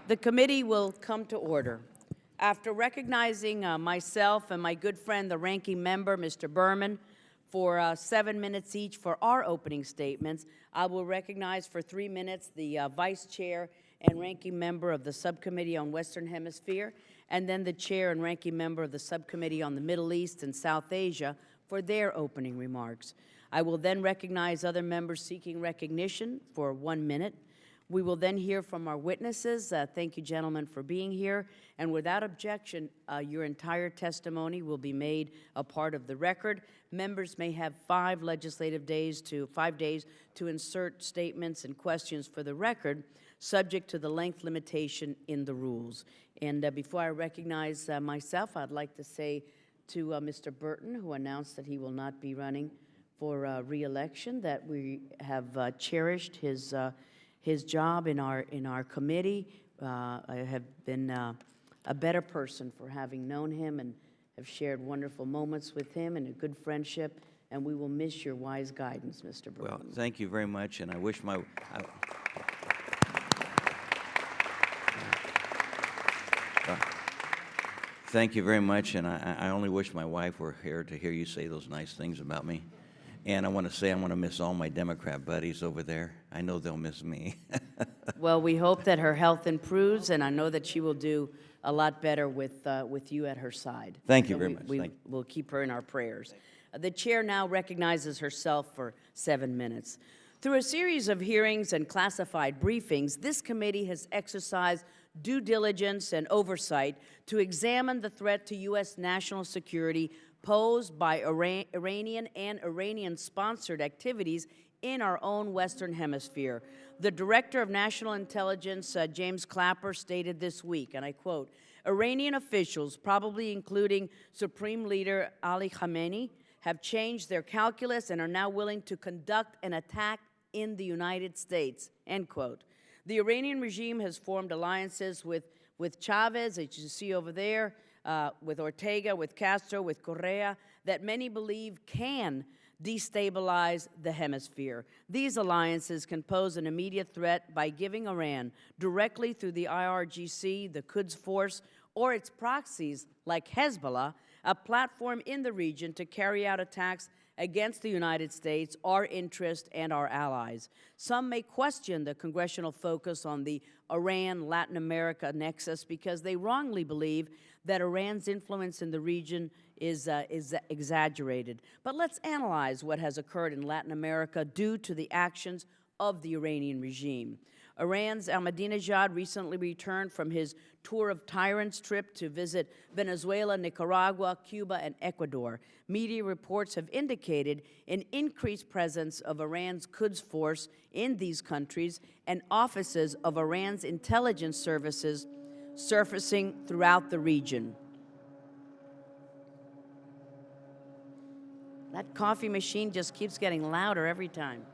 The committee will come to order. After recognizing myself and my good friend, the ranking member, Mr. Berman, for 7 minutes each for our opening statements, I will recognize for 3 minutes the vice chair and ranking member of the subcommittee on Western Hemisphere, and then the chair and ranking member of the subcommittee on the Middle East and South Asia for their opening remarks. I will then recognize other members seeking recognition for 1 minute. We will then hear from our witnesses. Thank you, gentlemen, for being here. And without objection, your entire testimony will be made a part of the record. Members may have 5 days to insert statements and questions for the record, subject to the length limitation in the rules. And before I recognize myself, I'd like to say to Mr. Burton, who announced that he will not be running for re-election, that we have cherished his job in our committee. I have been a better person for having known him and have shared wonderful moments with him and a good friendship, and we will miss your wise guidance, Mr. Burton. Well, thank you very much, and I wish my... Thank you very much, and I only wish my wife were here to hear you say those nice things about me. And I want to say I want to miss all my Democrat buddies over there. I know they'll miss me. Well, we hope that her health improves, and I know that she will do a lot better with you at her side. Thank you very much. We'll keep her in our prayers. The chair now recognizes herself for 7 minutes. Through a series of hearings and classified briefings, this committee has exercised due diligence and oversight to examine the threat to U.S. national security posed by Iranian and Iranian-sponsored activities in our own Western Hemisphere. The Director of National Intelligence, James Clapper, stated this week, and I quote, "Iranian officials, probably including Supreme Leader Ali Khamenei, have changed their calculus and are now willing to conduct an attack in the United States," end quote. The Iranian regime has formed alliances with Chavez, as you see over there, with Ortega, with Castro, with Correa, that many believe can destabilize the hemisphere. These alliances can pose an immediate threat by giving Iran, directly through the IRGC, the Quds Force, or its proxies like Hezbollah, a platform in the region to carry out attacks against the United States, our interest, and our allies. Some may question the congressional focus on the Iran-Latin America nexus because they wrongly believe that Iran's influence in the region is exaggerated. But let's analyze what has occurred in Latin America due to the actions of the Iranian regime. Iran's Ahmadinejad recently returned from his tour of Tyrants trip to visit Venezuela, Nicaragua, Cuba, and Ecuador. Media reports have indicated an increased presence of Iran's Quds Force in these countries and offices of Iran's intelligence services surfacing throughout the region. That coffee machine just keeps getting louder every time.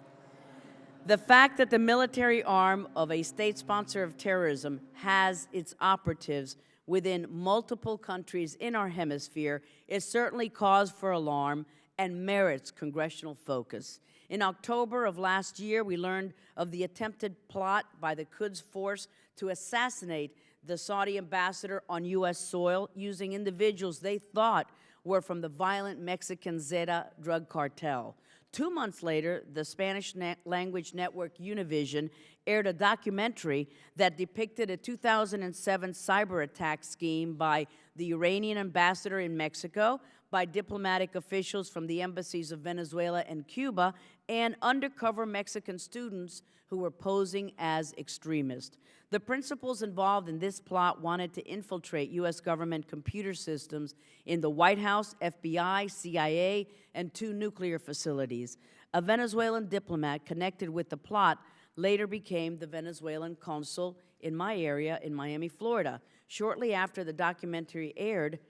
The fact that the military arm of a state sponsor of terrorism has its operatives within multiple countries in our hemisphere is certainly cause for alarm and merits congressional focus. In October of last year, we learned of the attempted plot by the Quds Force to assassinate the Saudi ambassador on U.S. soil using individuals they thought were from the violent Mexican Zeta drug cartel. 2 months later, the Spanish-language network Univision aired a documentary that depicted a 2007 cyber attack scheme by the Iranian ambassador in Mexico, by diplomatic officials from the embassies of Venezuela and Cuba, and undercover Mexican students who were posing as extremists. The principals involved in this plot wanted to infiltrate U.S. government computer systems in the White House, FBI, CIA, and 2 nuclear facilities. A Venezuelan diplomat connected with the plot later became the Venezuelan consul in my area in Miami, Florida. Shortly after the documentary aired,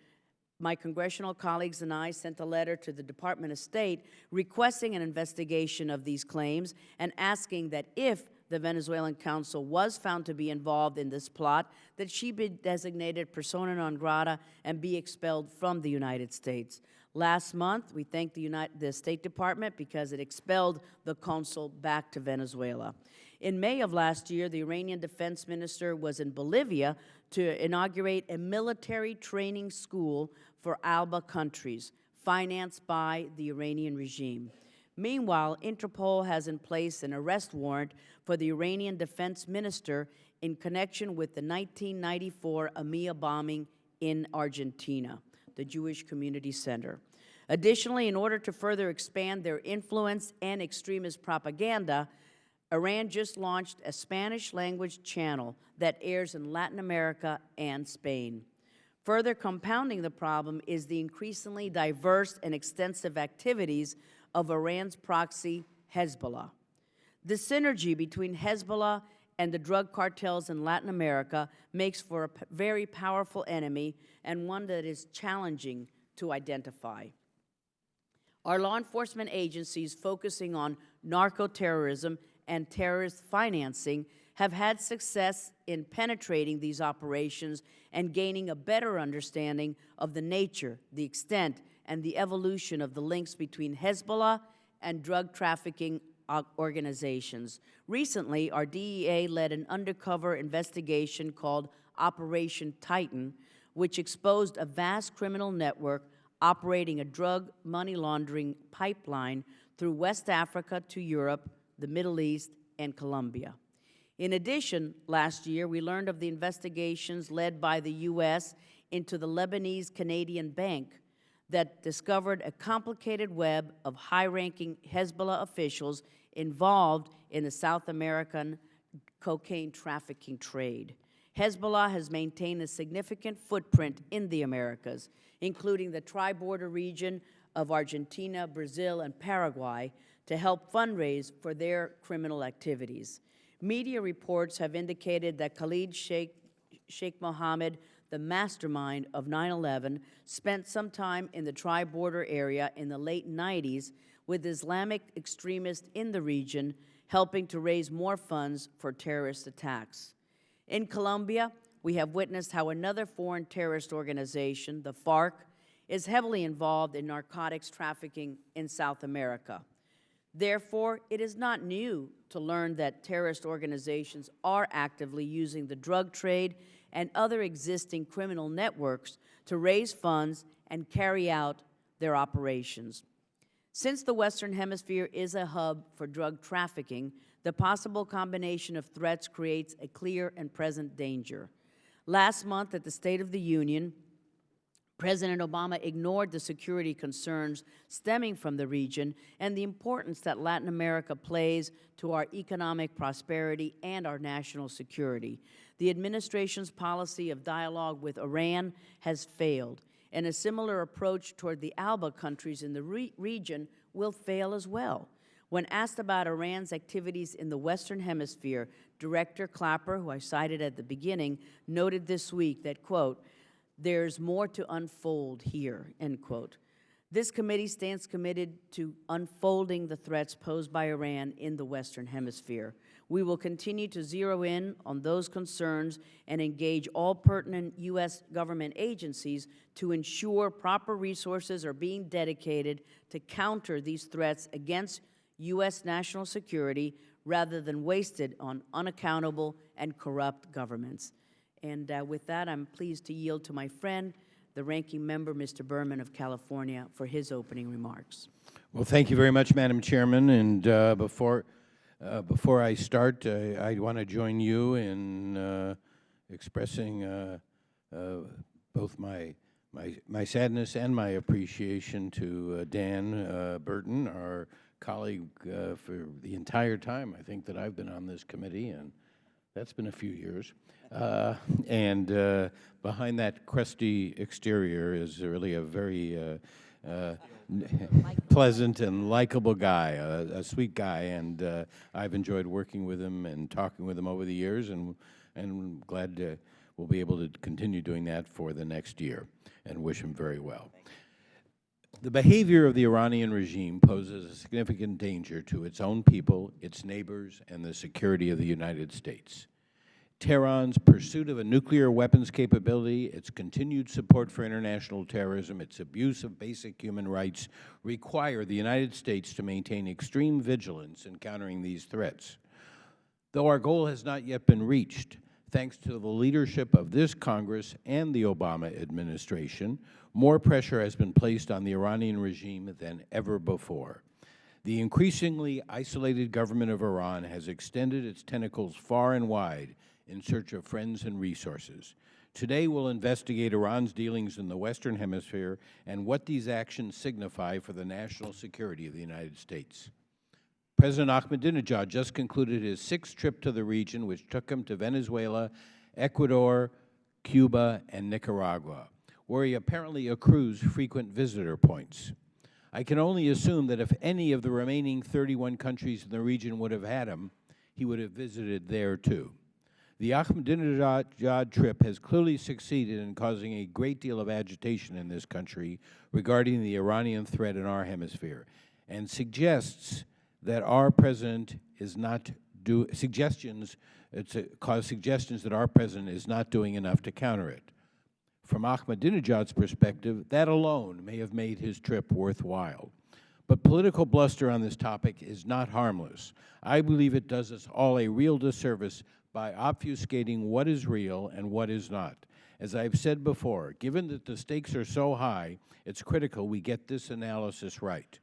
my congressional colleagues and I sent a letter to the Department of State requesting an investigation of these claims and asking that if the Venezuelan consul was found to be involved in this plot, that she be designated persona non grata and be expelled from the United States. Last month, we thanked the State Department because it expelled the consul back to Venezuela. In May of last year, the Iranian defense minister was in Bolivia to inaugurate a military training school for ALBA countries, financed by the Iranian regime. Meanwhile, Interpol has in place an arrest warrant for the Iranian defense minister in connection with the 1994 EMEA bombing in Argentina, the Jewish Community Center. Additionally, in order to further expand their influence and extremist propaganda, Iran just launched a Spanish-language channel that airs in Latin America and Spain. Further compounding the problem is the increasingly diverse and extensive activities of Iran's proxy, Hezbollah. The synergy between Hezbollah and the drug cartels in Latin America makes for a very powerful enemy and one that is challenging to identify. Our law enforcement agencies focusing on narco-terrorism and terrorist financing have had success in penetrating these operations and gaining a better understanding of the nature, the extent, and the evolution of the links between Hezbollah and drug trafficking organizations. Recently, our DEA led an undercover investigation called Operation Titan, which exposed a vast criminal network operating a drug money laundering pipeline through West Africa to Europe, the Middle East, and Colombia. In addition, last year, we learned of the investigations led by the U.S. into the Lebanese-Canadian bank that discovered a complicated web of high-ranking Hezbollah officials involved in the South American cocaine trafficking trade. Hezbollah has maintained a significant footprint in the Americas, including the tri-border region of Argentina, Brazil, and Paraguay, to help fundraise for their criminal activities. Media reports have indicated that Khalid Sheikh Mohammed, the mastermind of 9/11, spent some time in the tri-border area in the late 90s with Islamic extremists in the region, helping to raise more funds for terrorist attacks. In Colombia, we have witnessed how another foreign terrorist organization, the FARC, is heavily involved in narcotics trafficking in South America. Therefore, it is not new to learn that terrorist organizations are actively using the drug trade and other existing criminal networks to raise funds and carry out their operations. Since the Western Hemisphere is a hub for drug trafficking, the possible combination of threats creates a clear and present danger. Last month at the State of the Union, President Obama ignored the security concerns stemming from the region and the importance that Latin America plays to our economic prosperity and our national security. The administration's policy of dialogue with Iran has failed, and a similar approach toward the ALBA countries in the region will fail as well. When asked about Iran's activities in the Western Hemisphere, Director Clapper, who I cited at the beginning, noted this week that, quote, "There's more to unfold here," end quote. This committee stands committed to unfolding the threats posed by Iran in the Western Hemisphere. We will continue to zero in on those concerns and engage all pertinent U.S. government agencies to ensure proper resources are being dedicated to counter these threats against U.S. national security rather than wasted on unaccountable and corrupt governments. And with that, I'm pleased to yield to my friend, the ranking member, Mr. Berman of California, for his opening remarks. Well, thank you very much, Madam Chairman. And before I start, I want to join you in expressing both my sadness and my appreciation to Dan Burton, our colleague for the entire time, I think, that I've been on this committee, and that's been a few years. And behind that crusty exterior is really a very pleasant and likable guy, a sweet guy, and I've enjoyed working with him and talking with him over the years, and glad we'll be able to continue doing that for the next year, and wish him very well. The behavior of the Iranian regime poses a significant danger to its own people, its neighbors, and the security of the United States. Tehran's pursuit of a nuclear weapons capability, its continued support for international terrorism, its abuse of basic human rights require the United States to maintain extreme vigilance in countering these threats. Though our goal has not yet been reached, thanks to the leadership of this Congress and the Obama administration, more pressure has been placed on the Iranian regime than ever before. The increasingly isolated government of Iran has extended its tentacles far and wide in search of friends and resources. Today, we'll investigate Iran's dealings in the Western Hemisphere and what these actions signify for the national security of the United States. President Ahmadinejad just concluded his 6th trip to the region, which took him to Venezuela, Ecuador, Cuba, and Nicaragua, where he apparently accrues frequent visitor points. I can only assume that if any of the remaining 31 countries in the region would have had him, he would have visited there too. The Ahmadinejad trip has clearly succeeded in causing a great deal of agitation in this country regarding the Iranian threat in our hemisphere, and suggests that our president is not suggestions that our president is not doing enough to counter it. From Ahmadinejad's perspective, that alone may have made his trip worthwhile. But political bluster on this topic is not harmless. I believe it does us all a real disservice by obfuscating what is real and what is not. As I've said before, given that the stakes are so high, it's critical we get this analysis right.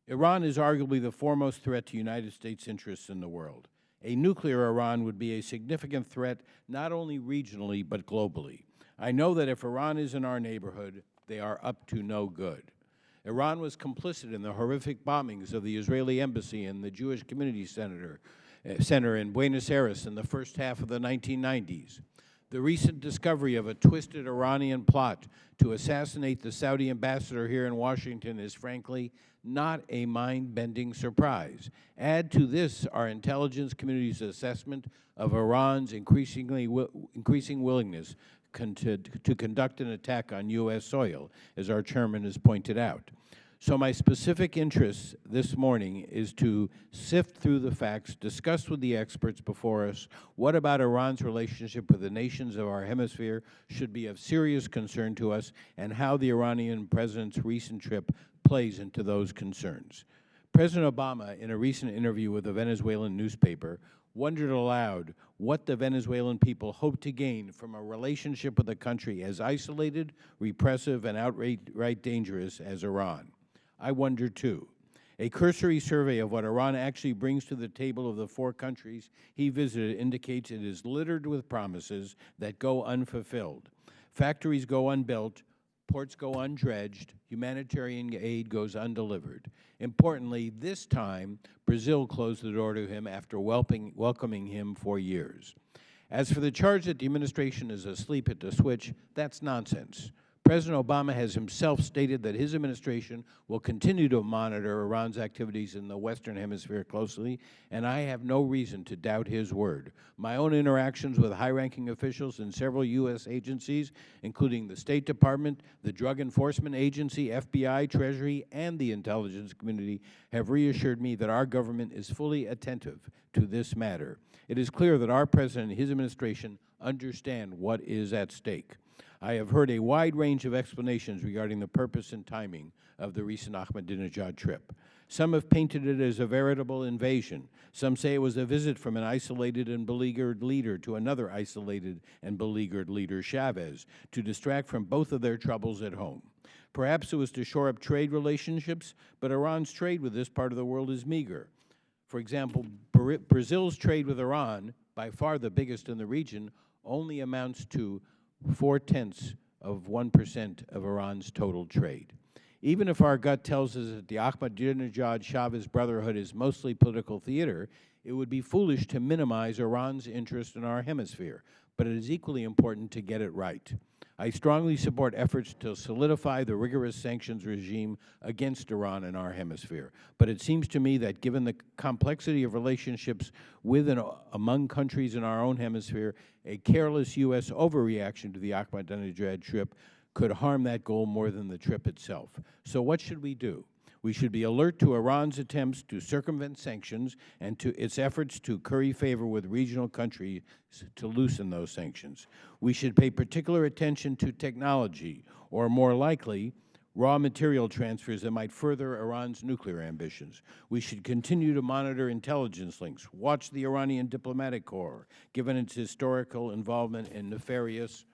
Iran is arguably the foremost threat to United States interests in the world. A nuclear Iran would be a significant threat not only regionally but globally. I know that if Iran is in our neighborhood, they are up to no good. Iran was complicit in the horrific bombings of the Israeli embassy and the Jewish Community Center in Buenos Aires in the first half of the 1990s. The recent discovery of a twisted Iranian plot to assassinate the Saudi ambassador here in Washington is frankly not a mind-bending surprise. Add to this our intelligence community's assessment of Iran's increasing willingness to conduct an attack on U.S. soil, as our chairman has pointed out. So my specific interest this morning is to sift through the facts, discuss with the experts before us what about Iran's relationship with the nations of our hemisphere should be of serious concern to us, and how the Iranian president's recent trip plays into those concerns. President Obama, in a recent interview with a Venezuelan newspaper, wondered aloud what the Venezuelan people hope to gain from a relationship with a country as isolated, repressive, and outright dangerous as Iran. I wonder, too. A cursory survey of what Iran actually brings to the table of the 4 countries he visited indicates it is littered with promises that go unfulfilled. Factories go unbuilt, ports go undredged, humanitarian aid goes undelivered. Importantly, this time, Brazil closed the door to him after welcoming him for years. As for the charge that the administration is asleep at the switch, that's nonsense. President Obama has himself stated that his administration will continue to monitor Iran's activities in the Western Hemisphere closely, and I have no reason to doubt his word. My own interactions with high-ranking officials in several U.S. agencies, including the State Department, the Drug Enforcement Agency, FBI, Treasury, and the intelligence community, have reassured me that our government is fully attentive to this matter. It is clear that our President and his administration understand what is at stake. I have heard a wide range of explanations regarding the purpose and timing of the recent Ahmadinejad trip. Some have painted it as a veritable invasion. Some say it was a visit from an isolated and beleaguered leader to another isolated and beleaguered leader, Chavez, to distract from both of their troubles at home. Perhaps it was to shore up trade relationships, but Iran's trade with this part of the world is meager. For example, Brazil's trade with Iran, by far the biggest in the region, only amounts to 0.4% of Iran's total trade. Even if our gut tells us that the Ahmadinejad-Chavez Brotherhood is mostly political theater, it would be foolish to minimize Iran's interest in our hemisphere, but it is equally important to get it right. I strongly support efforts to solidify the rigorous sanctions regime against Iran in our hemisphere, but it seems to me that given the complexity of relationships with and among countries in our own hemisphere, a careless U.S. overreaction to the Ahmadinejad trip could harm that goal more than the trip itself. So what should we do? We should be alert to Iran's attempts to circumvent sanctions and to its efforts to curry favor with regional countries to loosen those sanctions. We should pay particular attention to technology, or more likely, raw material transfers that might further Iran's nuclear ambitions. We should continue to monitor intelligence links, watch the Iranian diplomatic corps, given its historical involvement in nefarious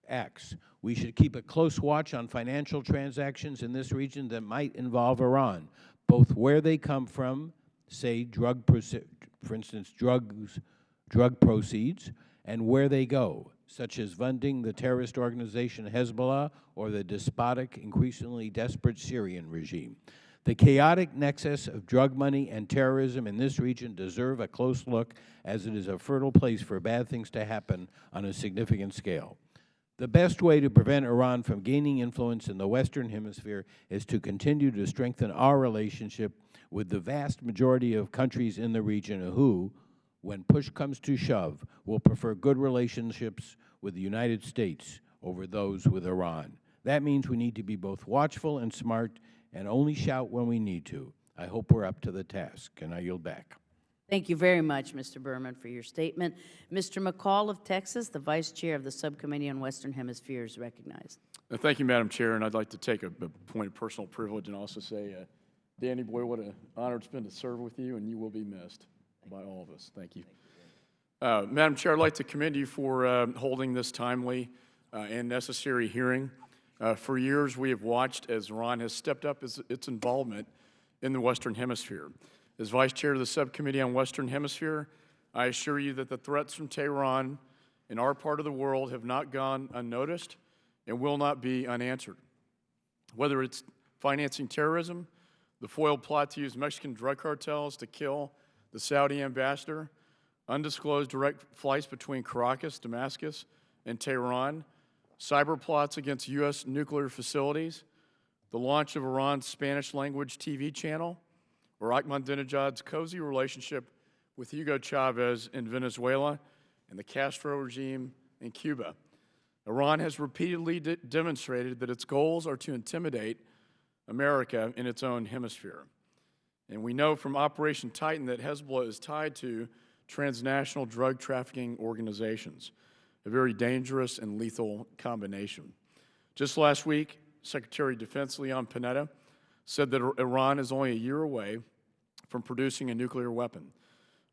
acts. We should keep a close watch on financial transactions in this region that might involve Iran, both where they come from, say for instance, drug proceeds, and where they go, such as funding the terrorist organization Hezbollah or the despotic, increasingly desperate Syrian regime. The chaotic nexus of drug money and terrorism in this region deserve a close look, as it is a fertile place for bad things to happen on a significant scale. The best way to prevent Iran from gaining influence in the Western Hemisphere is to continue to strengthen our relationship with the vast majority of countries in the region who, when push comes to shove, will prefer good relationships with the United States over those with Iran. That means we need to be both watchful and smart and only shout when we need to. I hope we're up to the task, and I yield back. Thank you very much, Mr. Berman, for your statement. Mr. McCall of Texas, the Vice Chair of the Subcommittee on Western Hemisphere, is recognized. Thank you, Madam Chair, and I'd like to take a point of personal privilege and also say, Danny boy, what an honor it's been to serve with you, and you will be missed by all of us. Thank you. Madam Chair, I'd like to commend you for holding this timely and necessary hearing. For years, we have watched as Iran has stepped up its involvement in the Western Hemisphere. As Vice Chair of the Subcommittee on Western Hemisphere, I assure you that the threats from Tehran in our part of the world have not gone unnoticed and will not be unanswered. Whether it's financing terrorism, the foiled plot to use Mexican drug cartels to kill the Saudi ambassador, undisclosed direct flights between Caracas, Damascus, and Tehran, cyber plots against U.S. nuclear facilities, the launch of Iran's Spanish-language TV channel, or Ahmadinejad's cozy relationship with Hugo Chavez in Venezuela and the Castro regime in Cuba. Iran has repeatedly demonstrated that its goals are to intimidate America in its own hemisphere. And we know from Operation Titan that Hezbollah is tied to transnational drug trafficking organizations, a very dangerous and lethal combination. Just last week, Secretary of Defense Leon Panetta said that Iran is only a year away from producing a nuclear weapon.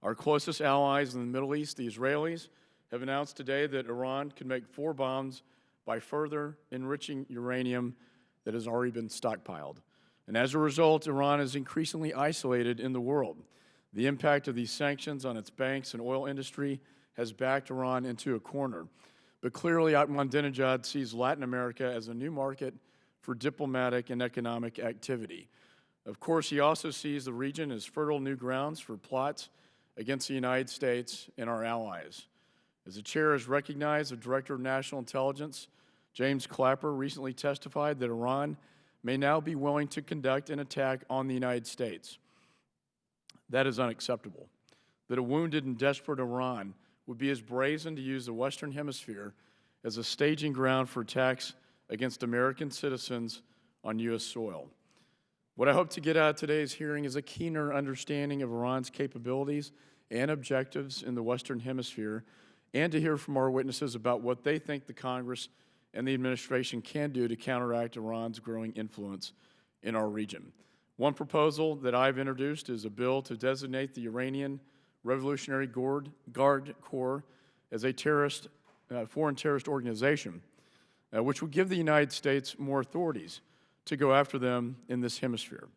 Our closest allies in the Middle East, the Israelis, have announced today that Iran can make 4 bombs by further enriching uranium that has already been stockpiled. And as a result, Iran is increasingly isolated in the world. The impact of these sanctions on its banks and oil industry has backed Iran into a corner. But clearly, Ahmadinejad sees Latin America as a new market for diplomatic and economic activity. Of course, he also sees the region as fertile new grounds for plots against the United States and our allies. As the chair has recognized, the Director of National Intelligence, James Clapper, recently testified that Iran may now be willing to conduct an attack on the United States. That is unacceptable. That a wounded and desperate Iran would be as brazen to use the Western Hemisphere as a staging ground for attacks against American citizens on U.S. soil. What I hope to get out of today's hearing is a keener understanding of Iran's capabilities and objectives in the Western Hemisphere, and to hear from our witnesses about what they think the Congress and the administration can do to counteract Iran's growing influence in our region. One proposal that I've introduced is a bill to designate the Iranian Revolutionary Guard Corps as a foreign terrorist organization, which would give the United States more authorities to go after them in this hemisphere.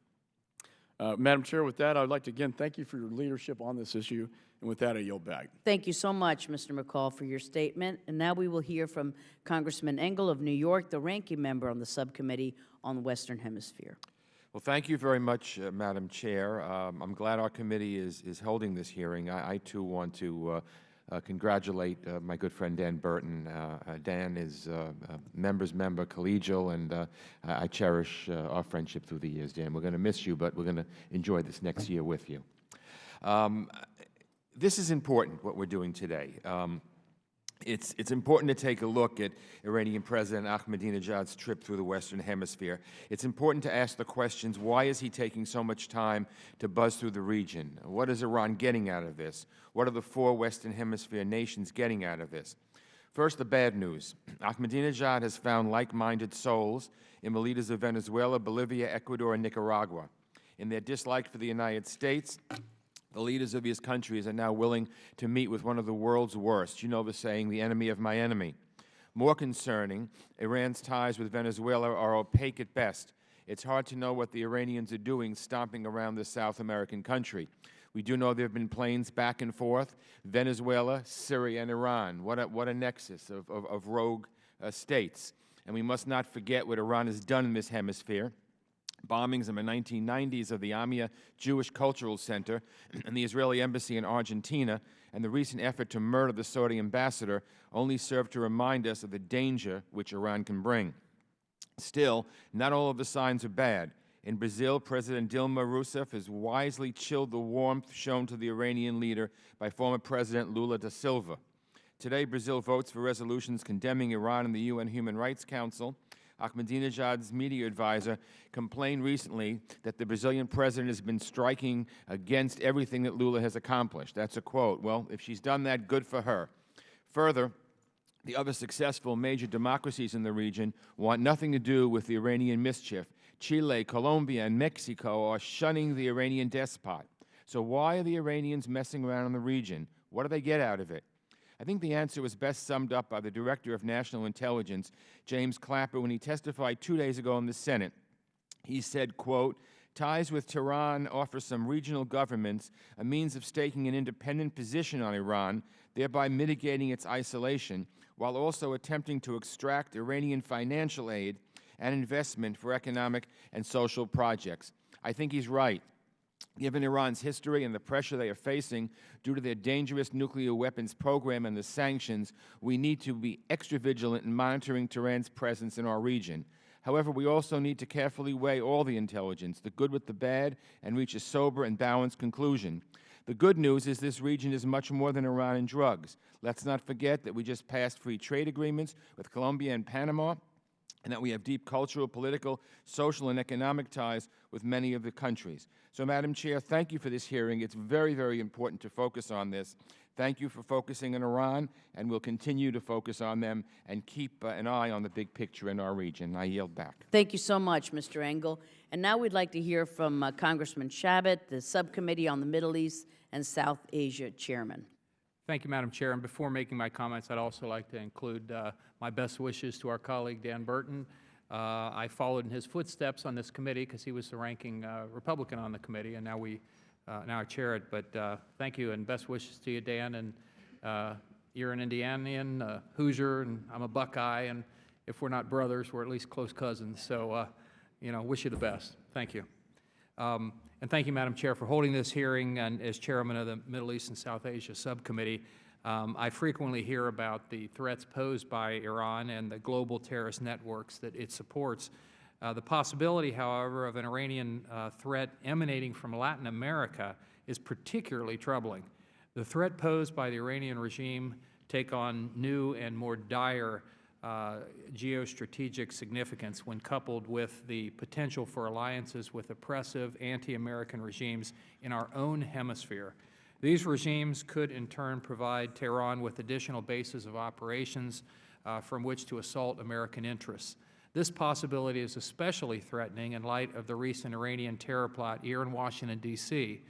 Madam Chair, with that, I would like to again thank you for your leadership on this issue, and with that, I yield back. Thank you so much, Mr. McCall, for your statement. And now we will hear from Congressman Engel of New York, the ranking member on the subcommittee on the Western Hemisphere. Well, thank you very much, Madam Chair. I'm glad our committee is holding this hearing. I too, want to congratulate my good friend Dan Burton. Dan is a member's member, collegial, and I cherish our friendship through the years, Dan. We're going to miss you, but we're going to enjoy this next year with you. This is important, what we're doing today. It's important to take a look at Iranian President Ahmadinejad's trip through the Western Hemisphere. It's important to ask the questions, why is he taking so much time to buzz through the region? What is Iran getting out of this? What are the 4 Western Hemisphere nations getting out of this? First, the bad news. Ahmadinejad has found like-minded souls in the leaders of Venezuela, Bolivia, Ecuador, and Nicaragua. In their dislike for the United States, the leaders of these countries are now willing to meet with one of the world's worst. You know the saying, the enemy of my enemy. More concerning, Iran's ties with Venezuela are opaque at best. It's hard to know what the Iranians are doing stomping around this South American country. We do know there have been planes back and forth, Venezuela, Syria, and Iran. What a nexus of rogue states. And we must not forget what Iran has done in this hemisphere. Bombings in the 1990s of the Amia Jewish Cultural Center and the Israeli Embassy in Argentina, and the recent effort to murder the Saudi ambassador only serve to remind us of the danger which Iran can bring. Still, not all of the signs are bad. In Brazil, President Dilma Rousseff has wisely chilled the warmth shown to the Iranian leader by former President Lula da Silva. Today, Brazil votes for resolutions condemning Iran in the UN Human Rights Council. Ahmadinejad's media advisor complained recently that the Brazilian president has been striking against everything that Lula has accomplished. That's a quote. Well, if she's done that, good for her. Further, the other successful major democracies in the region want nothing to do with the Iranian mischief. Chile, Colombia, and Mexico are shunning the Iranian despot. So why are the Iranians messing around in the region? What do they get out of it? I think the answer was best summed up by the Director of National Intelligence, James Clapper, when he testified 2 days ago in the Senate. He said, quote, ties with Tehran offer some regional governments a means of staking an independent position on Iran, thereby mitigating its isolation, while also attempting to extract Iranian financial aid and investment for economic and social projects. I think he's right. Given Iran's history and the pressure they are facing due to their dangerous nuclear weapons program and the sanctions, we need to be extra vigilant in monitoring Tehran's presence in our region. However, we also need to carefully weigh all the intelligence, the good with the bad, and reach a sober and balanced conclusion. The good news is this region is much more than Iran and drugs. Let's not forget that we just passed free trade agreements with Colombia and Panama, and that we have deep cultural, political, social, and economic ties with many of the countries. So, Madam Chair, thank you for this hearing. It's very, very important to focus on this. Thank you for focusing on Iran, and we'll continue to focus on them and keep an eye on the big picture in our region. I yield back. Thank you so much, Mr. Engel. And now we'd like to hear from Congressman Shabbat, the Subcommittee on the Middle East and South Asia Chairman. Thank you, Madam Chair. And before making my comments, I'd also like to include my best wishes to our colleague Dan Burton. I followed in his footsteps on this committee because he was the ranking Republican on the committee, and now I chair it. But thank you, and best wishes to you, Dan. And you're an Indianian, Hoosier, and I'm a Buckeye. And if we're not brothers, we're at least close cousins. So, wish you the best. Thank you. And thank you, Madam Chair, for holding this hearing. And as chairman of the Middle East and South Asia Subcommittee, I frequently hear about the threats posed by Iran and the global terrorist networks that it supports. The possibility, however, of an Iranian threat emanating from Latin America is particularly troubling. The threat posed by the Iranian regime take on new and more dire geostrategic significance when coupled with the potential for alliances with oppressive anti-American regimes in our own hemisphere. These regimes could in turn provide Tehran with additional bases of operations from which to assault American interests. This possibility is especially threatening in light of the recent Iranian terror plot here in Washington, D.C.,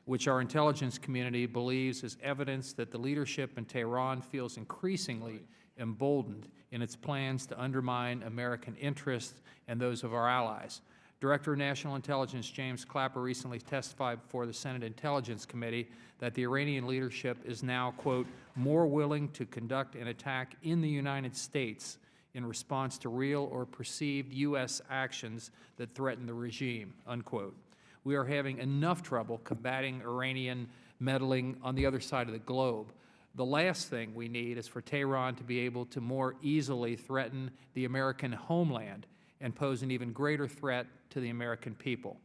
which our intelligence community believes is evidence that the leadership in Tehran feels increasingly emboldened in its plans to undermine American interests and those of our allies. Director of National Intelligence James Clapper recently testified before the Senate Intelligence Committee that the Iranian leadership is now, quote, more willing to conduct an attack in the United States in response to real or perceived U.S. actions that threaten the regime, unquote. We are having enough trouble combating Iranian meddling on the other side of the globe. The last thing we need is for Tehran to be able to more easily threaten the American homeland and pose an even greater threat to the American people.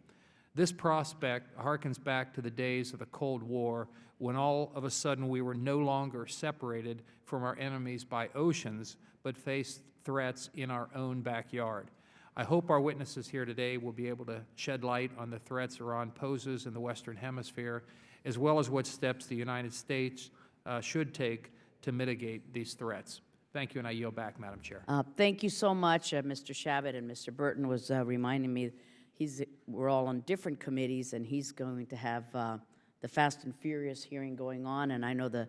This prospect harkens back to the days of the Cold War when all of a sudden we were no longer separated from our enemies by oceans, but faced threats in our own backyard. I hope our witnesses here today will be able to shed light on the threats Iran poses in the Western Hemisphere, as well as what steps the United States should take to mitigate these threats. Thank you, and I yield back, Madam Chair. Thank you so much, Mr. Shabbat, and Mr. Burton was reminding me we're all on different committees, and he's going to have the Fast and Furious hearing going on, and I know the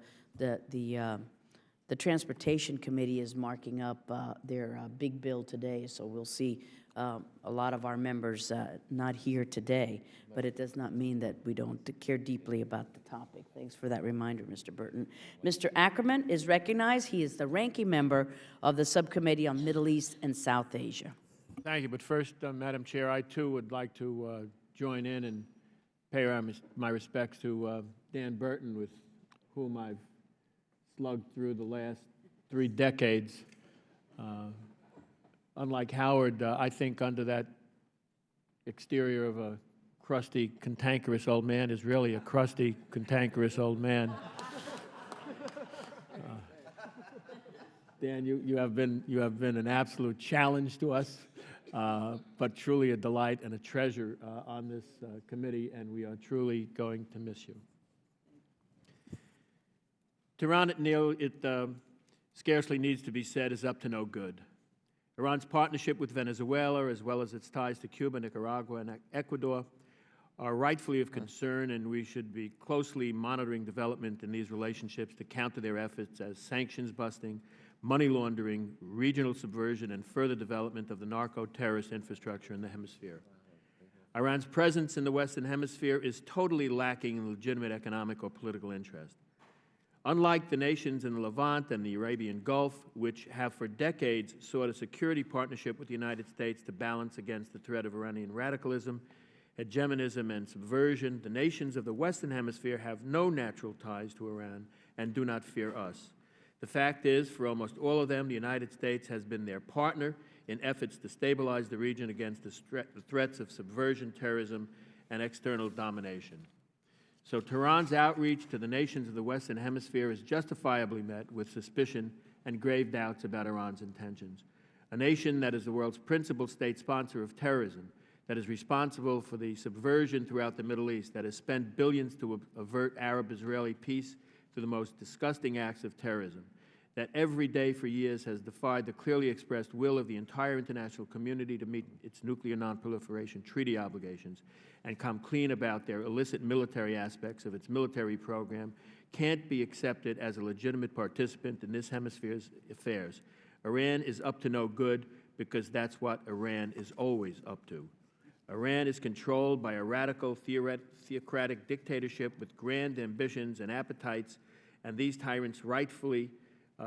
Transportation Committee is marking up their big bill today, so we'll see a lot of our members not here today, but it does not mean that we don't care deeply about the topic. Thanks for that reminder, Mr. Burton. Mr. Ackerman is recognized. He is the ranking member of the Subcommittee on Middle East and South Asia. Thank you. But first, Madam Chair, I too would like to join in and pay my respects to Dan Burton, with whom I've slugged through the last 3 decades. Unlike Howard, I think under that exterior of a crusty, cantankerous old man is really a crusty, cantankerous old man. Dan, you have been an absolute challenge to us, but truly a delight and a treasure on this committee, and we are truly going to miss you. Tehran, it scarcely needs to be said, is up to no good. Iran's partnership with Venezuela, as well as its ties to Cuba, Nicaragua, and Ecuador, are rightfully of concern, and we should be closely monitoring development in these relationships to counter their efforts as sanctions busting, money laundering, regional subversion, and further development of the narco-terrorist infrastructure in the hemisphere. Iran's presence in the Western Hemisphere is totally lacking in legitimate economic or political interest. Unlike the nations in the Levant and the Arabian Gulf, which have for decades sought a security partnership with the United States to balance against the threat of Iranian radicalism, hegemonism, and subversion, the nations of the Western Hemisphere have no natural ties to Iran and do not fear us. The fact is, for almost all of them, the United States has been their partner in efforts to stabilize the region against the threats of subversion, terrorism, and external domination. So Tehran's outreach to the nations of the Western Hemisphere is justifiably met with suspicion and grave doubts about Iran's intentions. A nation that is the world's principal state sponsor of terrorism, that is responsible for the subversion throughout the Middle East, that has spent billions to avert Arab-Israeli peace through the most disgusting acts of terrorism, that every day for years has defied the clearly expressed will of the entire international community to meet its nuclear nonproliferation treaty obligations and come clean about their illicit military aspects of its military program, can't be accepted as a legitimate participant in this hemisphere's affairs. Iran is up to no good because that's what Iran is always up to. Iran is controlled by a radical theocratic dictatorship with grand ambitions and appetites, and these tyrants rightfully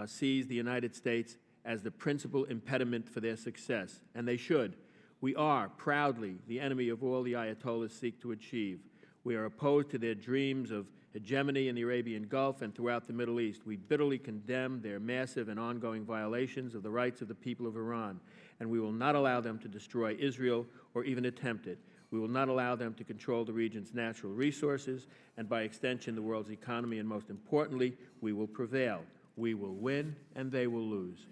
sees the United States as the principal impediment for their success, and they should. We are proudly the enemy of all the Ayatollahs seek to achieve. We are opposed to their dreams of hegemony in the Arabian Gulf and throughout the Middle East. We bitterly condemn their massive and ongoing violations of the rights of the people of Iran, and we will not allow them to destroy Israel or even attempt it. We will not allow them to control the region's natural resources and, by extension, the world's economy, and most importantly, we will prevail. We will win, and they will lose.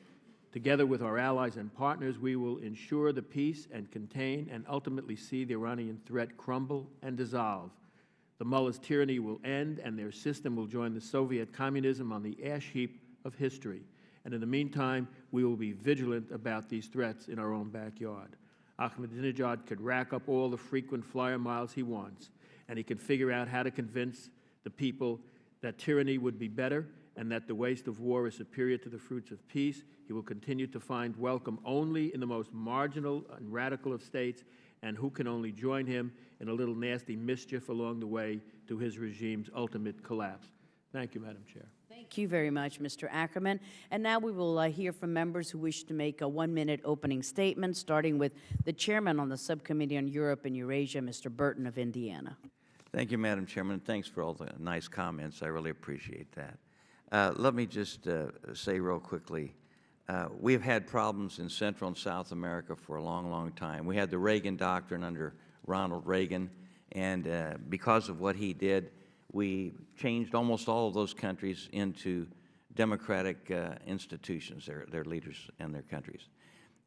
Together with our allies and partners, we will ensure the peace and contain and ultimately see the Iranian threat crumble and dissolve. The mullahs' tyranny will end, and their system will join the Soviet communism on the ash heap of history. And in the meantime, we will be vigilant about these threats in our own backyard. Ahmadinejad could rack up all the frequent flyer miles he wants, and he can figure out how to convince the people that tyranny would be better and that the waste of war is superior to the fruits of peace. He will continue to find welcome only in the most marginal and radical of states, and who can only join him in a little nasty mischief along the way to his regime's ultimate collapse. Thank you, Madam Chair. Thank you very much, Mr. Ackerman. And now we will hear from members who wish to make a one-minute opening statement, starting with the chairman on the Subcommittee on Europe and Eurasia, Mr. Burton of Indiana. Thank you, Madam Chairman. Thanks for all the nice comments. I really appreciate that. Let me just say real quickly, we have had problems in Central and South America for a long, long time. We had the Reagan Doctrine under Ronald Reagan, and because of what he did, we changed almost all of those countries into democratic institutions, their leaders and their countries.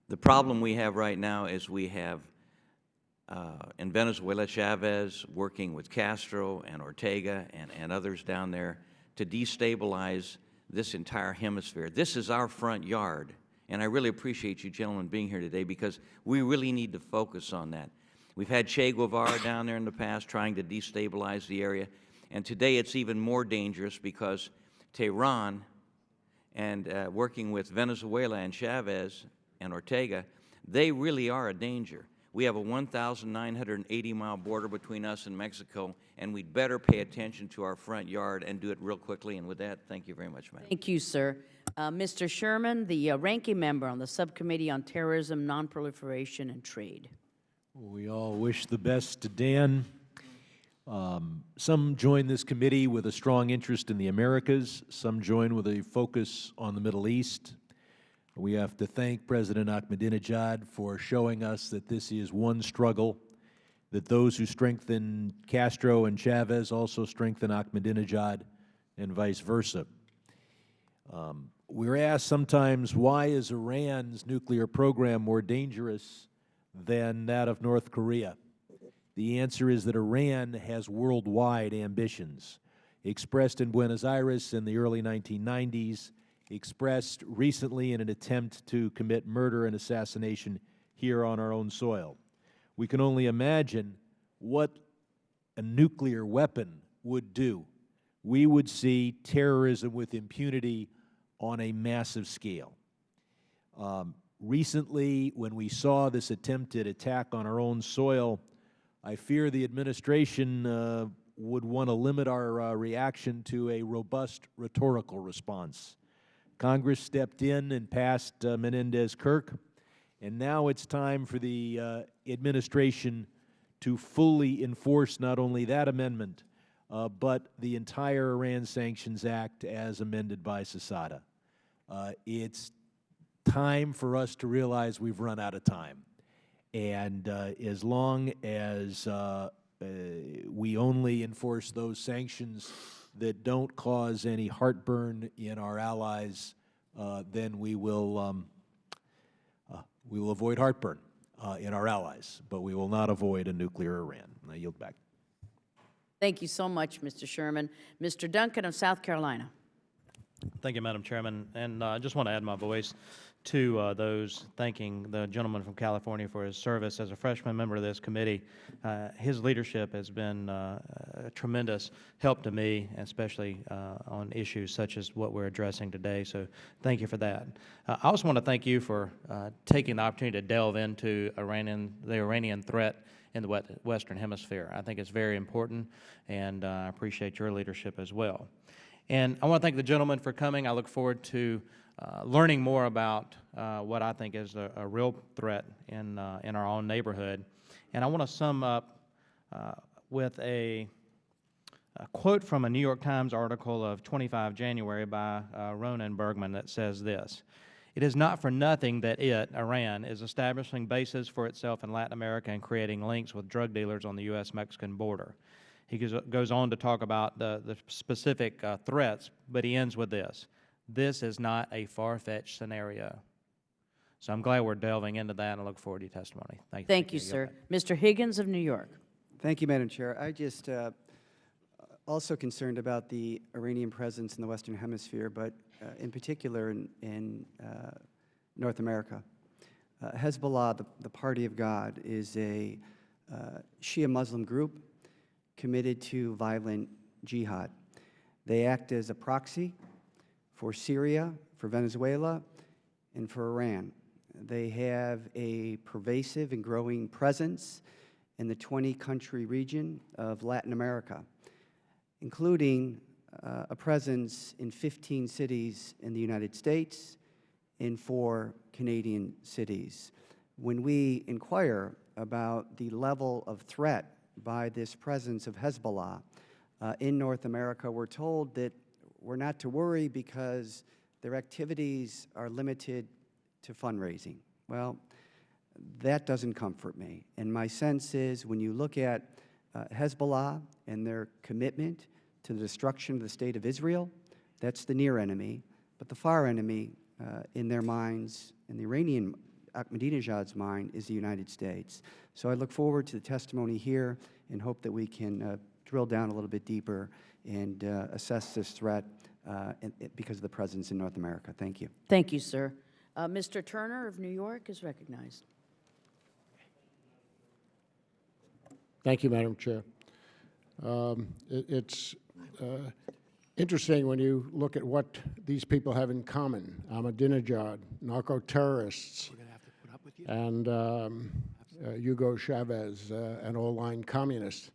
The problem we have right now is we have in Venezuela, Chavez working with Castro and Ortega and others down there to destabilize this entire hemisphere. This is our front yard, and I really appreciate you gentlemen being here today because we really need to focus on that. We've had Che Guevara down there in the past trying to destabilize the area, and today it's even more dangerous because Tehran and working with Venezuela and Chavez and Ortega, they really are a danger. We have a 1,980-mile border between us and Mexico, and we'd better pay attention to our front yard and do it real quickly. And with that, thank you very much, Madam. Thank you, sir. Mr. Sherman, the ranking member on the Subcommittee on Terrorism, Nonproliferation, and Trade. We all wish the best to Dan. Some join this committee with a strong interest in the Americas. Some join with a focus on the Middle East. We have to thank President Ahmadinejad for showing us that this is one struggle, that those who strengthen Castro and Chavez also strengthen Ahmadinejad, and vice versa. We're asked sometimes, why is Iran's nuclear program more dangerous than that of North Korea? The answer is that Iran has worldwide ambitions, expressed in Buenos Aires in the early 1990s, expressed recently in an attempt to commit murder and assassination here on our own soil. We can only imagine what a nuclear weapon would do. We would see terrorism with impunity on a massive scale. Recently, when we saw this attempted attack on our own soil, I fear the administration would want to limit our reaction to a robust rhetorical response. Congress stepped in and passed Menendez-Kirk, and now it's time for the administration to fully enforce not only that amendment, but the entire Iran Sanctions Act as amended by SASADA. It's time for us to realize we've run out of time. And as long as we only enforce those sanctions that don't cause any heartburn in our allies, then we will avoid heartburn in our allies, but we will not avoid a nuclear Iran. I yield back. Thank you so much, Mr. Sherman. Mr. Duncan of South Carolina. Thank you, Madam Chairman. And I just want to add my voice to those thanking the gentleman from California for his service as a freshman member of this committee. His leadership has been a tremendous help to me, especially on issues such as what we're addressing today. So thank you for that. I also want to thank you for taking the opportunity to delve into the Iranian threat in the Western Hemisphere. I think it's very important, and I appreciate your leadership as well. And I want to thank the gentleman for coming. I look forward to learning more about what I think is a real threat in our own neighborhood. And I want to sum up with a quote from a New York Times article of 25 January by Ronan Bergman that says this: "It is not for nothing that Iran, is establishing bases for itself in Latin America and creating links with drug dealers on the U.S.-Mexican border." He goes on to talk about the specific threats, but he ends with this: "This is not a far-fetched scenario." So I'm glad we're delving into that, and I look forward to your testimony. Thank you. Thank you, sir. Mr. Higgins of New York. Thank you, Madam Chair. I just also concerned about the Iranian presence in the Western Hemisphere, but in particular in North America. Hezbollah, the Party of God, is a Shia Muslim group committed to violent jihad. They act as a proxy for Syria, for Venezuela, and for Iran. They have a pervasive and growing presence in the 20-country region of Latin America, including a presence in 15 cities in the United States and 4 Canadian cities. When we inquire about the level of threat by this presence of Hezbollah in North America, we're told that we're not to worry because their activities are limited to fundraising. Well, that doesn't comfort me. And my sense is when you look at Hezbollah and their commitment to the destruction of the state of Israel, that's the near enemy. But the far enemy in their minds, in the Iranian Ahmadinejad's mind, is the United States. So I look forward to the testimony here and hope that we can drill down a little bit deeper and assess this threat because of the presence in North America. Thank you. Thank you, sir. Mr. Turner of New York is recognized. Thank you, Madam Chair. It's interesting when you look at what these people have in common: Ahmadinejad, narco-terrorists, and Hugo Chavez, an all-line communist.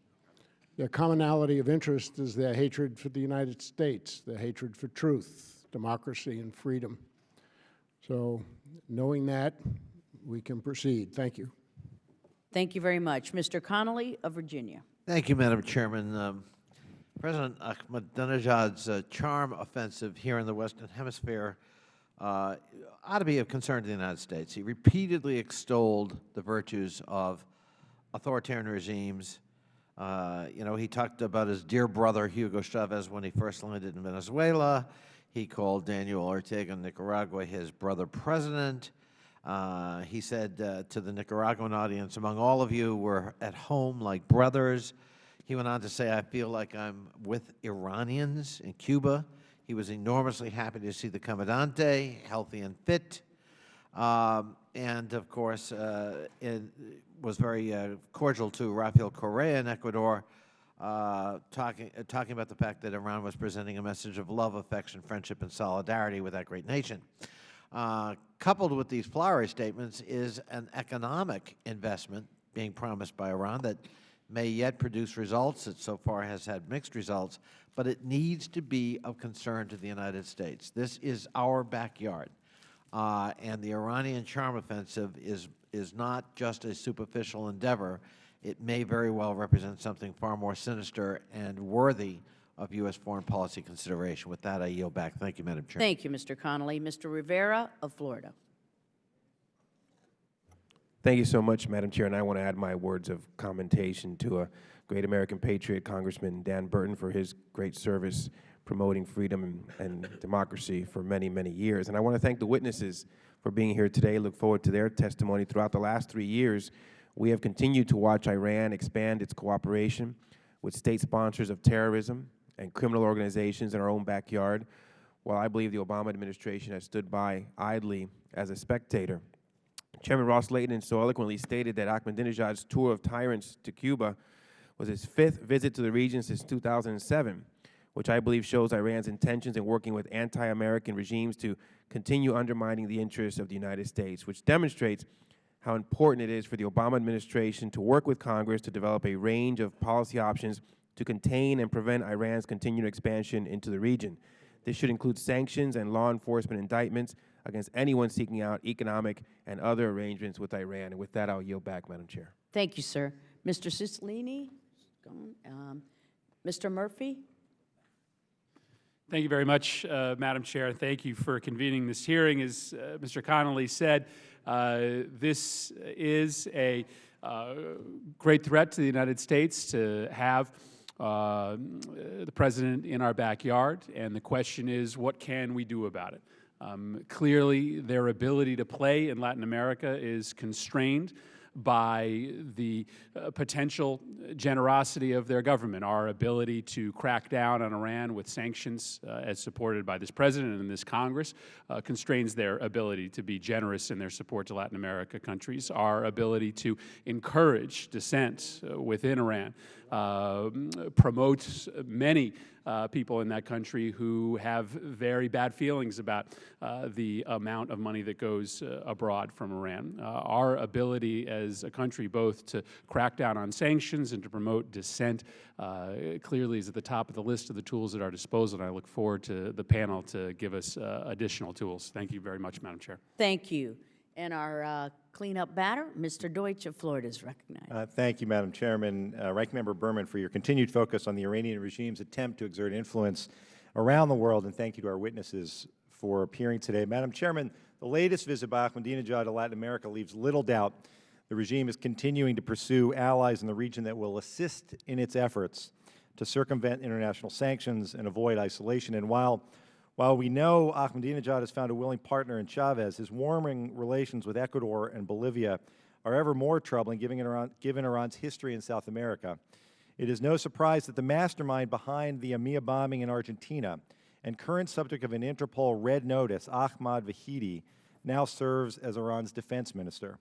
Their commonality of interest is their hatred for the United States, their hatred for truth, democracy, and freedom. So knowing that, we can proceed. Thank you. Thank you very much. Mr. Connolly of Virginia. Thank you, Madam Chairman. President Ahmadinejad's charm offensive here in the Western Hemisphere ought to be of concern to the United States. He repeatedly extolled the virtues of authoritarian regimes. You know, he talked about his dear brother, Hugo Chavez, when he first landed in Venezuela. He called Daniel Ortega in Nicaragua his brother president. He said to the Nicaraguan audience, "Among all of you, we're at home like brothers." He went on to say, "I feel like I'm with Iranians in Cuba." He was enormously happy to see the Comandante, healthy and fit. And, of course, it was very cordial to Rafael Correa in Ecuador, talking about the fact that Iran was presenting a message of love, affection, friendship, and solidarity with that great nation. Coupled with these flowery statements is an economic investment being promised by Iran that may yet produce results. It so far has had mixed results, but it needs to be of concern to the United States. This is our backyard, and the Iranian charm offensive is not just a superficial endeavor, it may very well represent something far more sinister and worthy of U.S. foreign policy consideration. With that, I yield back. Thank you, Madam Chair. Thank you, Mr. Connolly. Mr. Rivera of Florida. Thank you so much, Madam Chair, and I want to add my words of commendation to a great American patriot, Congressman Dan Burton, for his great service promoting freedom and democracy for many, many years. And I want to thank the witnesses for being here today. Look forward to their testimony. Throughout the last 3 years, we have continued to watch Iran expand its cooperation with state sponsors of terrorism and criminal organizations in our own backyard, while I believe the Obama administration has stood by idly as a spectator. Chairman Ros-Lehtinen so eloquently stated that Ahmadinejad's tour of Tyrants to Cuba was his 5th visit to the region since 2007, which I believe shows Iran's intentions in working with anti-American regimes to continue undermining the interests of the United States, which demonstrates how important it is for the Obama administration to work with Congress to develop a range of policy options to contain and prevent Iran's continued expansion into the region. This should include sanctions and law enforcement indictments against anyone seeking out economic and other arrangements with Iran. And with that, I'll yield back, Madam Chair. Thank you, sir. Mr. Cicilline? Mr. Murphy? Thank you very much, Madam Chair. Thank you for convening this hearing. As Mr. Connolly said, this is a great threat to the United States to have the President in our backyard, and the question is, what can we do about it? Clearly, their ability to play in Latin America is constrained by the potential generosity of their government. Our ability to crack down on Iran with sanctions, as supported by this President and this Congress, constrains their ability to be generous in their support to Latin America countries. Our ability to encourage dissent within Iran promotes many people in that country who have very bad feelings about the amount of money that goes abroad from Iran. Our ability as a country both to crack down on sanctions and to promote dissent clearly is at the top of the list of the tools at our disposal, and I look forward to the panel to give us additional tools. Thank you very much, Madam Chair. Thank you. And our cleanup batter, Mr. Deutsch of Florida, is recognized. Thank you, Madam Chairman. Ranking Member Berman, for your continued focus on the Iranian regime's attempt to exert influence around the world, and thank you to our witnesses for appearing today. Madam Chairman, the latest visit by Ahmadinejad to Latin America leaves little doubt the regime is continuing to pursue allies in the region that will assist in its efforts to circumvent international sanctions and avoid isolation. And while we know Ahmadinejad has found a willing partner in Chavez, his warming relations with Ecuador and Bolivia are ever more troubling given Iran's history in South America. It is no surprise that the mastermind behind the AMIA bombing in Argentina and current subject of an Interpol red notice, Ahmad Vahidi, now serves as Iran's defense minister.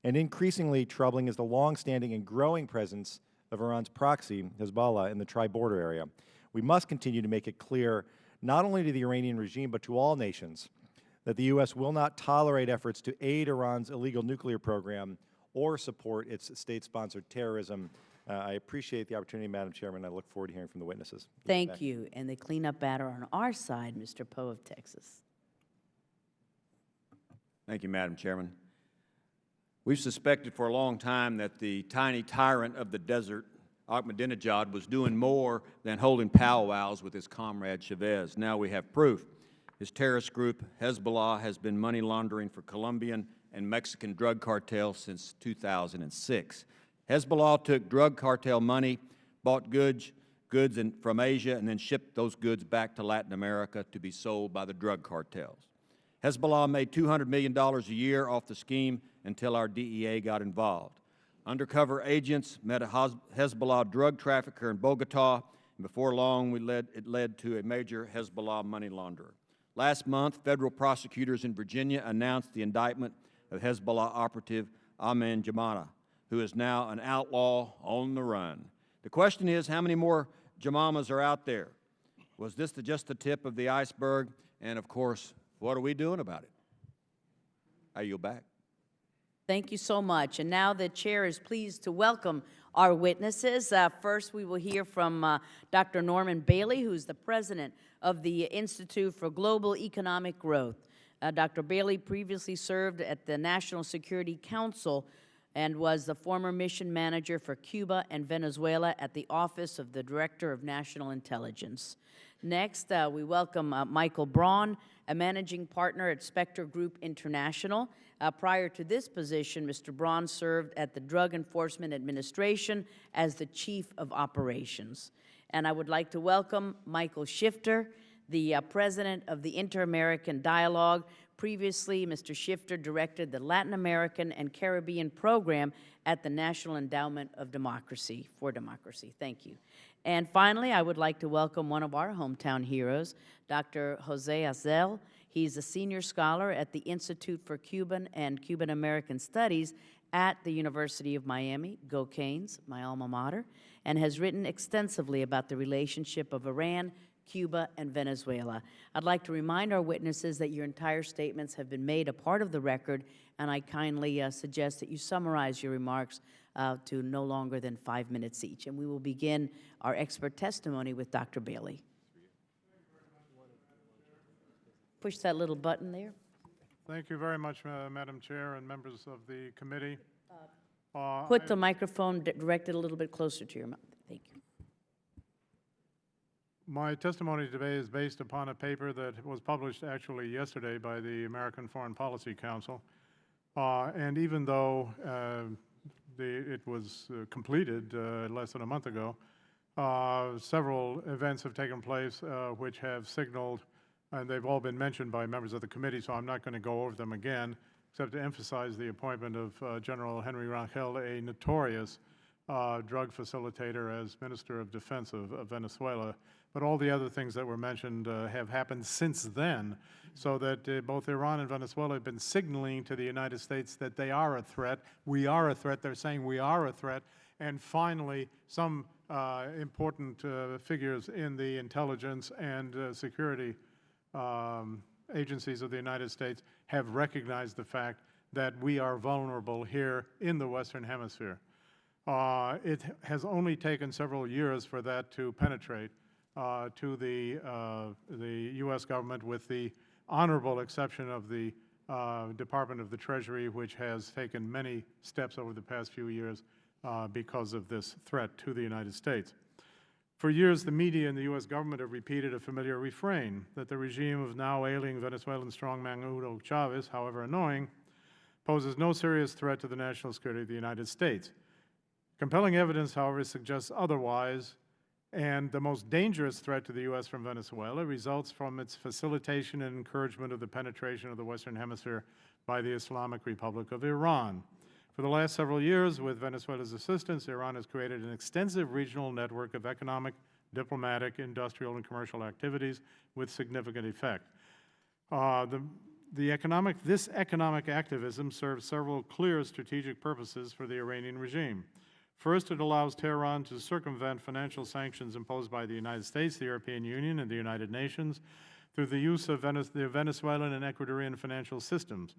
And increasingly troubling is the long-standing and growing presence of Iran's proxy, Hezbollah, in the tri-border area. We must continue to make it clear not only to the Iranian regime, but to all nations, that the U.S. will not tolerate efforts to aid Iran's illegal nuclear program or support its state-sponsored terrorism. I appreciate the opportunity, Madam Chairman. I look forward to hearing from the witnesses. Thank you. And the cleanup batter on our side, Mr. Poe of Texas. Thank you, Madam Chairman. We've suspected for a long time that the tiny tyrant of the desert, Ahmadinejad, was doing more than holding powwows with his comrade Chavez. Now we have proof. His terrorist group, Hezbollah, has been money laundering for Colombian and Mexican drug cartels since 2006. Hezbollah took drug cartel money, bought goods from Asia, and then shipped those goods back to Latin America to be sold by the drug cartels. Hezbollah made $200 million a year off the scheme until our DEA got involved. Undercover agents met a Hezbollah drug trafficker in Bogota, and before long it led to a major Hezbollah money launderer. Last month, federal prosecutors in Virginia announced the indictment of Hezbollah operative Amin Jamana, who is now an outlaw on the run. The question is, how many more Jamamas are out there? Was this just the tip of the iceberg? And of course, what are we doing about it? I yield back. Thank you so much. And now the chair is pleased to welcome our witnesses. First, we will hear from Dr. Norman Bailey, who's the president of the Institute for Global Economic Growth. Dr. Bailey previously served at the National Security Council and was the former mission manager for Cuba and Venezuela at the Office of the Director of National Intelligence. Next, we welcome Michael Braun, a managing partner at Spectre Group International. Prior to this position, Mr. Braun served at the Drug Enforcement Administration as the Chief of Operations. And I would like to welcome Michael Shifter, the president of the Inter-American Dialogue. Previously, Mr. Shifter directed the Latin American and Caribbean program at the National Endowment of Democracy for Democracy. Thank you. And finally, I would like to welcome one of our hometown heroes, Dr. Jose Azel. He's a senior scholar at the Institute for Cuban and Cuban American Studies at the University of Miami, go Canes, my alma mater, and has written extensively about the relationship of Iran, Cuba, and Venezuela. I'd like to remind our witnesses that your entire statements have been made a part of the record, and I kindly suggest that you summarize your remarks to no longer than 5 minutes each. And we will begin our expert testimony with Dr. Bailey. Push that little button there. Thank you very much, Madam Chair and members of the committee. Put the microphone directed a little bit closer to your mouth. Thank you. My testimony today is based upon a paper that was published actually yesterday by the American Foreign Policy Council. And even though it was completed less than a month ago, several events have taken place which have signaled, and they've all been mentioned by members of the committee, so I'm not going to go over them again, except to emphasize the appointment of General Henry Rangel, a notorious drug facilitator, as Minister of Defense of Venezuela. But all the other things that were mentioned have happened since then, so that both Iran and Venezuela have been signaling to the United States that they are a threat. We are a threat. They're saying we are a threat. And finally, some important figures in the intelligence and security agencies of the United States have recognized the fact that we are vulnerable here in the Western Hemisphere. It has only taken several years for that to penetrate to the U.S. government, with the honorable exception of the Department of the Treasury, which has taken many steps over the past few years because of this threat to the United States. For years, the media and the U.S. government have repeated a familiar refrain that the regime of now ailing Venezuelan strongman Hugo Chavez, however annoying, poses no serious threat to the national security of the United States. Compelling evidence, however, suggests otherwise, and the most dangerous threat to the U.S. from Venezuela results from its facilitation and encouragement of the penetration of the Western Hemisphere by the Islamic Republic of Iran. For the last several years, with Venezuela's assistance, Iran has created an extensive regional network of economic, diplomatic, industrial, and commercial activities with significant effect. This economic activism serves several clear strategic purposes for the Iranian regime. First, it allows Tehran to circumvent financial sanctions imposed by the United States, the European Union, and the United Nations through the use of the Venezuelan and Ecuadorian financial systems.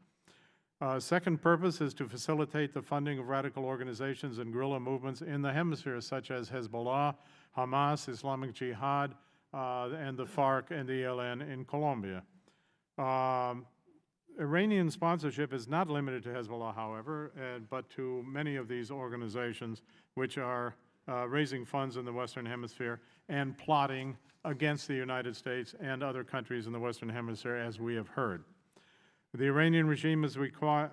Second purpose is to facilitate the funding of radical organizations and guerrilla movements in the hemisphere, such as Hezbollah, Hamas, Islamic Jihad, and the FARC and the ELN in Colombia. Iranian sponsorship is not limited to Hezbollah, however, but to many of these organizations which are raising funds in the Western Hemisphere and plotting against the United States and other countries in the Western Hemisphere, as we have heard. The Iranian regime has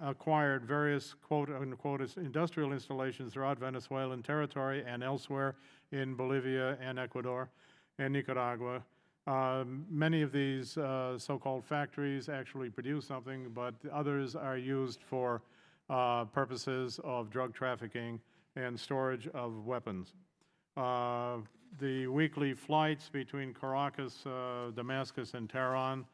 acquired various quote-unquote industrial installations throughout Venezuelan territory and elsewhere in Bolivia and Ecuador and Nicaragua. Many of these so-called factories actually produce something, but others are used for purposes of drug trafficking and storage of weapons. The weekly flights between Caracas, Damascus, and Tehran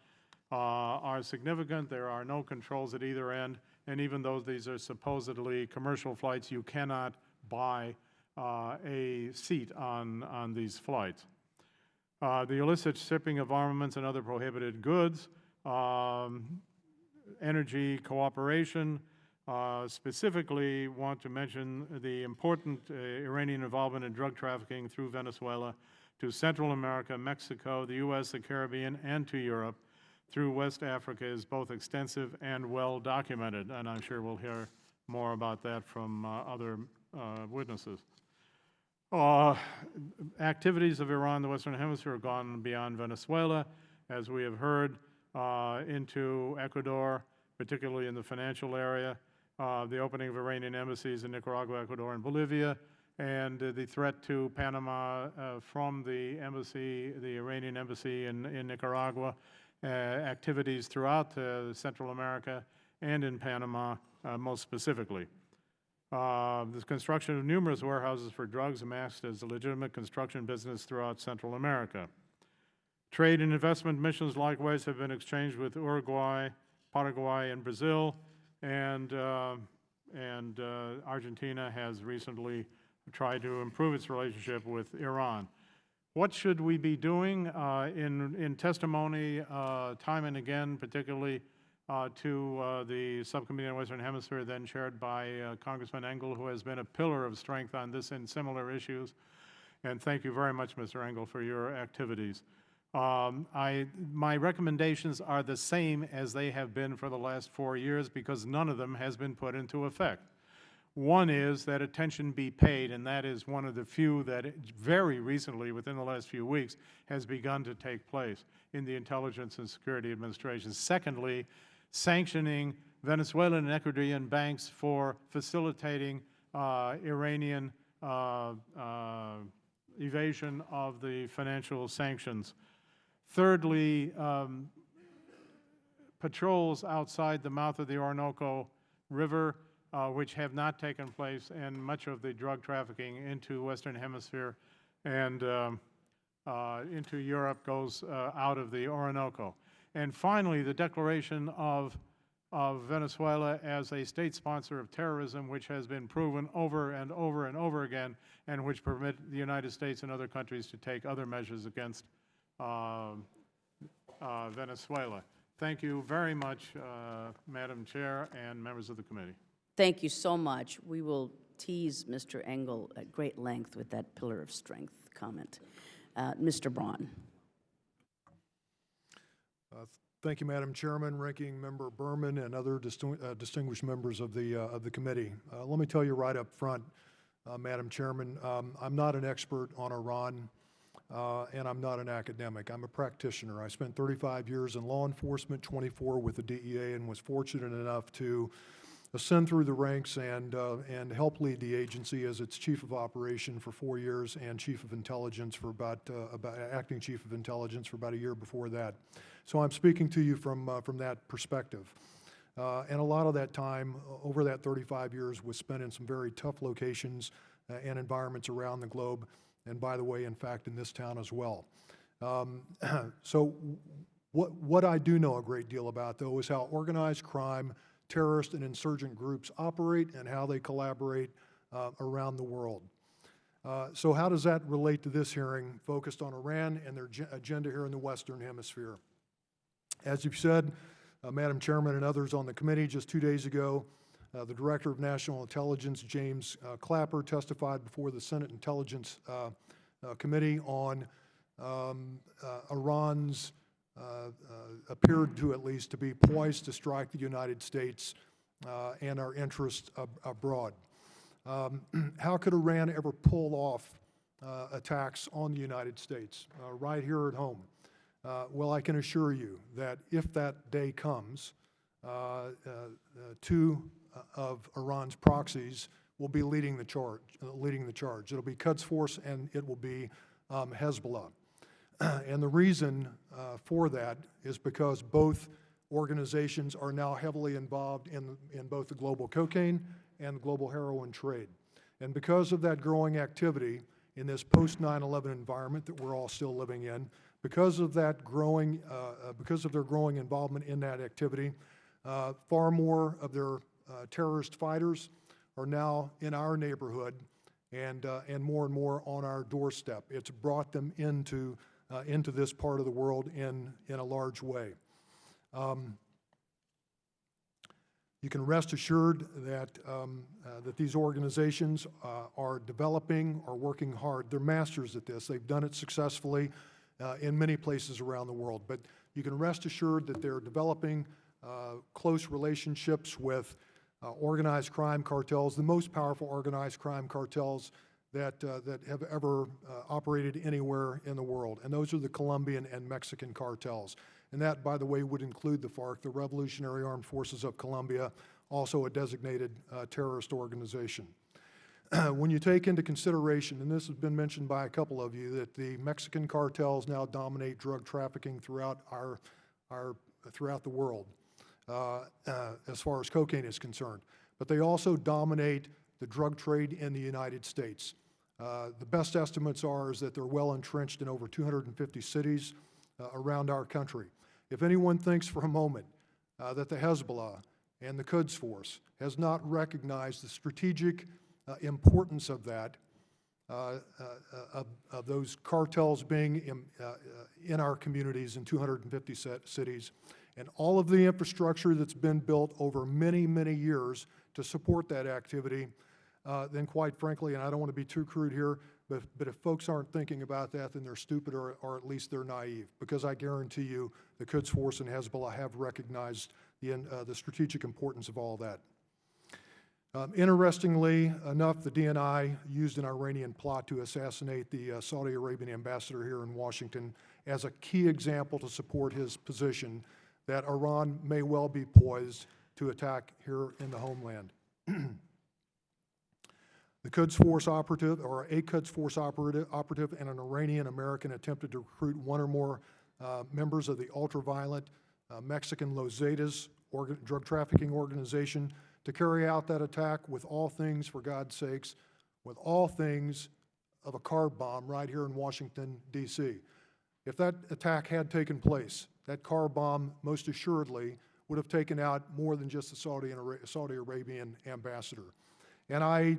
are significant. There are no controls at either end, and even though these are supposedly commercial flights, you cannot buy a seat on these flights. The illicit shipping of armaments and other prohibited goods, energy cooperation, specifically want to mention the important Iranian involvement in drug trafficking through Venezuela to Central America, Mexico, the U.S., the Caribbean, and to Europe through West Africa is both extensive and well documented, and I'm sure we'll hear more about that from other witnesses. Activities of Iran in the Western Hemisphere have gone beyond Venezuela, as we have heard, into Ecuador, particularly in the financial area, the opening of Iranian embassies in Nicaragua, Ecuador, and Bolivia, and the threat to Panama from the embassy, the Iranian embassy in Nicaragua, activities throughout Central America and in Panama most specifically. The construction of numerous warehouses for drugs amassed as a legitimate construction business throughout Central America. Trade and investment missions likewise have been exchanged with Uruguay, Paraguay, and Brazil, and Argentina has recently tried to improve its relationship with Iran. What should we be doing? In testimony, time and again, particularly to the Subcommittee on the Western Hemisphere, then chaired by Congressman Engel, who has been a pillar of strength on this and similar issues. And thank you very much, Mr. Engel, for your activities. My recommendations are the same as they have been for the last 4 years because none of them has been put into effect. One is that attention be paid, and that is one of the few that very recently, within the last few weeks, has begun to take place in the Intelligence and Security Administration. Secondly, sanctioning Venezuelan and Ecuadorian banks for facilitating Iranian evasion of the financial sanctions. Thirdly, patrols outside the mouth of the Orinoco River, which have not taken place, and much of the drug trafficking into Western Hemisphere and into Europe goes out of the Orinoco. And finally, the declaration of Venezuela as a state sponsor of terrorism, which has been proven over and over and over again, and which permit the United States and other countries to take other measures against Venezuela. Thank you very much, Madam Chair and members of the committee. Thank you so much. We will tease Mr. Engel at great length with that pillar of strength comment. Mr. Braun. Thank you, Madam Chairman, Ranking Member Berman, and other distinguished members of the committee. Let me tell you right up front, Madam Chairman, I'm not an expert on Iran, and I'm not an academic. I'm a practitioner. I spent 35 years in law enforcement, 24 with the DEA, and was fortunate enough to ascend through the ranks and help lead the agency as its chief of operation for 4 years and chief of intelligence for acting chief of intelligence for about a year before that. So I'm speaking to you from that perspective. And a lot of that time, over that 35 years, was spent in some very tough locations and environments around the globe, and by the way, in fact, in this town as well. So what I do know a great deal about, though, is how organized crime, terrorist and insurgent groups operate and how they collaborate around the world. So how does that relate to this hearing focused on Iran and their agenda here in the Western Hemisphere? As you've said, Madam Chairman and others on the committee, just 2 days ago, the Director of National Intelligence, James Clapper, testified before the Senate Intelligence Committee on Iran's appeared to at least to be poised to strike the United States and our interests abroad. How could Iran ever pull off attacks on the United States right here at home? Well, I can assure you that if that day comes, two of Iran's proxies will be leading the charge. It'll be Quds Force and it will be Hezbollah. And the reason for that is because both organizations are now heavily involved in both the global cocaine and the global heroin trade. And because of that growing activity in this post-9/11 environment that we're all still living in, because of that growing, because of their growing involvement in that activity, far more of their terrorist fighters are now in our neighborhood and more on our doorstep. It's brought them into this part of the world in a large way. You can rest assured that these organizations are developing, are working hard. They're masters at this. They've done it successfully in many places around the world. But you can rest assured that they're developing close relationships with organized crime cartels, the most powerful organized crime cartels that have ever operated anywhere in the world. And those are the Colombian and Mexican cartels. And that, by the way, would include the FARC, the Revolutionary Armed Forces of Colombia, also a designated terrorist organization. When you take into consideration, and this has been mentioned by a couple of you, that the Mexican cartels now dominate drug trafficking throughout throughout the world, as far as cocaine is concerned. But they also dominate the drug trade in the United States. The best estimates are is that they're well entrenched in over 250 cities around our country. If anyone thinks for a moment that the Hezbollah and the Quds Force has not recognized the strategic importance of that, of those cartels being in our communities in 250 cities, and all of the infrastructure that's been built over many, many years to support that activity, then quite frankly, and I don't want to be too crude here, but if folks aren't thinking about that, then they're stupid or at least they're naive, because I guarantee you the Quds Force and Hezbollah have recognized the strategic importance of all that. Interestingly enough, the DNI used an Iranian plot to assassinate the Saudi Arabian ambassador here in Washington as a key example to support his position that Iran may well be poised to attack here in the homeland. The Quds Force operative, or a Quds Force operative and an Iranian American attempted to recruit one or more members of the ultra-violent Mexican Los Zetas drug trafficking organization to carry out that attack with all things, for God's sakes, with all things of a car bomb right here in Washington, D.C. If that attack had taken place, that car bomb most assuredly would have taken out more than just the Saudi Arabian ambassador. And I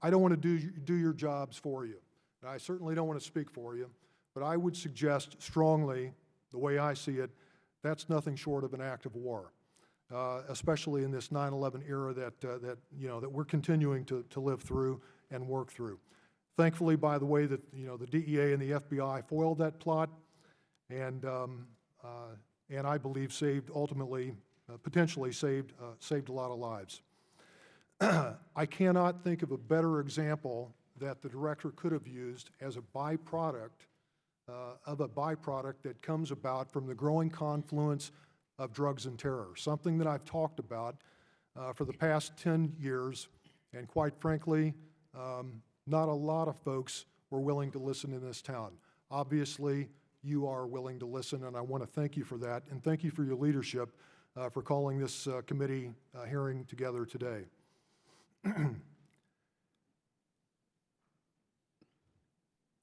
don't want to do your jobs for you. And I certainly don't want to speak for you, but I would suggest strongly, the way I see it, that's nothing short of an act of war. Especially in this 9/11 era that we're continuing to live through and work through. Thankfully, by the way, that the DEA and the FBI foiled that plot, and I believe potentially saved a lot of lives. I cannot think of a better example that the director could have used as a byproduct that comes about from the growing confluence of drugs and terror, something that I've talked about for the past 10 years, and quite frankly, not a lot of folks were willing to listen in this town. Obviously, you are willing to listen, and I want to thank you for that, and thank you for your leadership for calling this committee hearing together today.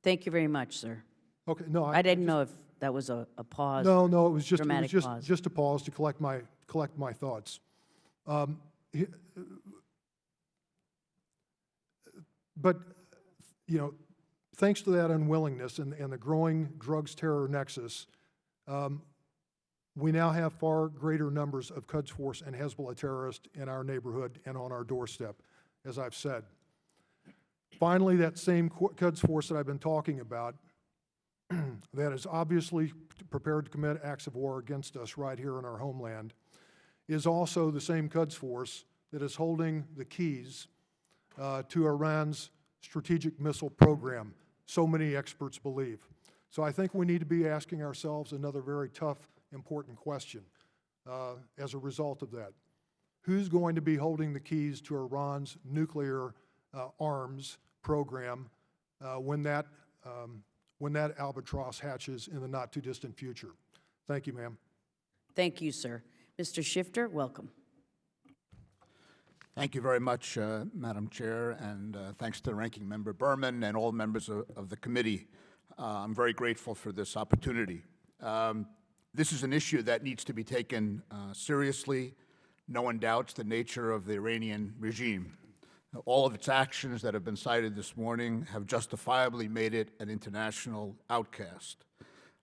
Thank you very much, sir. Okay, no, I didn't know if that was a pause. No, it was just pause. just a pause to collect my thoughts. But thanks to that unwillingness and the growing drugs terror nexus, we now have far greater numbers of Quds Force and Hezbollah terrorists in our neighborhood and on our doorstep, as I've said. Finally, that same Quds Force that I've been talking about, that is obviously prepared to commit acts of war against us right here in our homeland, is also the same Quds Force that is holding the keys to Iran's strategic missile program, so many experts believe. So I think we need to be asking ourselves another very tough, important question as a result of that. Who's going to be holding the keys to Iran's nuclear arms program when that albatross hatches in the not-too-distant future? Thank you, ma'am. Thank you, sir. Mr. Shifter, welcome. Thank you very much, Madam Chair, and thanks to the Ranking Member Berman and all members of the committee. I'm very grateful for this opportunity. This is an issue that needs to be taken seriously. No one doubts the nature of the Iranian regime. All of its actions that have been cited this morning have justifiably made it an international outcast.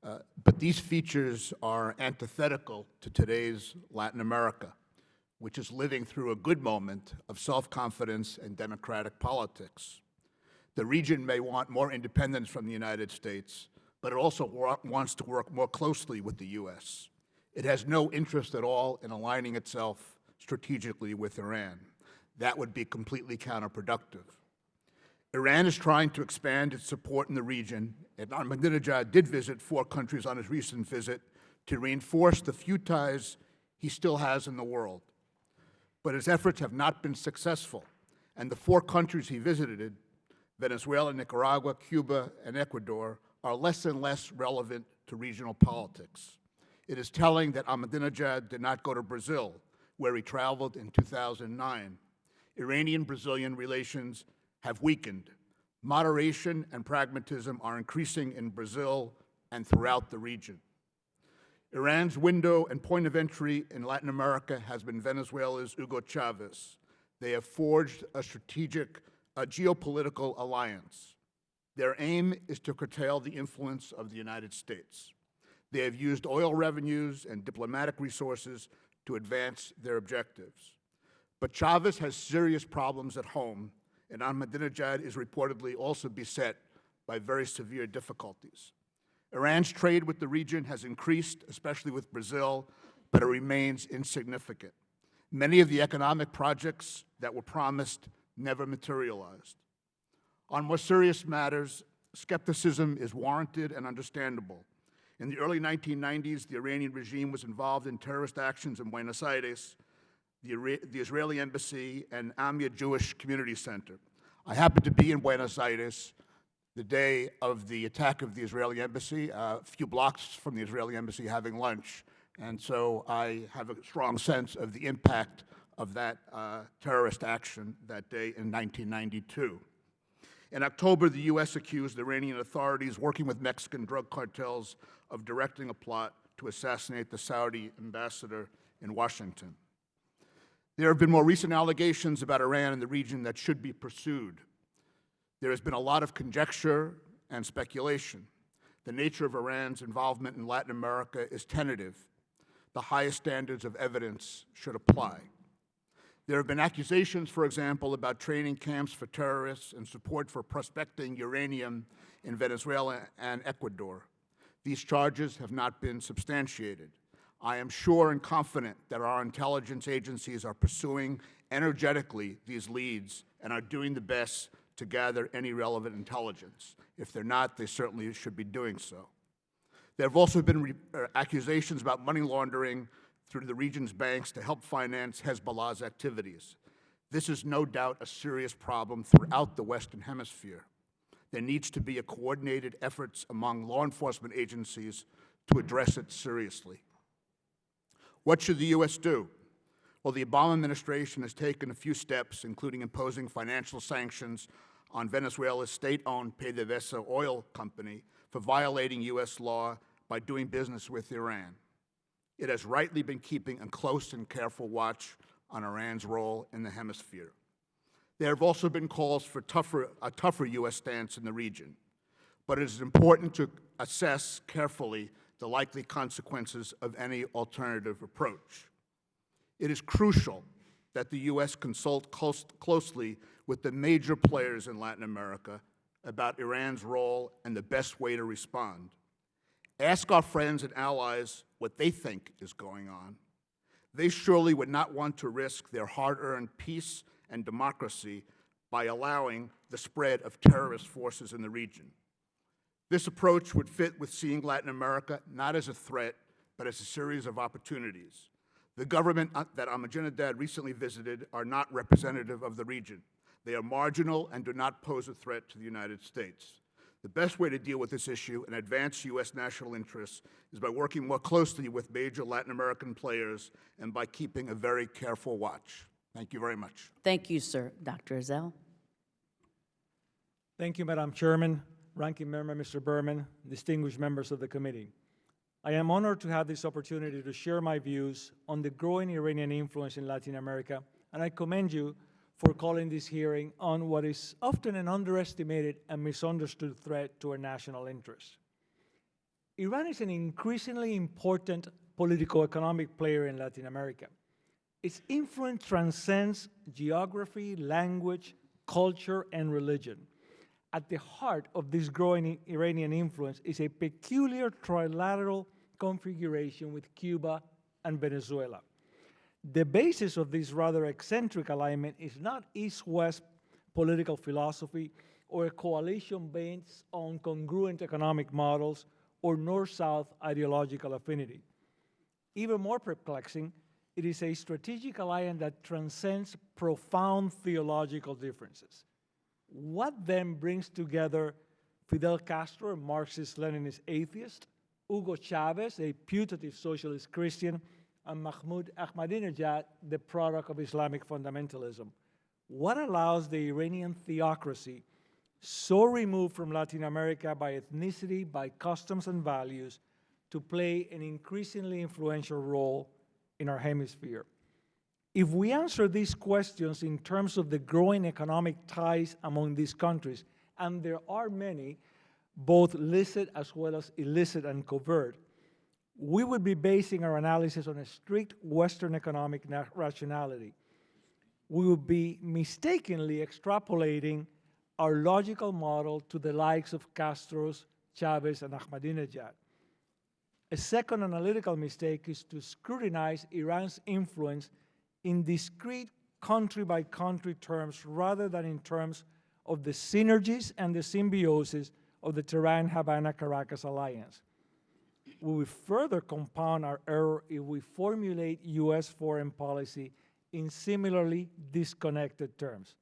But these features are antithetical to today's Latin America, which is living through a good moment of self-confidence and democratic politics. The region may want more independence from the United States, but it also wants to work more closely with the U.S. It has no interest at all in aligning itself strategically with Iran. That would be completely counterproductive. Iran is trying to expand its support in the region, and Ahmadinejad did visit 4 countries on his recent visit to reinforce the few ties he still has in the world. But his efforts have not been successful, and the 4 countries he visited, Venezuela, Nicaragua, Cuba, and Ecuador, are less and less relevant to regional politics. It is telling that Ahmadinejad did not go to Brazil, where he traveled in 2009. Iranian-Brazilian relations have weakened. Moderation and pragmatism are increasing in Brazil and throughout the region. Iran's window and point of entry in Latin America has been Venezuela's Hugo Chavez. They have forged a strategic, geopolitical alliance. Their aim is to curtail the influence of the United States. They have used oil revenues and diplomatic resources to advance their objectives. But Chavez has serious problems at home, and Ahmadinejad is reportedly also beset by very severe difficulties. Iran's trade with the region has increased, especially with Brazil, but it remains insignificant. Many of the economic projects that were promised never materialized. On more serious matters, skepticism is warranted and understandable. In the early 1990s, the Iranian regime was involved in terrorist actions in Buenos Aires, the Israeli Embassy, and Amia Jewish Community Center. I happened to be in Buenos Aires the day of the attack of the Israeli Embassy, a few blocks from the Israeli Embassy, having lunch. And so I have a strong sense of the impact of that terrorist action that day in 1992. In October, the U.S. accused Iranian authorities working with Mexican drug cartels of directing a plot to assassinate the Saudi ambassador in Washington. There have been more recent allegations about Iran in the region that should be pursued. There has been a lot of conjecture and speculation. The nature of Iran's involvement in Latin America is tentative. The highest standards of evidence should apply. There have been accusations, for example, about training camps for terrorists and support for prospecting uranium in Venezuela and Ecuador. These charges have not been substantiated. I am sure and confident that our intelligence agencies are pursuing energetically these leads and are doing the best to gather any relevant intelligence. If they're not, they certainly should be doing so. There have also been accusations about money laundering through the region's banks to help finance Hezbollah's activities. This is no doubt a serious problem throughout the Western Hemisphere. There needs to be a coordinated efforts among law enforcement agencies to address it seriously. What should the U.S. do? Well, the Obama administration has taken a few steps, including imposing financial sanctions on Venezuela's state-owned PDVSA oil company for violating U.S. law by doing business with Iran. It has rightly been keeping a close and careful watch on Iran's role in the hemisphere. There have also been calls for a tougher U.S. stance in the region, but it is important to assess carefully the likely consequences of any alternative approach. It is crucial that the U.S. consult closely with the major players in Latin America about Iran's role and the best way to respond. Ask our friends and allies what they think is going on. They surely would not want to risk their hard-earned peace and democracy by allowing the spread of terrorist forces in the region. This approach would fit with seeing Latin America not as a threat, but as a series of opportunities. The government that Ahmadinejad recently visited are not representative of the region. They are marginal and do not pose a threat to the United States. The best way to deal with this issue and advance U.S. national interests is by working more closely with major Latin American players and by keeping a very careful watch. Thank you very much. Thank you, sir. Dr. Ezell. Thank you, Madam Chairman, Ranking Member Mr. Berman, distinguished members of the committee. I am honored to have this opportunity to share my views on the growing Iranian influence in Latin America, and I commend you for calling this hearing on what is often an underestimated and misunderstood threat to our national interests. Iran is an increasingly important political-economic player in Latin America. Its influence transcends geography, language, culture, and religion. At the heart of this growing Iranian influence is a peculiar trilateral configuration with Cuba and Venezuela. The basis of this rather eccentric alignment is not East-West political philosophy or a coalition based on congruent economic models or North-South ideological affinity. Even more perplexing, it is a strategic alliance that transcends profound theological differences. What then brings together Fidel Castro, a Marxist-Leninist atheist, Hugo Chavez, a putative socialist Christian, and Mahmoud Ahmadinejad, the product of Islamic fundamentalism? What allows the Iranian theocracy, so removed from Latin America by ethnicity, by customs and values, to play an increasingly influential role in our hemisphere? If we answer these questions in terms of the growing economic ties among these countries, and there are many, both licit as well as illicit and covert, we would be basing our analysis on a strict Western economic rationality. We would be mistakenly extrapolating our logical model to the likes of Castro's, Chavez, and Ahmadinejad. A second analytical mistake is to scrutinize Iran's influence in discrete country-by-country terms rather than in terms of the synergies and the symbiosis of the Tehran-Havana-Caracas alliance. We will further compound our error if we formulate U.S. foreign policy in similarly disconnected terms.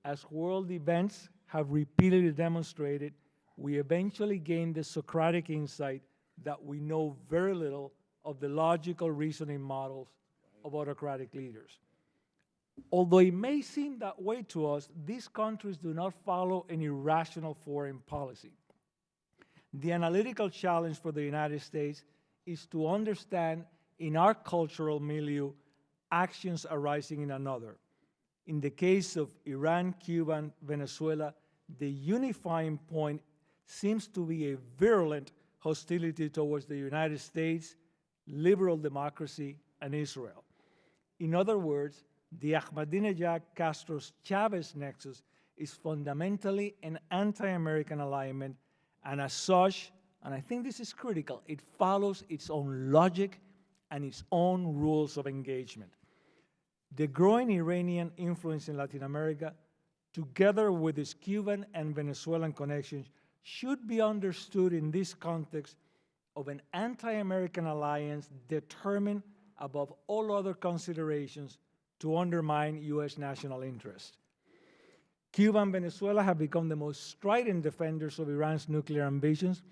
As world events have repeatedly demonstrated, we eventually gain the Socratic insight that we know very little of the logical reasoning models of autocratic leaders. Although it may seem that way to us, these countries do not follow an irrational foreign policy. The analytical challenge for the United States is to understand in our cultural milieu actions arising in another. In the case of Iran, Cuba, and Venezuela, the unifying point seems to be a virulent hostility towards the United States, liberal democracy, and Israel. In other words, the Ahmadinejad-Castro-Chavez nexus is fundamentally an anti-American alignment, and as such, and I think this is critical, it follows its own logic and its own rules of engagement. The growing Iranian influence in Latin America, together with its Cuban and Venezuelan connections, should be understood in this context of an anti-American alliance determined above all other considerations to undermine U.S. national interest. Cuba and Venezuela have become the most strident defenders of Iran's nuclear ambitions,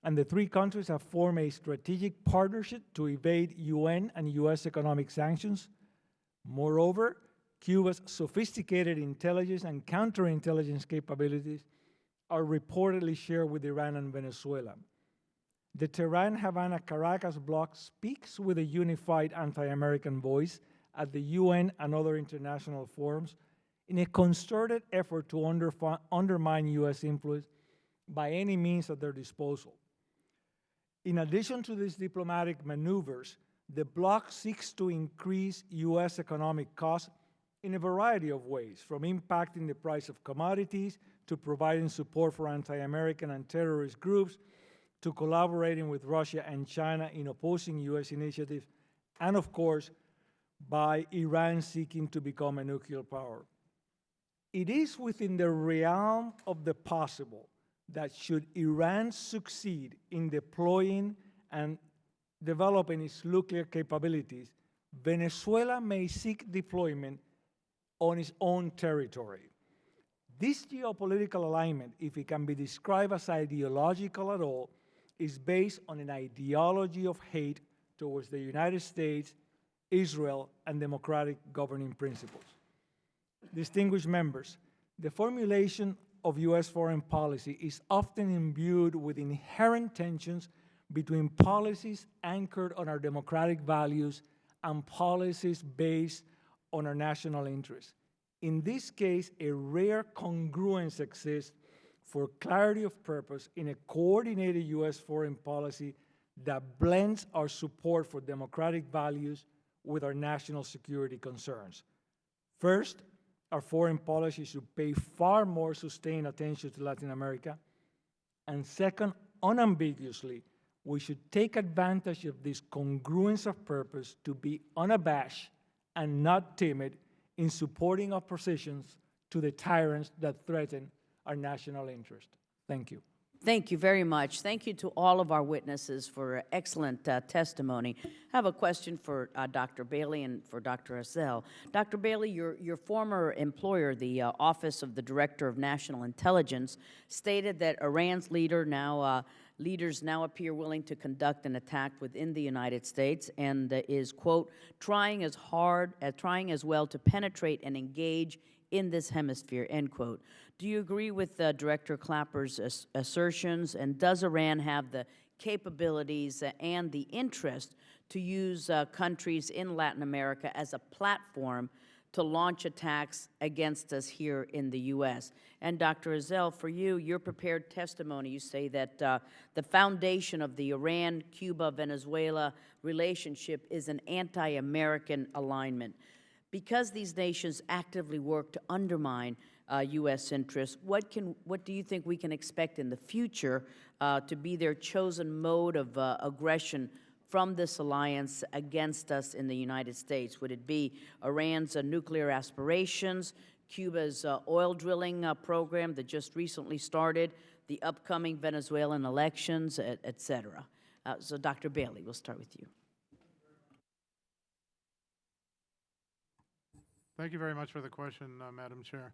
and the three countries have formed a strategic partnership to evade UN and U.S. economic sanctions. Moreover, Cuba's sophisticated intelligence and counterintelligence capabilities are reportedly shared with Iran and Venezuela. The Tehran-Havana-Caracas bloc speaks with a unified anti-American voice at the UN and other international forums in a concerted effort to undermine U.S. influence by any means at their disposal. In addition to these diplomatic maneuvers, the bloc seeks to increase U.S. economic costs in a variety of ways, from impacting the price of commodities to providing support for anti-American and terrorist groups, to collaborating with Russia and China in opposing U.S. initiatives, and of course, by Iran seeking to become a nuclear power. It is within the realm of the possible that should Iran succeed in deploying and developing its nuclear capabilities, Venezuela may seek deployment on its own territory. This geopolitical alignment, if it can be described as ideological at all, is based on an ideology of hate towards the United States, Israel, and democratic governing principles. Distinguished members, the formulation of U.S. foreign policy is often imbued with inherent tensions between policies anchored on our democratic values and policies based on our national interests. In this case, a rare congruence exists for clarity of purpose in a coordinated U.S. foreign policy that blends our support for democratic values with our national security concerns. First, our foreign policy should pay far more sustained attention to Latin America. And second, unambiguously, We should take advantage of this congruence of purpose to be unabashed and not timid in supporting our positions to the tyrants that threaten our national interest. Thank you. Thank you very much. Thank you to all of our witnesses for excellent testimony. I have a question for Dr. Bailey and for Dr. Ezell. Dr. Bailey, your former employer, the Office of the Director of National Intelligence, stated that Iran's leaders now appear willing to conduct an attack within the United States and is, quote, trying as well to penetrate and engage in this hemisphere, end quote. Do you agree with Director Clapper's assertions, and does Iran have the capabilities and the interest to use countries in Latin America as a platform to launch attacks against us here in the U.S.? And Dr. Ezell, for you, your prepared testimony, you say that the foundation of the Iran-Cuba-Venezuela relationship is an anti-American alignment. Because these nations actively work to undermine U.S. interests, what do you think we can expect in the future to be their chosen mode of aggression from this alliance against us in the United States? Would it be Iran's nuclear aspirations, Cuba's oil drilling program that just recently started, the upcoming Venezuelan elections, et cetera? So, Dr. Bailey, we'll start with you. Thank you very much for the question, Madam Chair.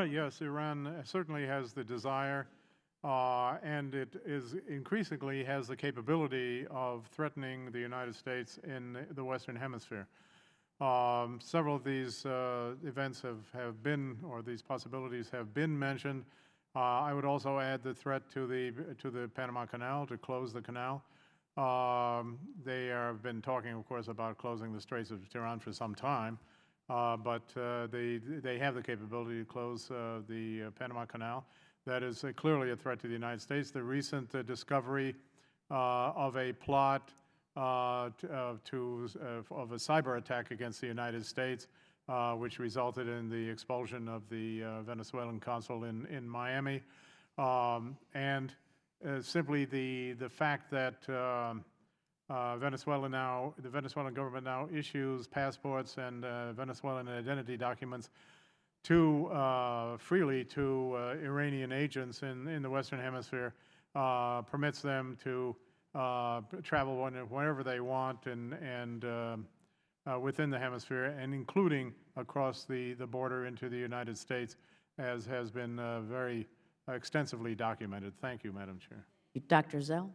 Yes, Iran certainly has the desire, and it is increasingly has the capability of threatening the United States in the Western Hemisphere. Several of these events have been, or these possibilities have been mentioned. I would also add the threat to the Panama Canal, to close the canal. They have been talking, of course, about closing the Straits of Tiran for some time. But they have the capability to close the Panama Canal. That is clearly a threat to the United States. The recent discovery of a plot of a cyber attack against the United States, which resulted in the expulsion of the Venezuelan consul in Miami, and simply the fact that the Venezuelan government now issues passports and Venezuelan identity documents freely to Iranian agents in the Western Hemisphere, permits them to travel whenever they want and within the hemisphere, and including across the border into the United States, as has been very extensively documented. Thank you, Madam Chair. Dr. Zell?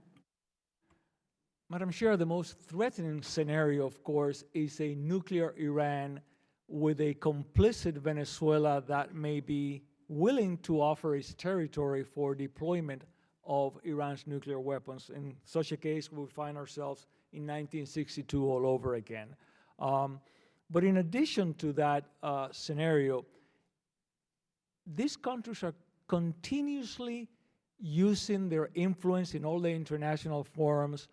Madam Chair, the most threatening scenario, of course, is a nuclear Iran with a complicit Venezuela that may be willing to offer its territory for deployment of Iran's nuclear weapons. In such a case, we find ourselves in 1962 all over again. But in addition to that scenario, these countries are continuously using their influence in all the international forums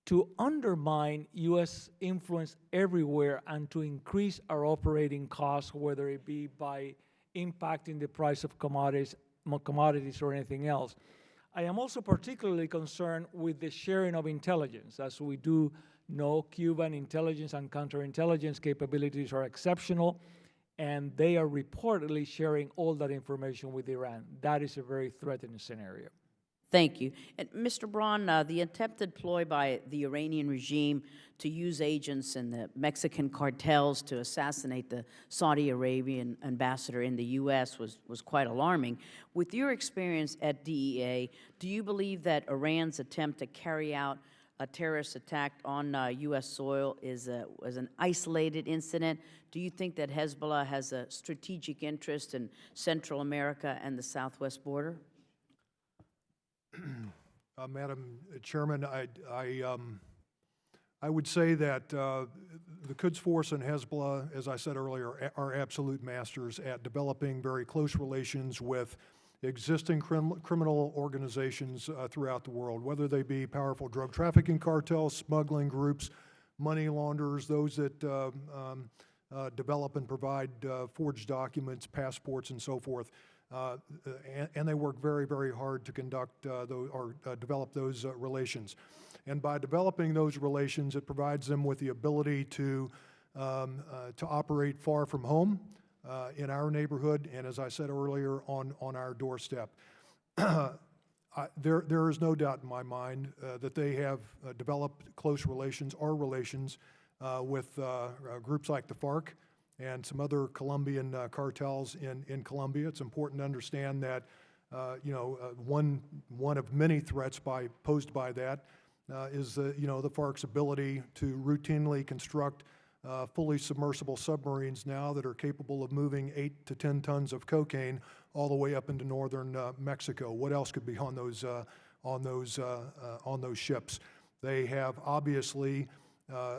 to undermine U.S. influence everywhere and to increase our operating costs, whether it be by impacting the price of commodities or anything else. I am also particularly concerned with the sharing of intelligence. As we do know, Cuban intelligence and counterintelligence capabilities are exceptional, and they are reportedly sharing all that information with Iran. That is a very threatening scenario. Thank you. And Mr. Braun, the attempted ploy by the Iranian regime to use agents in the Mexican cartels to assassinate the Saudi Arabian ambassador in the U.S. was quite alarming. With your experience at DEA, do you believe that Iran's attempt to carry out a terrorist attack on U.S. soil is an isolated incident? Do you think that Hezbollah has a strategic interest in Central America and the southwest border? Madam Chairman, I would say that the Quds Force and Hezbollah, as I said earlier, are absolute masters at developing very close relations with existing criminal organizations throughout the world, whether they be powerful drug trafficking cartels, smuggling groups, money launderers, those that develop and provide forged documents, passports, and so forth. And they work very, very hard to conduct develop those relations. And by developing those relations, it provides them with the ability to operate far from home in our neighborhood, and as I said earlier, on our doorstep. There is no doubt in my mind that they have developed close relations, or relations, with groups like the FARC and some other Colombian cartels in Colombia. It's important to understand that one of many threats posed by that is the FARC's ability to routinely construct fully submersible submarines now that are capable of moving 8 to 10 tons of cocaine all the way up into northern Mexico. What else could be on those ships? They have obviously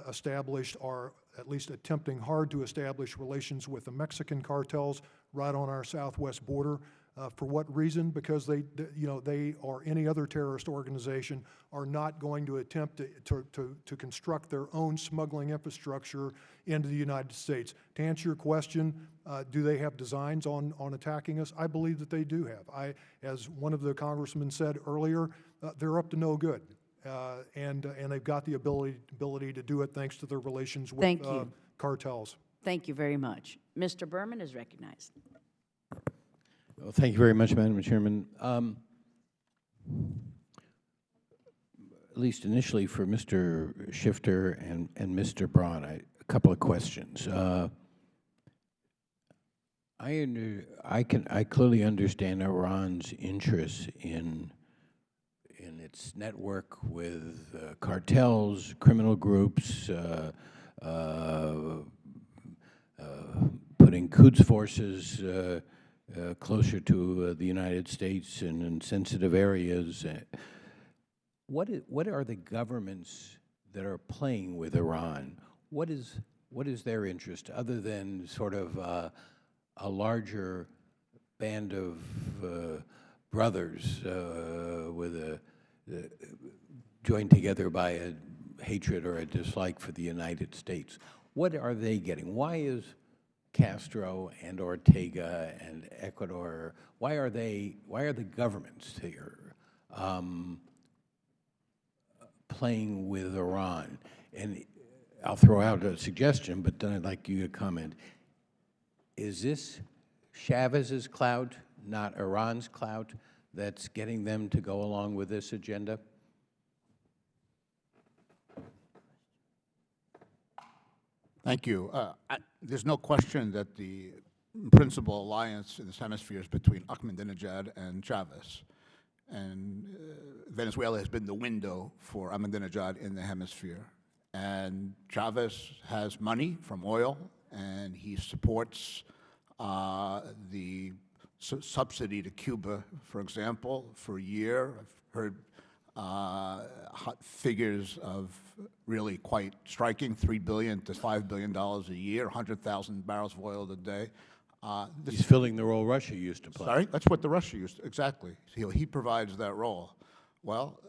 established, or at least attempting hard to establish, relations with the Mexican cartels right on our southwest border. For what reason? Because they or any other terrorist organization are not going to attempt to construct their own smuggling infrastructure into the United States. To answer your question, do they have designs on attacking us? I believe that they do have. As one of the congressmen said earlier, they're up to no good, and they've got the ability to do it thanks to their relations with cartels. Thank you very much. Mr. Berman is recognized. Well, thank you very much, Madam Chairman. At least initially for Mr. Shifter and Mr. Braun, a couple of questions. I clearly understand Iran's interest in its network with cartels, criminal groups, putting Quds forces closer to the United States and in sensitive areas. What are the governments that are playing with Iran? What is their interest, other than sort of a larger band of brothers joined together by a hatred or a dislike for the United States? What are they getting? Why is Castro and Ortega and Ecuador, why are the governments here playing with Iran? And I'll throw out a suggestion, but then I'd like you to comment. Is this Chavez's clout, not Iran's clout, that's getting them to go along with this agenda? Thank you. There's no question that the principal alliance in this hemisphere is between Ahmadinejad and Chavez. And Venezuela has been the window for Ahmadinejad in the hemisphere. And Chavez has money from oil, and he supports the subsidy to Cuba, for example, for a year. I've heard figures of really quite striking, $3 billion to $5 billion a year, 100,000 barrels of oil a day. He's filling the role Russia used to play. Sorry? That's what the Russia used to, exactly. He provides that role. Well,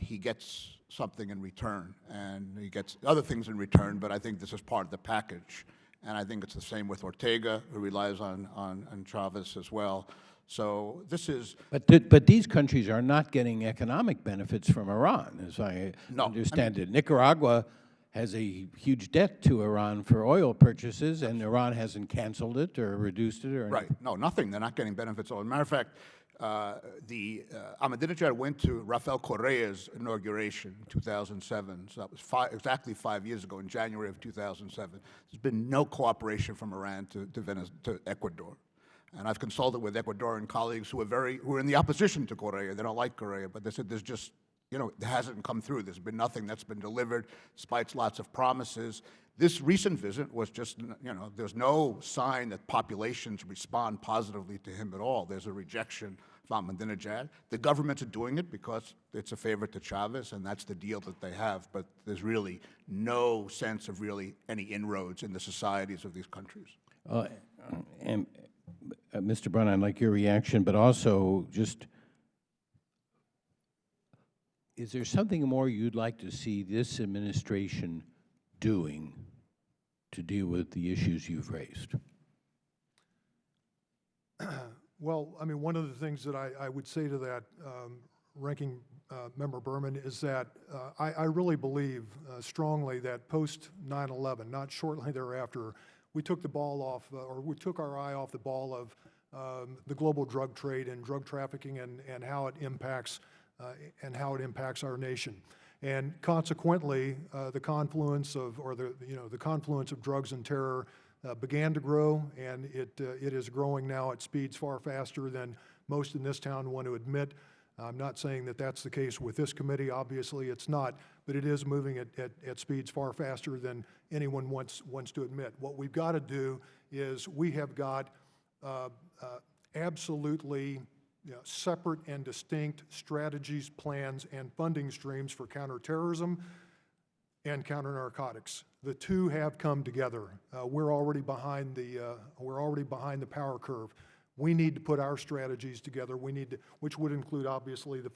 he gets something in return, and he gets other things in return, but I think this is part of the package. And I think it's the same with Ortega, who relies on Chavez as well. So this is... But these countries are not getting economic benefits from Iran, as I understand it. Nicaragua has a huge debt to Iran for oil purchases, and Iran hasn't canceled it or reduced it or Right. No, nothing. They're not getting benefits. As a matter of fact, Ahmadinejad went to Rafael Correa's inauguration in 2007. So that was exactly 5 years ago, in January of 2007. There's been no cooperation from Iran to Ecuador. And I've consulted with Ecuadorian colleagues who are in the opposition to Correa. They don't like Correa, but they said there's just, it hasn't come through. There's been nothing that's been delivered, despite lots of promises. This recent visit was just, there's no sign that populations respond positively to him at all. There's a rejection of Ahmadinejad. The governments are doing it because it's a favor to Chavez, and that's the deal that they have. But there's really no sense of really any inroads in the societies of these countries. And Mr. Braun, I'd like your reaction, but also just, is there something more you'd like to see this administration doing to deal with the issues you've raised? Well, I mean, one of the things that I would say to that, Ranking Member Berman, is that I really believe strongly that post 9/11, not shortly thereafter, we took the ball off, or we took our eye off the ball of the global drug trade and drug trafficking and how it impacts our nation. And consequently, the confluence of, or the confluence of drugs and terror began to grow, and it is growing now at speeds far faster than most in this town want to admit. I'm not saying that that's the case with this committee. Obviously, it's not, but it is moving at speeds far faster than anyone wants to admit. What we've got to do is we have got absolutely separate and distinct strategies, plans, and funding streams for counterterrorism and counter-narcotics. The two have come together. We're already behind the power curve. We need to put our strategies together. We need to, which would include obviously the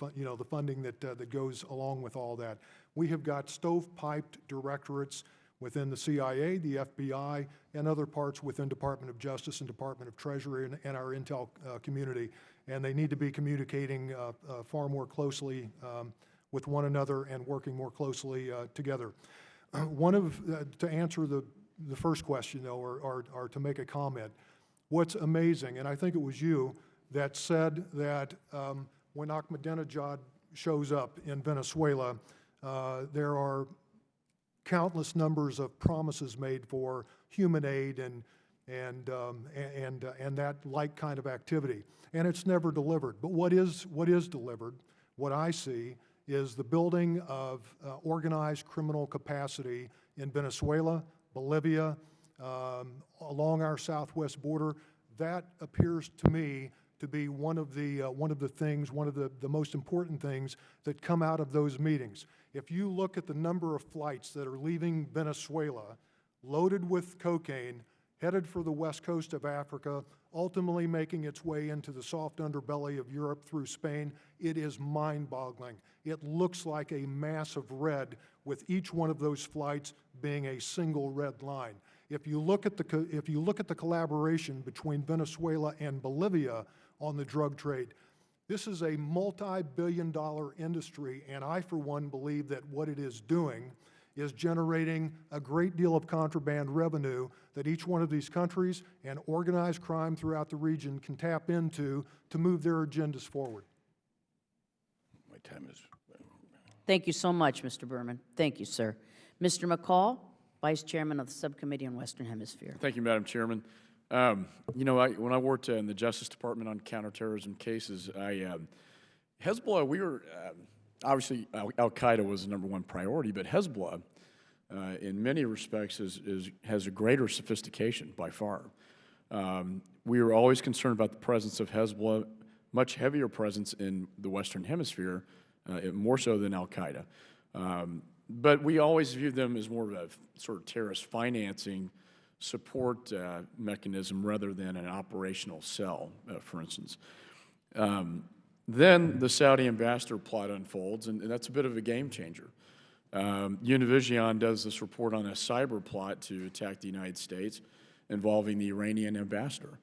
funding that goes along with all that. We have got stovepiped directorates within the CIA, the FBI, and other parts within Department of Justice and Department of Treasury and our intel community, and they need to be communicating far more closely with one another and working more closely together. To answer the first question, though, or to make a comment, what's amazing, and I think it was you that said that when Ahmadinejad shows up in Venezuela, there are countless numbers of promises made for human aid and that like kind of activity, and it's never delivered. But what is delivered, what I see, is the building of organized criminal capacity in Venezuela, Bolivia, along our southwest border. That appears to me to be one of the most important things that come out of those meetings. If you look at the number of flights that are leaving Venezuela, loaded with cocaine, headed for the west coast of Africa, ultimately making its way into the soft underbelly of Europe through Spain, it is mind-boggling. It looks like a mass of red, with each one of those flights being a single red line. If you look at the collaboration between Venezuela and Bolivia on the drug trade, this is a multi-billion-dollar industry, and I, for one, believe that what it is doing is generating a great deal of contraband revenue that each one of these countries and organized crime throughout the region can tap into to move their agendas forward. My time is... Thank you so much, Mr. Berman. Thank you, sir. Mr. McCall, Vice Chairman of the Subcommittee on Western Hemisphere. Thank you, Madam Chairman. When I worked in the Justice Department on counterterrorism cases, Hezbollah, we were, obviously Al-Qaeda was the #1 priority, but Hezbollah, in many respects, has a greater sophistication by far. We were always concerned about the presence of Hezbollah, much heavier presence in the Western Hemisphere, more so than Al-Qaeda. But we always viewed them as more of a sort of terrorist financing support mechanism rather than an operational cell, for instance. Then the Saudi ambassador plot unfolds, and that's a bit of a game changer. Univision does this report on a cyber plot to attack the United States involving the Iranian ambassador.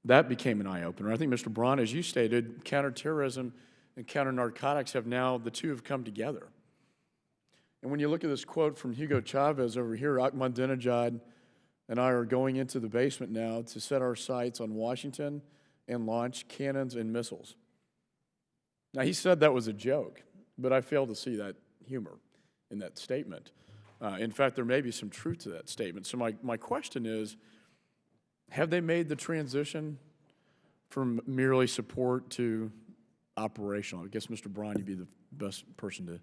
That became an eye-opener. I think, Mr. Braun, as you stated, counterterrorism and counter-narcotics the two have come together. And when you look at this quote from Hugo Chavez over here, Ahmadinejad and I are going into the basement now to set our sights on Washington and launch cannons and missiles. Now, he said that was a joke, but I fail to see that humor in that statement. In fact, there may be some truth to that statement. So my question is, have they made the transition from merely support to operational? I guess, Mr. Braun, you'd be the best person to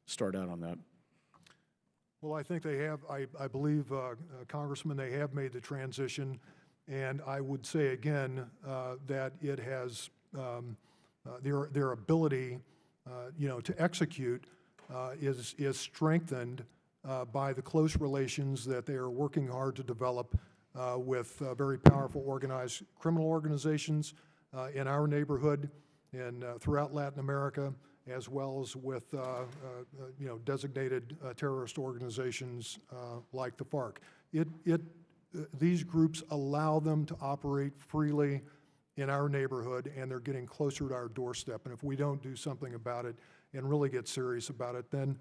start out on that. Well, I think they have. I believe, Congressman, they have made the transition, and I would say again that it has their ability, to execute is strengthened by the close relations that they are working hard to develop with very powerful organized criminal organizations in our neighborhood and throughout Latin America, as well as with designated terrorist organizations like the FARC. These groups allow them to operate freely in our neighborhood, and they're getting closer to our doorstep. And if we don't do something about it and really get serious about it, then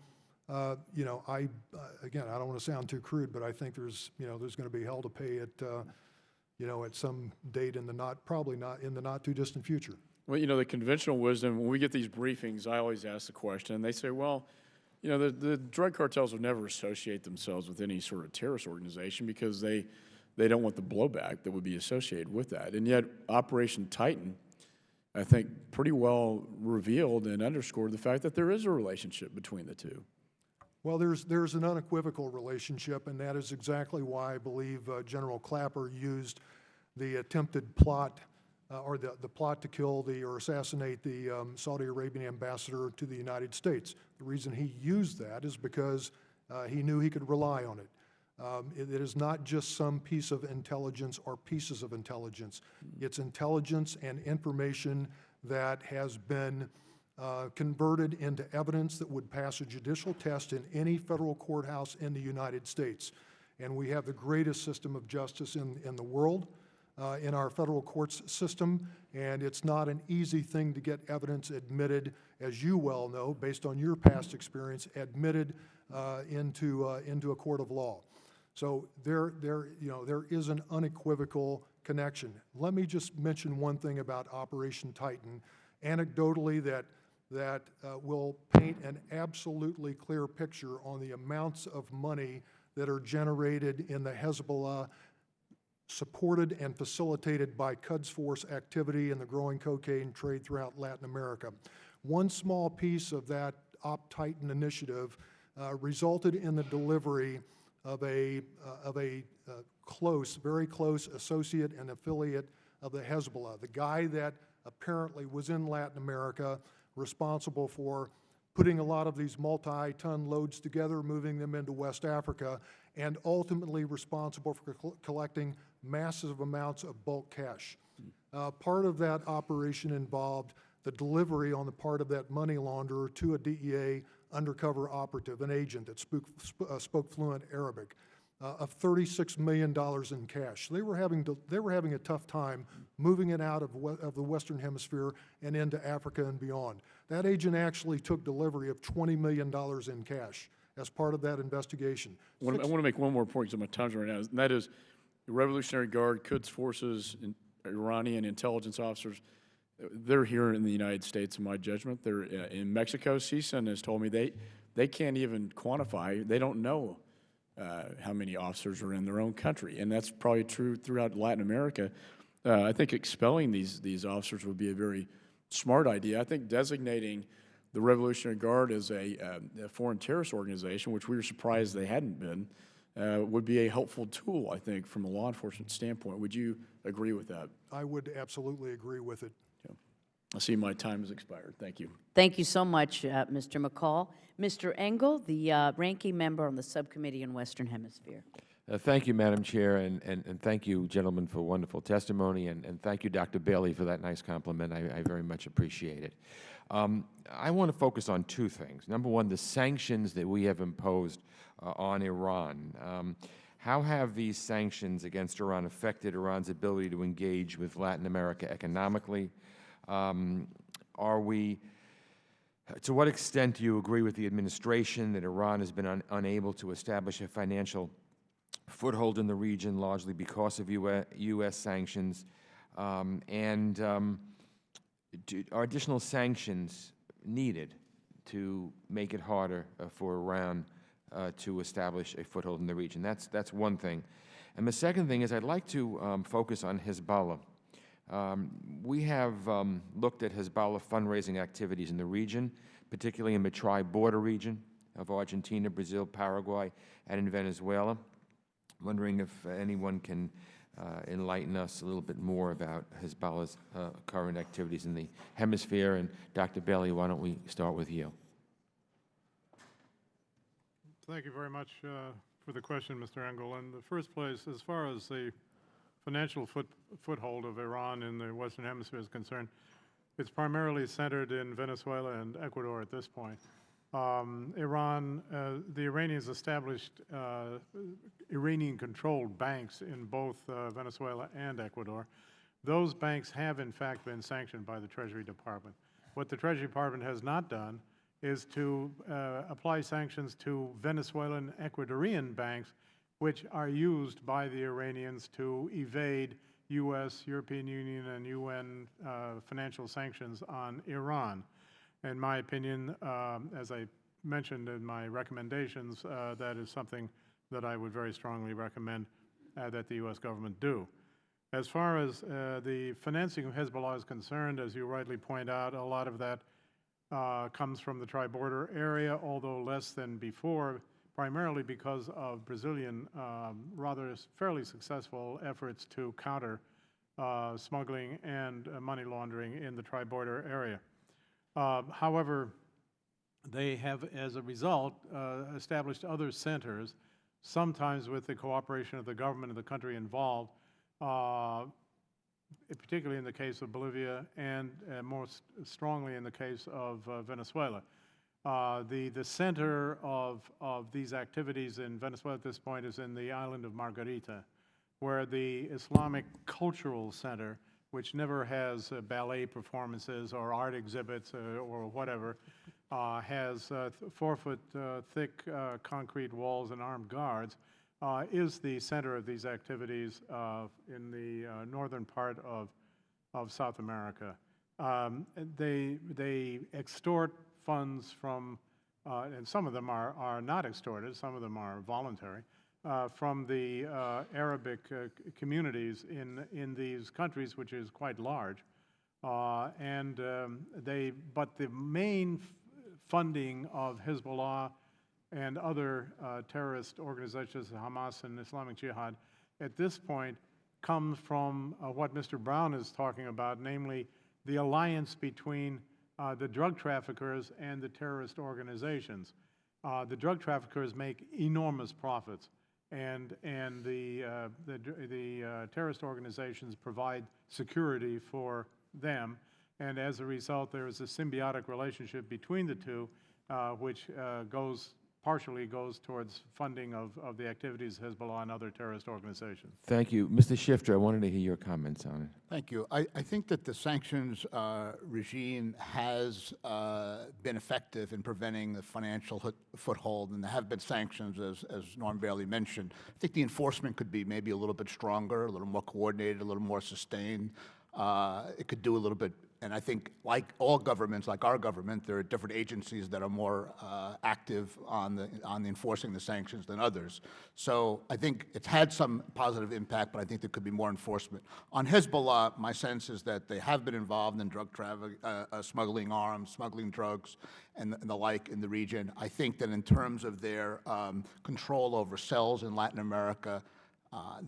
again, I don't want to sound too crude, but I think there's going to be hell to pay at some date probably not in the not too distant future. Well, the conventional wisdom, when we get these briefings, I always ask the question, and they say, well, the drug cartels would never associate themselves with any sort of terrorist organization because they don't want the blowback that would be associated with that. And yet, Operation Titan, I think, pretty well revealed and underscored the fact that there is a relationship between the two. Well, there's an unequivocal relationship, and that is exactly why I believe General Clapper used the attempted plot or the plot to kill or assassinate the Saudi Arabian ambassador to the United States. The reason he used that is because he knew he could rely on it. It is not just some piece of intelligence or pieces of intelligence. It's intelligence and information that has been converted into evidence that would pass a judicial test in any federal courthouse in the United States. And we have the greatest system of justice in the world, in our federal courts system, and it's not an easy thing to get evidence admitted, as you well know, based on your past experience, admitted into a court of law. So there is an unequivocal connection. Let me just mention one thing about Operation Titan, anecdotally that will paint an absolutely clear picture on the amounts of money that are generated in the Hezbollah, supported and facilitated by Quds Force activity and the growing cocaine trade throughout Latin America. One small piece of that Op Titan initiative resulted in the delivery of a very close associate and affiliate of the Hezbollah, the guy that apparently was in Latin America, responsible for putting a lot of these multi-ton loads together, moving them into West Africa, and ultimately responsible for collecting massive amounts of bulk cash. Part of that operation involved the delivery on the part of that money launderer to a DEA undercover operative, an agent that spoke fluent Arabic, of $36 million in cash. They were having a tough time moving it out of the Western Hemisphere and into Africa and beyond. That agent actually took delivery of $20 million in cash as part of that investigation. I want to make one more point because my time's running out, and that is the Revolutionary Guard, Quds forces, Iranian intelligence officers. They're here in the United States, in my judgment. They're in Mexico. CSUN has told me they can't even quantify. They don't know how many officers are in their own country, and that's probably true throughout Latin America. I think expelling these officers would be a very smart idea. I think designating the Revolutionary Guard as a foreign terrorist organization, which we were surprised they hadn't been, would be a helpful tool, I think, from a law enforcement standpoint. Would you agree with that? I would absolutely agree with it. I see my time has expired. Thank you. Thank you so much, Mr. McCall. Mr. Engel, the ranking member on the Subcommittee on Western Hemisphere. Thank you, Madam Chair, and thank you, gentlemen, for wonderful testimony, and thank you, Dr. Bailey, for that nice compliment. I very much appreciate it. I want to focus on two things. Number one, the sanctions that we have imposed on Iran. How have these sanctions against Iran affected Iran's ability to engage with Latin America economically? To what extent do you agree with the administration that Iran has been unable to establish a financial foothold in the region, largely because of U.S. sanctions? Are additional sanctions needed to make it harder for Iran to establish a foothold in the region? That's one thing. And the second thing is I'd like to focus on Hezbollah. We have looked at Hezbollah fundraising activities in the region, particularly in the tri-border region of Argentina, Brazil, Paraguay, and in Venezuela. Wondering if anyone can enlighten us a little bit more about Hezbollah's current activities in the hemisphere. And Dr. Bailey, why don't we start with you? Thank you very much for the question, Mr. Engel. In the first place, as far as the financial foothold of Iran in the Western Hemisphere is concerned, It's primarily centered in Venezuela and Ecuador at this point. Iran, the Iranians established Iranian-controlled banks in both Venezuela and Ecuador. Those banks have, in fact, been sanctioned by the Treasury Department. What the Treasury Department has not done is to apply sanctions to Venezuelan Ecuadorian banks, which are used by the Iranians to evade U.S., European Union, and UN financial sanctions on Iran. In my opinion, as I mentioned in my recommendations, that is something that I would very strongly recommend that the U.S. government do. As far as the financing of Hezbollah is concerned, as you rightly point out, a lot of that comes from the tri-border area, although less than before, primarily because of Brazilian fairly successful efforts to counter smuggling and money laundering in the tri-border area. However, they have, as a result, established other centers, sometimes with the cooperation of the government of the country involved, particularly in the case of Bolivia and most strongly in the case of Venezuela. The center of these activities in Venezuela at this point is in the island of Margarita, where the Islamic Cultural Center, which never has ballet performances or art exhibits or whatever, has 4-foot thick concrete walls and armed guards, is the center of these activities in the northern part of South America. They extort funds from, and some of them are not extorted, some of them are voluntary, from the Arabic communities in these countries, which is quite large. But the main funding of Hezbollah and other terrorist organizations, Hamas and Islamic Jihad, at this point comes from what Mr. Brown is talking about, namely the alliance between the drug traffickers and the terrorist organizations. The drug traffickers make enormous profits, and the terrorist organizations provide security for them, and as a result, there is a symbiotic relationship between the two, which partially goes towards funding of the activities of Hezbollah and other terrorist organizations. Thank you. Mr. Shifter, I wanted to hear your comments on it. Thank you. I think that the sanctions regime has been effective in preventing the financial foothold, and there have been sanctions, as Norm Bailey mentioned. I think the enforcement could be maybe a little bit stronger, a little more coordinated, a little more sustained. It could do a little bit. And I think, like all governments, like our government, there are different agencies that are more active on enforcing the sanctions than others. So I think it's had some positive impact, but I think there could be more enforcement. On Hezbollah, my sense is that they have been involved in drug trafficking, smuggling arms, smuggling drugs, and the like in the region. I think that in terms of their control over cells in Latin America,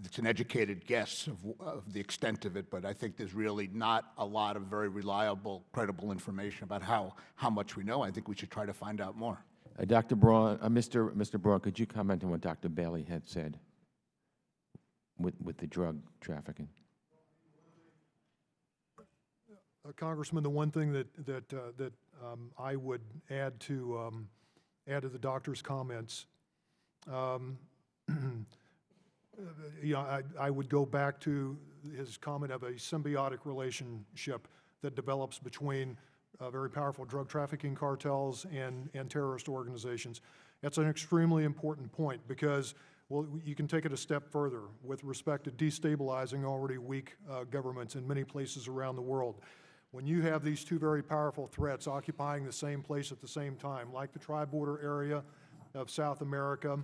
it's an educated guess of the extent of it, but I think there's really not a lot of very reliable, credible information about how much we know. I think we should try to find out more. Dr. Braun, Mr. Braun, could you comment on what Dr. Bailey had said with the drug trafficking? Congressman, the one thing that I would add to the doctor's comments. I would go back to his comment of a symbiotic relationship that develops between very powerful drug trafficking cartels and terrorist organizations. That's an extremely important point because, well, you can take it a step further with respect to destabilizing already weak governments in many places around the world. When you have these two very powerful threats occupying the same place at the same time, like the tri-border area of South America,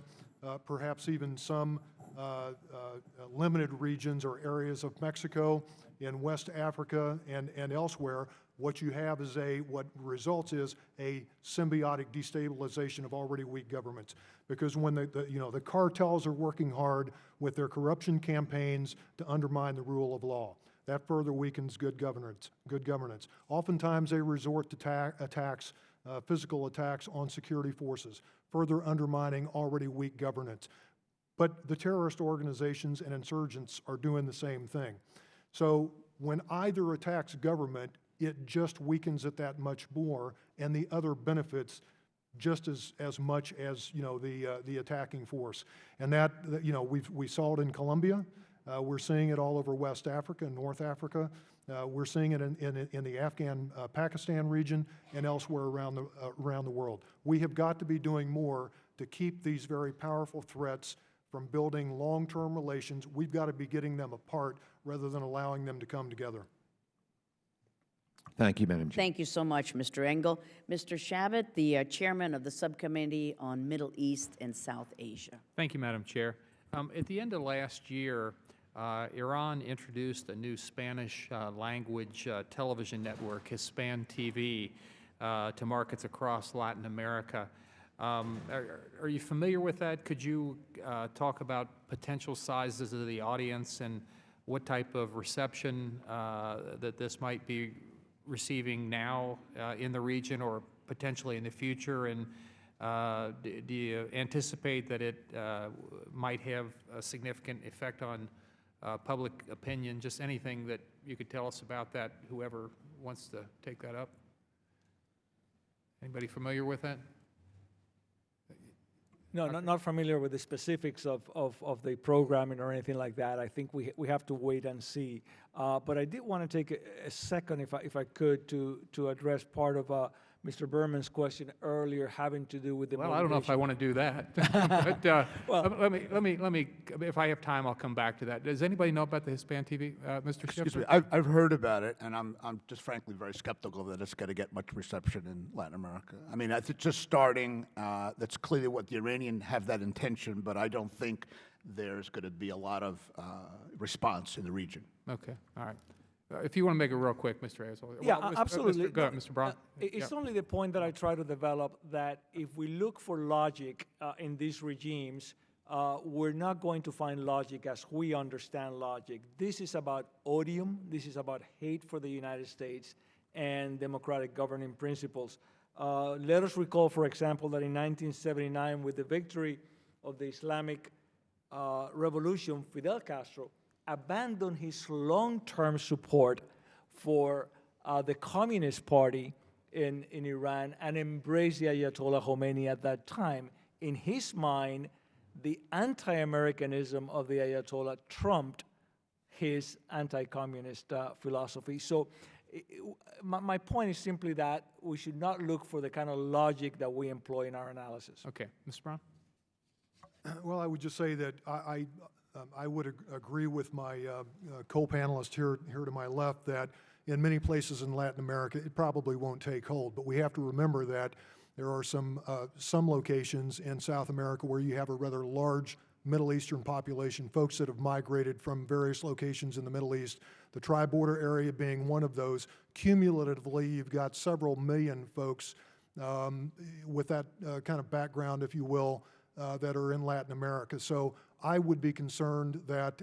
perhaps even some limited regions or areas of Mexico, in West Africa, and elsewhere, what you have is what results is a symbiotic destabilization of already weak governments. Because when the cartels are working hard with their corruption campaigns to undermine the rule of law, that further weakens good governance. Oftentimes they resort to attacks, physical attacks on security forces, further undermining already weak governance. But the terrorist organizations and insurgents are doing the same thing. So when either attacks government, it just weakens it that much more, and the other benefits just as much as, you know, the attacking force. And that, you know, we saw it in Colombia. We're seeing it all over West Africa and North Africa. We're seeing it in the Afghan-Pakistan region and elsewhere around the world. We have got to be doing more to keep these very powerful threats from building long-term relations. We've got to be getting them apart rather than allowing them to come together. Thank you, Madam Chair. Thank you so much, Mr. Engel. Mr. Shabbat, the chairman of the Subcommittee on Middle East and South Asia. Thank you, Madam Chair. At the end of last year, Iran introduced a new Spanish language television network, Hispan TV, to markets across Latin America. Are you familiar with that? Could you talk about potential sizes of the audience and what type of reception that this might be receiving now in the region or potentially in the future? And do you anticipate that it might have a significant effect on public opinion? Just anything that you could tell us about that, whoever wants to take that up. Anybody familiar with that? No, not familiar with the specifics of the programming or anything like that. I think we have to wait and see. But I did want to take a second, if I could, to address part of Mr. Berman's question earlier, having to do with the. Well, I don't know if I want to do that. But well, let me. If I have time, I'll come back to that. Does anybody know about the Hispan TV, Mr. Excuse me, Schiffer? I've heard about it, and I'm just frankly very skeptical that it's going to get much reception in Latin America. I mean, it's just starting. That's clearly what the Iranians have that intention, but I don't think there's going to be a lot of response in the region. Okay, all right. If you want to make it real quick, Mr. Hazel. Yeah, Well, absolutely. Go ahead, Mr. Brown. It's only the point that I try to develop that if we look for logic in these regimes, we're not going to find logic as we understand logic. This is about odium. This is about hate for the United States and democratic governing principles. Let us recall, for example, that in 1979, with the victory of the Islamic Revolution, Fidel Castro abandoned his long-term support for the Communist Party in Iran and embraced the Ayatollah Khomeini at that time. In his mind, the anti-Americanism of the Ayatollah trumped his anti-communist philosophy. So my point is simply that we should not look for the kind of logic that we employ in our analysis. Okay. Mr. Brown? Well, I would just say that I would agree with my co-panelist here to my left that in many places in Latin America, it probably won't take hold. But we have to remember that there are some locations in South America where you have a rather large Middle Eastern population, folks that have migrated from various locations in the Middle East, the tri-border area being one of those. Cumulatively, you've got several million folks with that kind of background, if you will, that are in Latin America. So I would be concerned that,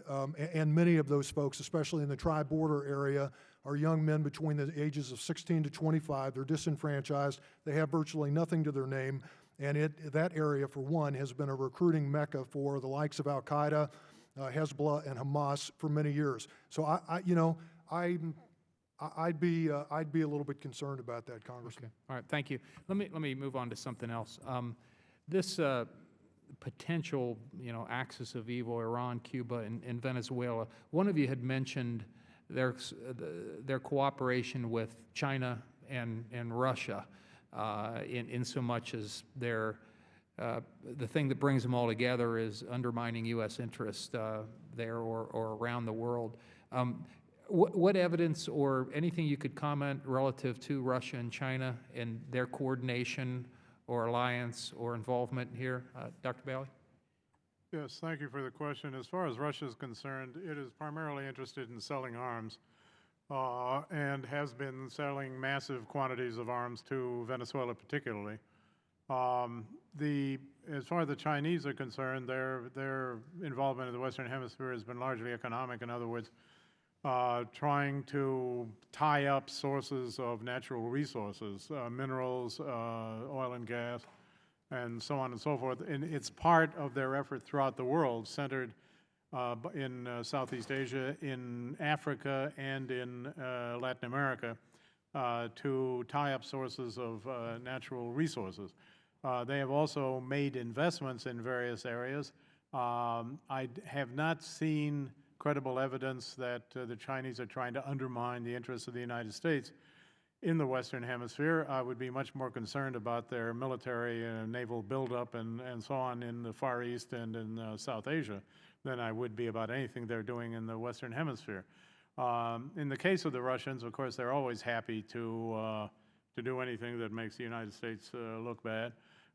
and many of those folks, especially in the tri-border area, are young men between the ages of 16 to 25. They're disenfranchised. They have virtually nothing to their name. And that area, for one, has been a recruiting mecca for the likes of Al-Qaeda, Hezbollah, and Hamas for many years. So I'd be a little bit concerned about that, Congressman. Okay. All right. Thank you. Let me move on to something else. This potential, axis of evil, Iran, Cuba, and Venezuela. One of you had mentioned their cooperation with China and Russia, in so much as the thing that brings them all together is undermining U.S. interest there or around the world. What evidence or anything you could comment relative to Russia and China and their coordination or alliance or involvement here? Dr. Bailey? Yes, thank you for the question. As far as Russia is concerned, it is primarily interested in selling arms and has been selling massive quantities of arms to Venezuela particularly. As far as the Chinese are concerned, their involvement in the Western Hemisphere has been largely economic. In other words, trying to tie up sources of natural resources, minerals, oil and gas, and so on and so forth. And it's part of their effort throughout the world, centered in Southeast Asia, in Africa, and in Latin America, to tie up sources of natural resources. They have also made investments in various areas. I have not seen credible evidence that the Chinese are trying to undermine the interests of the United States in the Western Hemisphere. I would be much more concerned about their military and naval buildup and so on in the Far East and in South Asia than I would be about anything they're doing in the Western Hemisphere. In the case of the Russians, of course, they're always happy to do anything that makes the United States look bad.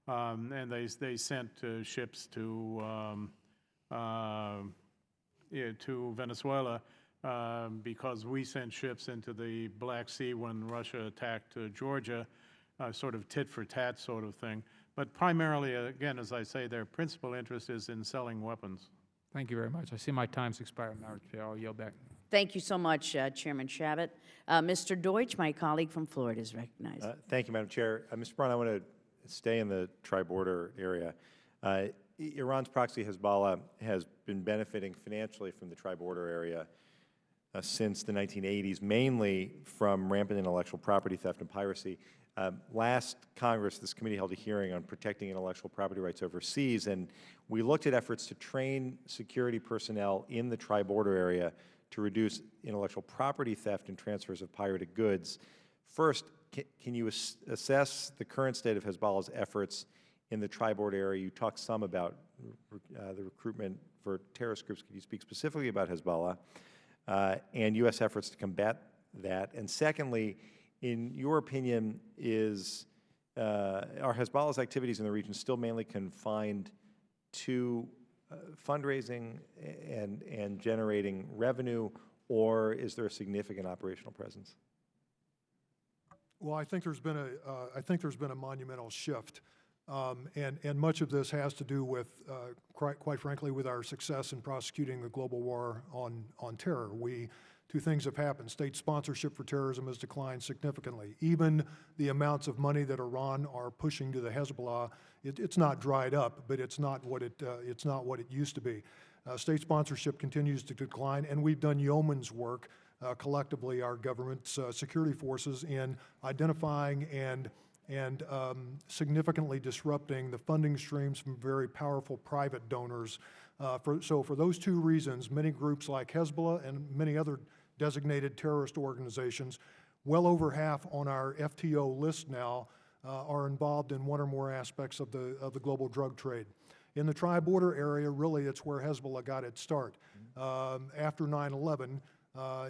And they sent ships to Venezuela because we sent ships into the Black Sea when Russia attacked Georgia, sort of tit-for-tat sort of thing. But primarily, again, as I say, their principal interest is in selling weapons. Thank you very much. I see my time's expired, Madam Chair. I'll yield back. Thank you so much, Chairman Chabot. Mr. Deutsch, my colleague from Florida, is recognized. Thank you, Madam Chair. Mr. Braun, I want to stay in the tri-border area. Iran's proxy Hezbollah has been benefiting financially from the tri-border area since the 1980s, mainly from rampant intellectual property theft and piracy. Last Congress, this committee held a hearing on protecting intellectual property rights overseas, and we looked at efforts to train security personnel in the tri-border area to reduce intellectual property theft and transfers of pirated goods. First, can you assess the current state of Hezbollah's efforts in the tri-border area? You talked some about the recruitment for terrorist groups. Could you speak specifically about Hezbollah and U.S. efforts to combat that? And secondly, in your opinion, are Hezbollah's activities in the region still mainly confined to fundraising and generating revenue, or is there a significant operational presence? Well, I think there's been a monumental shift, and much of this has to do with, quite frankly, with our success in prosecuting the global war on terror. Two things have happened. State sponsorship for terrorism has declined significantly. Even the amounts of money that Iran are pushing to the Hezbollah, it's not dried up, but it's not what it used to be. State sponsorship continues to decline, and we've done yeoman's work collectively, our government's security forces, in identifying and significantly disrupting the funding streams from very powerful private donors. So for those two reasons, many groups like Hezbollah and many other designated terrorist organizations, well over half on our FTO list now, are involved in one or more aspects of the global drug trade. In the tri-border area, really, it's where Hezbollah got its start. After 9/11,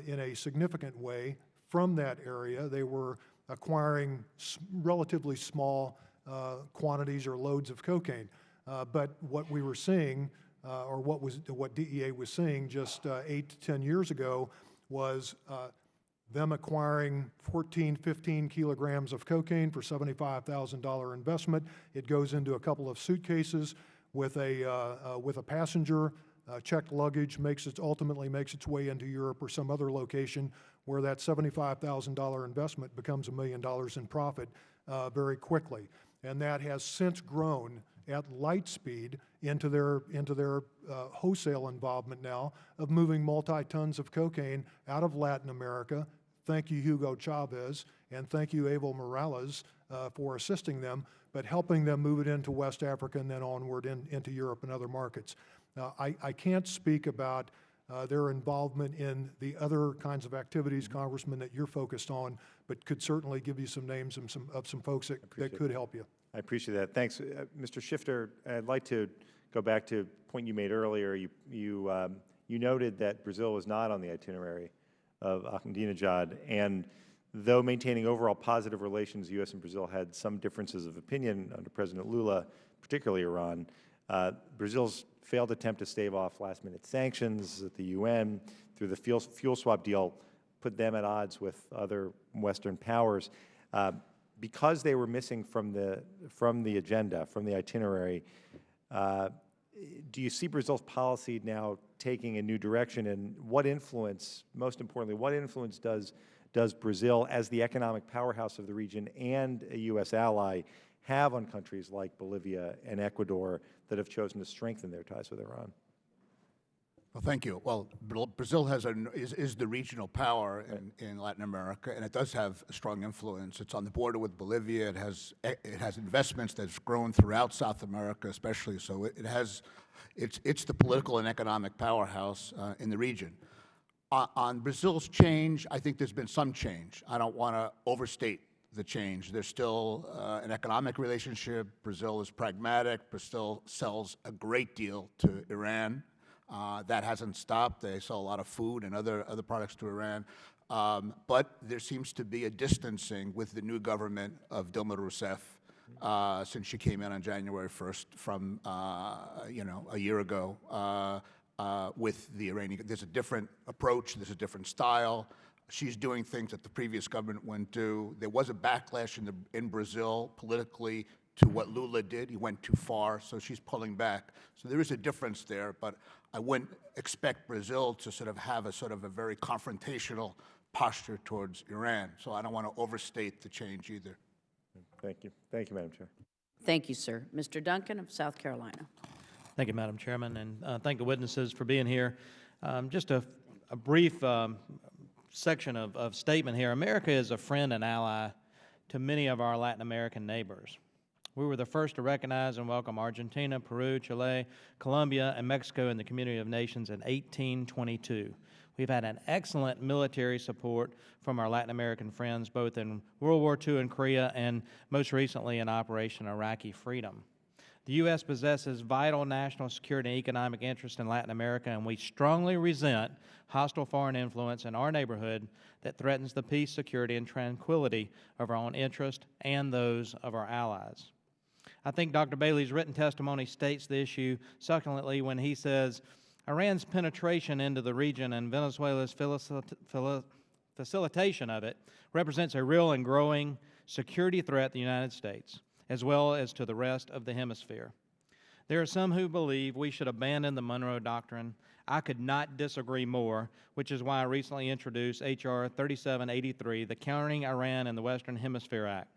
in a significant way, from that area, they were acquiring relatively small quantities or loads of cocaine. But what we were seeing, or what DEA was seeing just 8 to 10 years ago, was them acquiring 14, 15 kilograms of cocaine for $75,000 investment. It goes into a couple of suitcases with a passenger. Checked luggage ultimately makes its way into Europe or some other location where that $75,000 investment becomes $1 million in profit very quickly. And that has since grown at light speed into their wholesale involvement now of moving multi-tons of cocaine out of Latin America. Thank you, Hugo Chavez, and thank you, Evo Morales, for assisting them, but helping them move it into West Africa and then onward into Europe and other markets. Now, I can't speak about their involvement in the other kinds of activities, Congressman, that you're focused on, but could certainly give you some names of some folks that could help you. I appreciate that. Thanks. Mr. Shifter, I'd like to go back to a point you made earlier. You noted that Brazil was not on the itinerary of Ahmadinejad, and though maintaining overall positive relations, the U.S. and Brazil had some differences of opinion under President Lula, particularly Iran. Brazil's failed attempt to stave off last-minute sanctions at the UN through the fuel swap deal put them at odds with other Western powers. Because they were missing from the agenda, from the itinerary, do you see Brazil's policy now taking a new direction? And what influence, most importantly, what influence does Brazil, as the economic powerhouse of the region and a U.S. ally, have on countries like Bolivia and Ecuador that have chosen to strengthen their ties with Iran? Well, thank you. Well, Brazil is the regional power in Latin America, and it does have a strong influence. It's on the border with Bolivia. It has investments that's grown throughout South America, especially. So it's the political and economic powerhouse in the region. On Brazil's change, I think there's been some change. I don't want to overstate the change. There's still an economic relationship. Brazil is pragmatic. Brazil sells a great deal to Iran. That hasn't stopped. They sell a lot of food and other products to Iran. But there seems to be a distancing with the new government of Dilma Rousseff since she came in on January 1st from, a year ago with the Iranian. There's a different approach. There's a different style. She's doing things that the previous government wouldn't do. There was a backlash in Brazil politically to what Lula did. He went too far, so she's pulling back. So there is a difference there, but I wouldn't expect Brazil to sort of have a very confrontational posture towards Iran. So I don't want to overstate the change either. Thank you. Thank you, Madam Chair. Thank you, sir. Mr. Duncan of South Carolina. Thank you, Madam Chairman, and thank the witnesses for being here. Just a brief section of statement here. America is a friend and ally to many of our Latin American neighbors. We were the first to recognize and welcome Argentina, Peru, Chile, Colombia, and Mexico in the Community of Nations in 1822. We've had an excellent military support from our Latin American friends, both in World War II in Korea and most recently in Operation Iraqi Freedom. The U.S. possesses vital national security and economic interest in Latin America, and we strongly resent hostile foreign influence in our neighborhood that threatens the peace, security, and tranquility of our own interest and those of our allies. I think Dr. Bailey's written testimony states the issue succinctly when he says, Iran's penetration into the region and Venezuela's facilitation of it represents a real and growing security threat to the United States, as well as to the rest of the hemisphere. There are some who believe we should abandon the Monroe Doctrine. I could not disagree more, which is why I recently introduced H.R. 3783, the Countering Iran in the Western Hemisphere Act.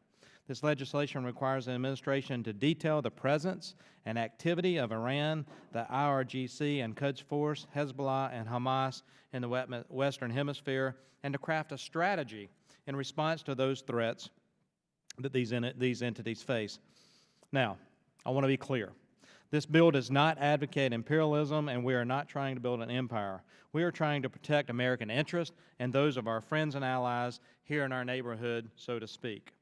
This legislation requires the administration to detail the presence and activity of Iran, the IRGC and Quds Force, Hezbollah, and Hamas in the Western Hemisphere, and to craft a strategy in response to those threats that these entities face. Now, I want to be clear. This bill does not advocate imperialism, and we are not trying to build an empire. We are trying to protect American interests and those of our friends and allies here in our neighborhood, so to speak.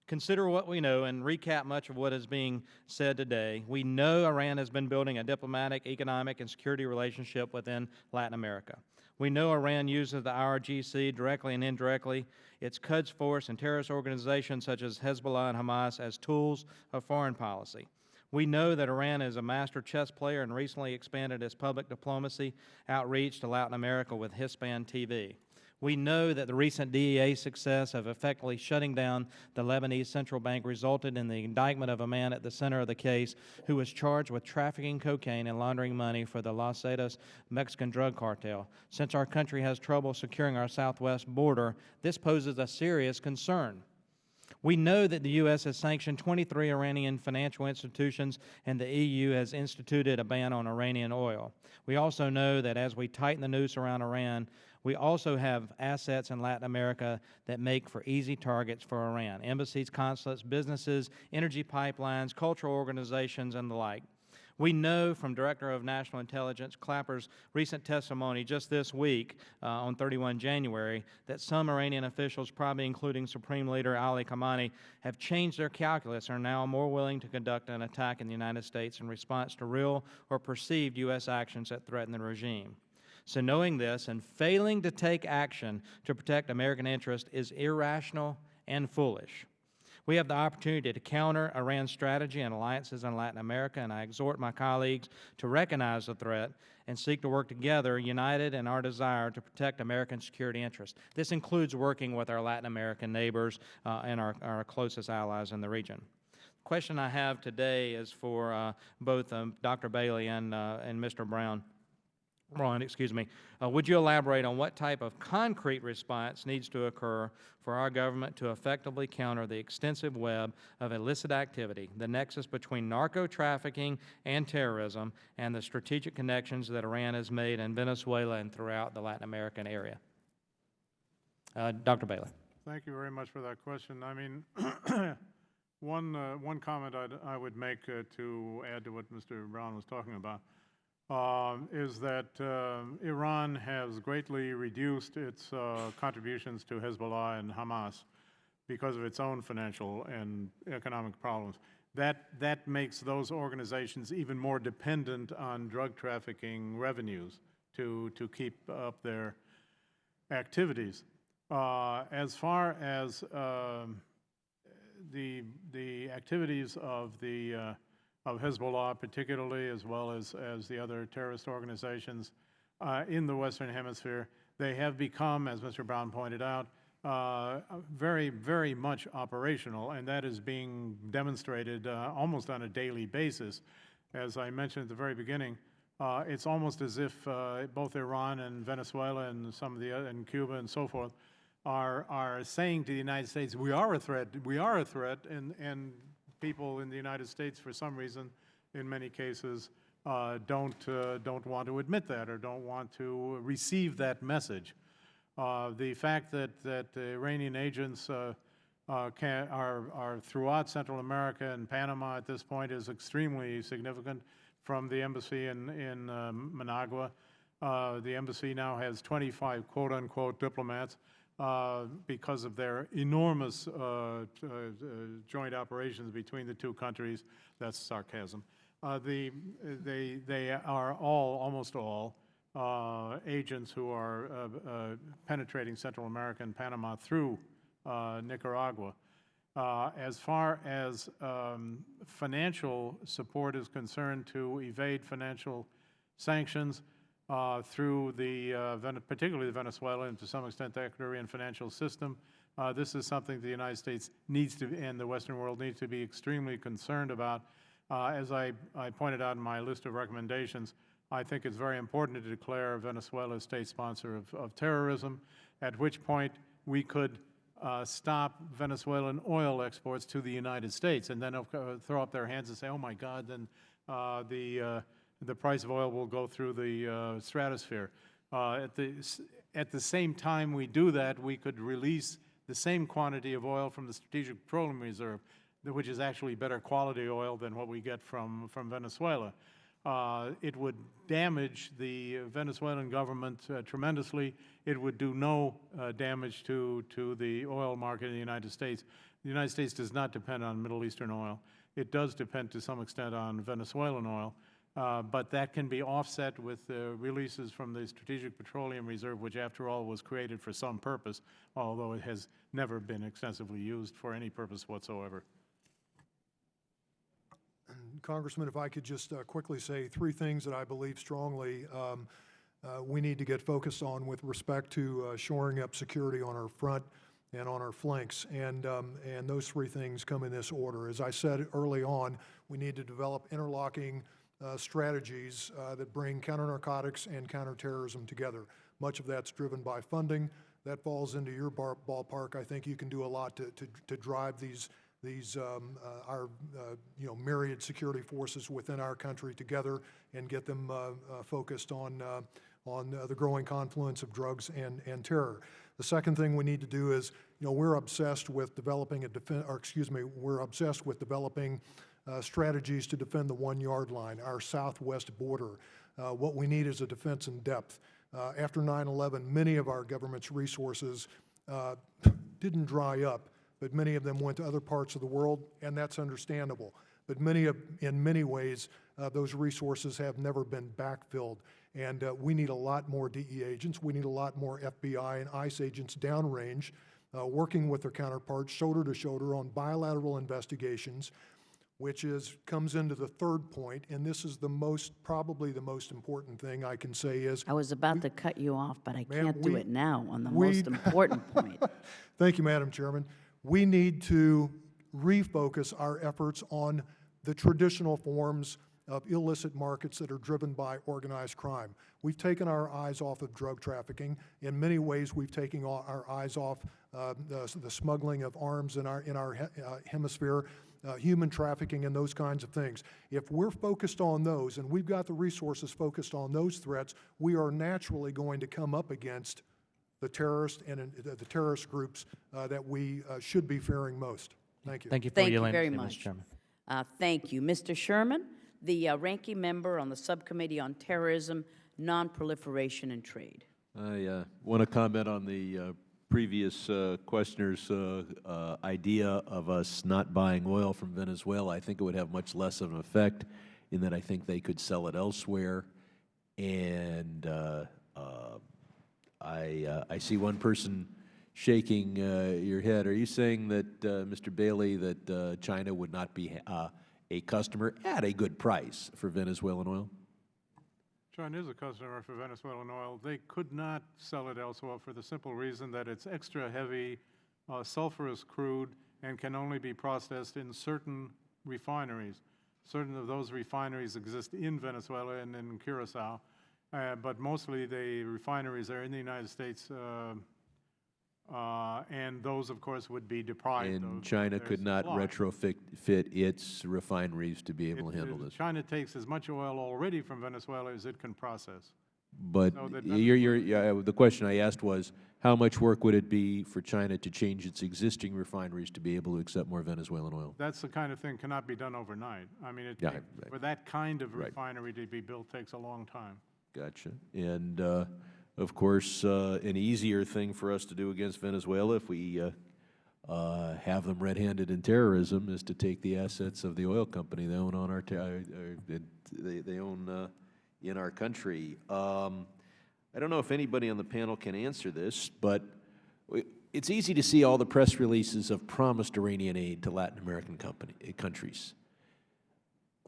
Consider what we know and recap much of what is being said today. We know Iran has been building a diplomatic, economic, and security relationship within Latin America. We know Iran uses the IRGC directly and indirectly, its Quds Force and terrorist organizations such as Hezbollah and Hamas as tools of foreign policy. We know that Iran is a master chess player and recently expanded its public diplomacy outreach to Latin America with Hispan TV. We know that the recent DEA success of effectively shutting down the Lebanese central bank resulted in the indictment of a man at the center of the case who was charged with trafficking cocaine and laundering money for the Los Zetas Mexican drug cartel. Since our country has trouble securing our southwest border, this poses a serious concern. We know that the U.S. has sanctioned 23 Iranian financial institutions and the EU has instituted a ban on Iranian oil. We also know that as we tighten the noose around Iran, we also have assets in Latin America that make for easy targets for Iran: embassies, consulates, businesses, energy pipelines, cultural organizations, and the like. We know from Director of National Intelligence Clapper's recent testimony just this week on 31 January that some Iranian officials, probably including Supreme Leader Ali Khamenei, have changed their calculus and are now more willing to conduct an attack in the United States in response to real or perceived U.S. actions that threaten the regime. So knowing this and failing to take action to protect American interests is irrational and foolish. We have the opportunity to counter Iran's strategy and alliances in Latin America, and I exhort my colleagues to recognize the threat and seek to work together, united in our desire to protect American security interests. This includes working with our Latin American neighbors and our closest allies in the region. The question I have today is for both Dr. Bailey and Mr. Brown. Ron, excuse me, would you elaborate on what type of concrete response needs to occur for our government to effectively counter the extensive web of illicit activity, the nexus between narco-trafficking and terrorism, and the strategic connections that Iran has made in Venezuela and throughout the Latin American area? Dr. Bailey. Thank you very much for that question. I mean, one comment I would make to add to what Mr. Brown was talking about is that Iran has greatly reduced its contributions to Hezbollah and Hamas because of its own financial and economic problems. That makes those organizations even more dependent on drug trafficking revenues to keep up their activities. As far as the activities of Hezbollah particularly, as well as the other terrorist organizations in the Western Hemisphere, they have become, as Mr. Brown pointed out, very, very much operational, and that is being demonstrated almost on a daily basis. As I mentioned at the very beginning, it's almost as if both Iran and Venezuela and some of the other, and Cuba and so forth, are saying to the United States, we are a threat, and people in the United States, for some reason, in many cases, don't want to admit that or don't want to receive that message. The fact that Iranian agents are throughout Central America and Panama at this point is extremely significant. From the embassy in Managua, the embassy now has 25 quote-unquote diplomats because of their enormous joint operations between the two countries. That's sarcasm. They are almost all, agents who are penetrating Central America and Panama through Nicaragua. As far as financial support is concerned to evade financial sanctions, through particularly the Venezuelan and to some extent the Ecuadorian financial system. This is something the United States needs to, and the Western world needs to be extremely concerned about. As I pointed out in my list of recommendations, I think it's very important to declare Venezuela a state sponsor of terrorism, at which point we could stop Venezuelan oil exports to the United States, and then throw up their hands and say, oh my God, then the price of oil will go through the stratosphere. At the same time we do that, we could release the same quantity of oil from the Strategic Petroleum Reserve, which is actually better quality oil than what we get from Venezuela. It would damage the Venezuelan government tremendously. It would do no damage to the oil market in the United States. The United States does not depend on Middle Eastern oil. It does depend to some extent on Venezuelan oil. But that can be offset with releases from the Strategic Petroleum Reserve, which after all was created for some purpose, although it has never been extensively used for any purpose whatsoever. Congressman, if I could just quickly say three things that I believe strongly we need to get focused on with respect to shoring up security on our front and on our flanks, and those three things come in this order. As I said early on, we need to develop interlocking strategies that bring counter-narcotics and counterterrorism together. Much of that's driven by funding. That falls into your ballpark. I think you can do a lot to drive our myriad security forces within our country together and get them focused on the growing confluence of drugs and terror. The second thing we need to do is, we're obsessed with developing strategies to defend the 1 yard line, our southwest border. What we need is a defense in depth. After 9/11, many of our government's resources didn't dry up, but many of them went to other parts of the world, and that's understandable. But in many ways, those resources have never been backfilled, and we need a lot more DEA agents. We need a lot more FBI and ICE agents downrange, working with their counterparts shoulder to shoulder on bilateral investigations, which comes into the third point, and this is probably the most important thing I can say is... I was about to cut you off, but I can't do it now on the most important point. Thank you, Madam Chairman. We need to refocus our efforts on the traditional forms of illicit markets that are driven by organized crime. We've taken our eyes off of drug trafficking. In many ways, we've taken our eyes off the smuggling of arms in our hemisphere, human trafficking and those kinds of things. If we're focused on those, and we've got the resources focused on those threats, we are naturally going to come up against the terrorist and the terrorist groups that we should be fearing most. Thank you. Thank you for Thank you your very Mr. much. Chairman. Thank you. Mr. Sherman, the ranking member on the Subcommittee on Terrorism, Non-Proliferation, and Trade. I want to comment on the previous questioner's idea of us not buying oil from Venezuela. I think it would have much less of an effect in that I think they could sell it elsewhere. And I see one person shaking your head. Are you saying that, Mr. Bailey, that China would not be a customer at a good price for Venezuelan oil? China is a customer for Venezuelan oil. They could not sell it elsewhere for the simple reason that it's extra heavy, sulfurous crude, and can only be processed in certain refineries. Certain of those refineries exist in Venezuela and in Curacao, but mostly the refineries are in the United States, and those, of course, would be deprived And of China their could not supply. retrofit its refineries to be able to handle this. China takes as much oil already from Venezuela as it can process. But So that the question I asked was, how much work would it be for China to change its existing refineries to be able to accept more Venezuelan oil? That's the kind of thing cannot be done overnight. I mean, Yeah, for that kind of right. refinery to be built takes a long time. Gotcha. And, of course, an easier thing for us to do against Venezuela if we have them red-handed in terrorism is to take the assets of the oil company they own on they own in our country. I don't know if anybody on the panel can answer this, but it's easy to see all the press releases of promised Iranian aid to Latin American countries.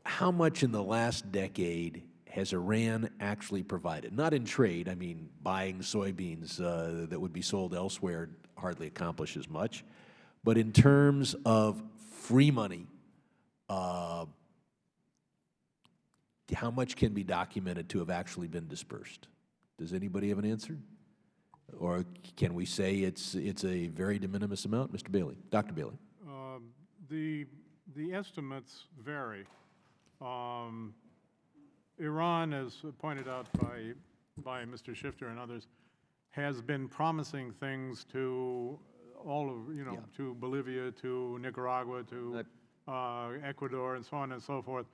How much in the last decade has Iran actually provided? Not in trade. I mean, buying soybeans that would be sold elsewhere hardly accomplishes much. But in terms of free money, how much can be documented to have actually been dispersed? Does anybody have an answer? Or can we say it's a very de minimis amount? Mr. Bailey, Dr. Bailey. The estimates vary. Iran, as pointed out by Mr. Shifter and others, has been promising things to all of, to Bolivia, to Nicaragua, to Ecuador, and so on and so forth.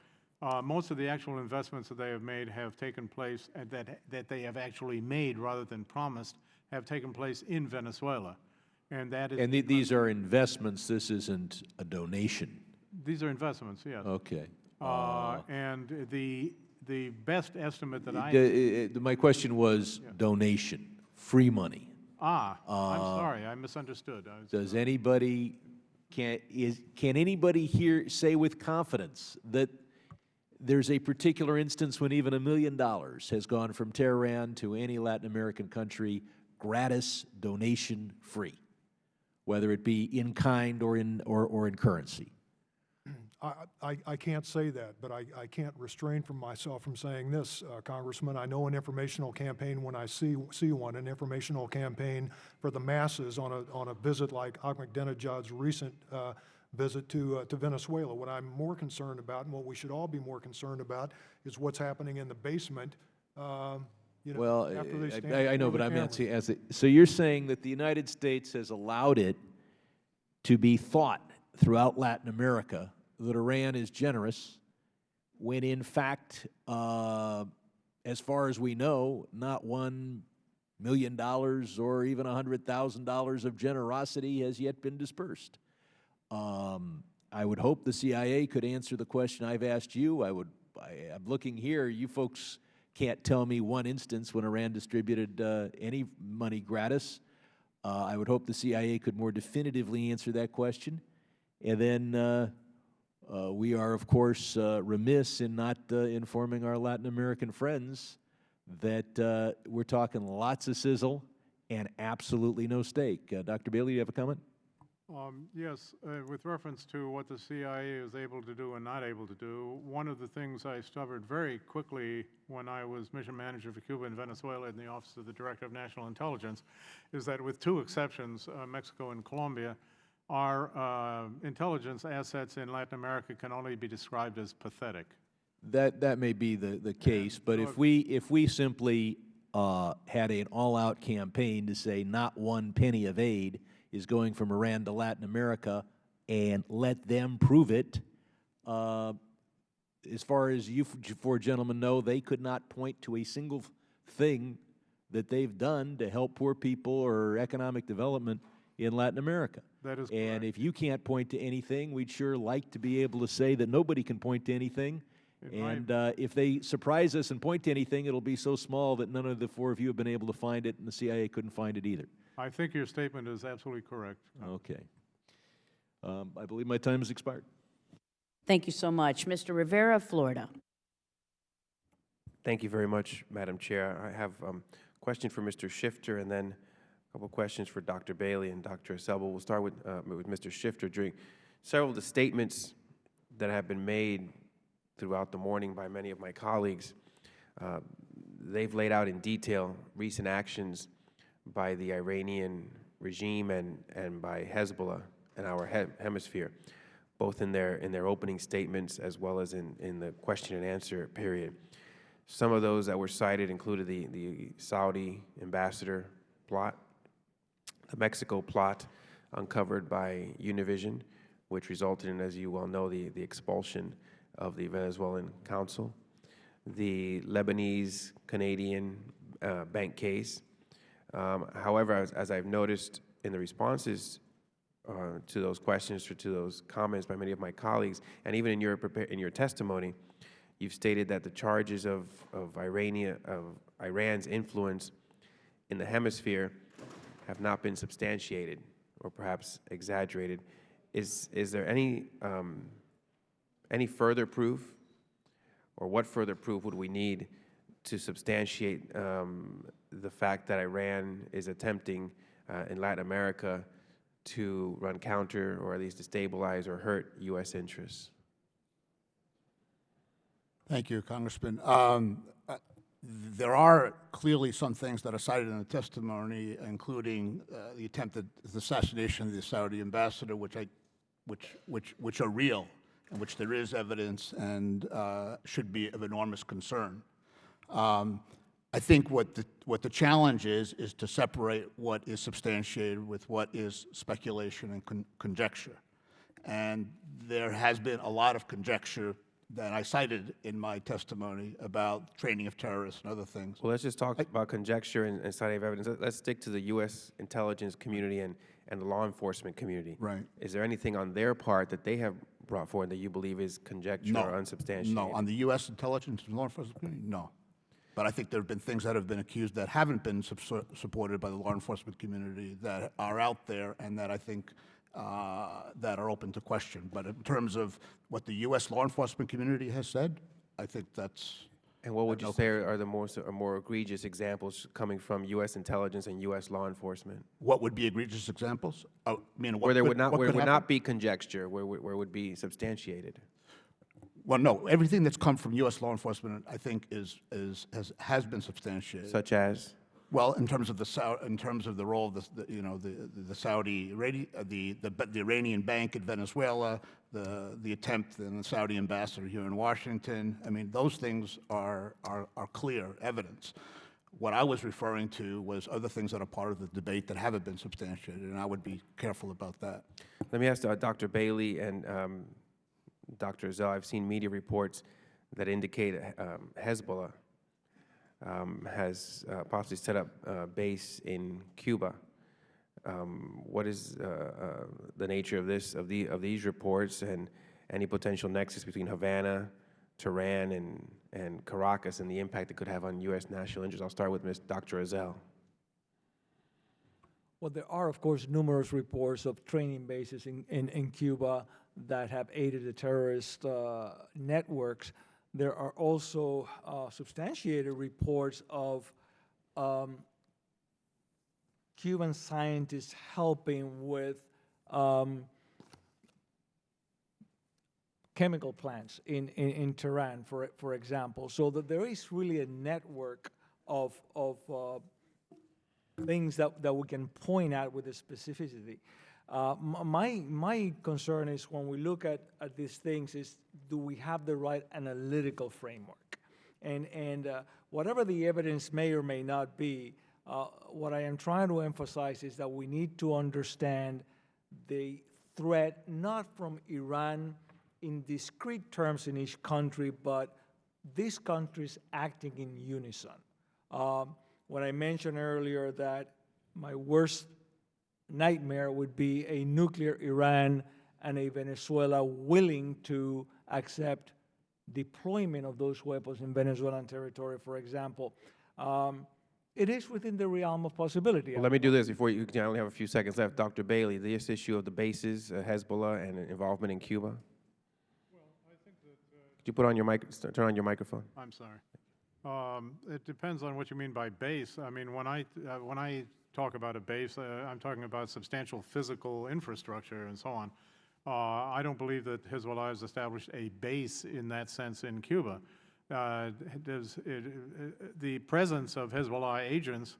Most of the actual investments that they have made have taken place, that they have actually made rather than promised, have taken place in Venezuela. And that is. And these are investments. This isn't a donation. These are investments, yes. Okay. And the best estimate that I. My question was donation, free money. I'm sorry, I misunderstood. Does anybody, can anybody here say with confidence that there's a particular instance when even $1 million has gone from Tehran to any Latin American country, gratis, donation, free, whether it be in kind or in currency? I can't say that, but I can't restrain myself from saying this, Congressman. I know an informational campaign when I see one, an informational campaign for the masses on a visit like Ahmadinejad's recent visit to Venezuela. What I'm more concerned about, and what we should all be more concerned about, is what's happening in the basement. Well, after they stand I know, before but the I'm cameras. asking, so you're saying that the United States has allowed it to be thought throughout Latin America that Iran is generous, when in fact, as far as we know, not $1 million or even $100,000 of generosity has yet been dispersed. I would hope the CIA could answer the question I've asked you. I'm looking here. You folks can't tell me one instance when Iran distributed any money gratis. I would hope the CIA could more definitively answer that question. And then we are, of course, remiss in not informing our Latin American friends that we're talking lots of sizzle and absolutely no steak. Dr. Bailey, you have a comment? Yes, with reference to what the CIA is able to do and not able to do, one of the things I discovered very quickly when I was mission manager for Cuba and Venezuela in the Office of the Director of National Intelligence is that with two exceptions, Mexico and Colombia, our intelligence assets in Latin America can only be described as pathetic. That may be the case, but if we simply had an all-out campaign to say not one penny of aid is going from Iran to Latin America and let them prove it, as far as you four gentlemen know, they could not point to a single thing that they've done to help poor people or economic development in Latin America. That is correct. And if you can't point to anything, we'd sure like to be able to say that nobody can point to anything. And if they surprise us and point to anything, it'll be so small that none of the four of you have been able to find it, and the CIA couldn't find it either. I think your statement is absolutely correct. Okay. I believe my time has expired. Thank you so much. Mr. Rivera, Florida. Thank you very much, Madam Chair. I have a question for Mr. Shifter and then a couple questions for Dr. Bailey and Dr. Sebel. We'll start with Mr. Shifter. During several of the statements that have been made throughout the morning by many of my colleagues, they've laid out in detail recent actions by the Iranian regime and by Hezbollah in our hemisphere, both in their opening statements as well as in the question and answer period. Some of those that were cited included the Saudi ambassador plot, the Mexico plot uncovered by Univision, which resulted in, as you well know, the expulsion of the Venezuelan consul, the Lebanese-Canadian bank case. However, as I've noticed in the responses to those questions or to those comments by many of my colleagues, and even in your testimony, you've stated that the charges of Iran's influence in the hemisphere have not been substantiated or perhaps exaggerated. Is there any further proof, or what further proof would we need to substantiate the fact that Iran is attempting in Latin America to run counter or at least destabilize or hurt U.S. interests? Thank you, Congressman. There are clearly some things that are cited in the testimony, including the attempted assassination of the Saudi ambassador, which are real, and which there is evidence and should be of enormous concern. I think what the challenge is to separate what is substantiated with what is speculation and conjecture. And there has been a lot of conjecture that I cited in my testimony about training of terrorists and other things. Well, let's just talk about conjecture and citing of evidence. Let's stick to the U.S. intelligence community and the law enforcement community. Right. Is there anything on their part that they have brought forward that you believe is conjecture or unsubstantiated? No. On the U.S. intelligence and law enforcement community, no. But I think there have been things that have been accused that haven't been supported by the law enforcement community that are out there and that I think that are open to question. But in terms of what the U.S. law enforcement community has said, I think that's... And what would you say are the more egregious examples coming from U.S. intelligence and U.S. law enforcement? What would be egregious examples? I mean, where there would not be conjecture, where it would be substantiated. Well, no. Everything that's come from U.S. law enforcement, I think, has been substantiated. Such as? Well, in terms of the role of the Saudi, the Iranian bank in Venezuela, the attempt and the Saudi ambassador here in Washington. I mean, those things are clear evidence. What I was referring to was other things that are part of the debate that haven't been substantiated, and I would be careful about that. Let me ask Dr. Bailey and Dr. Zell. I've seen media reports that indicate Hezbollah has possibly set up a base in Cuba. What is the nature of these reports and any potential nexus between Havana, Tehran, and Caracas and the impact it could have on U.S. national interests? I'll start with Dr. Zell. Well, there are, of course, numerous reports of training bases in Cuba that have aided the terrorist networks. There are also substantiated reports of Cuban scientists helping with chemical plants in Tehran, for example, so that there is really a network of things that we can point out with a specificity. My concern is when we look at these things is, do we have the right analytical framework? And whatever the evidence may or may not be, what I am trying to emphasize is that we need to understand the threat not from Iran in discrete terms in each country, but these countries acting in unison. When I mentioned earlier that my worst nightmare would be a nuclear Iran and a Venezuela willing to accept deployment of those weapons in Venezuelan territory, for example, it is within the realm of possibility. Well, let me do this before you, I only have a few seconds left. Dr. Bailey, this issue of the bases, Hezbollah, and involvement in Cuba. Could you put on your turn on your microphone? I'm sorry. It depends on what you mean by base. I mean, when I talk about a base, I'm talking about substantial physical infrastructure and so on. I don't believe that Hezbollah has established a base in that sense in Cuba. The presence of Hezbollah agents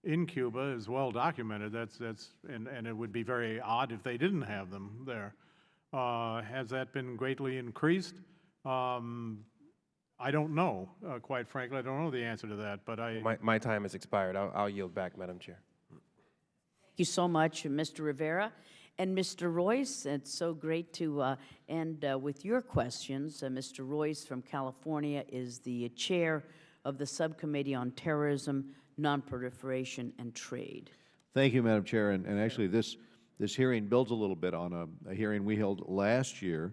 in Cuba is well documented. And it would be very odd if they didn't have them there. Has that been greatly increased? I don't know, quite frankly. I don't know the answer to that, but My time has expired. I'll yield back, Madam Chair. Thank you so much, Mr. Rivera. And Mr. Royce, it's so great to end with your questions. Mr. Royce from California is the chair of the Subcommittee on Terrorism, Nonproliferation, and Trade. Thank you, Madam Chair. And actually, this hearing builds a little bit on a hearing we held last year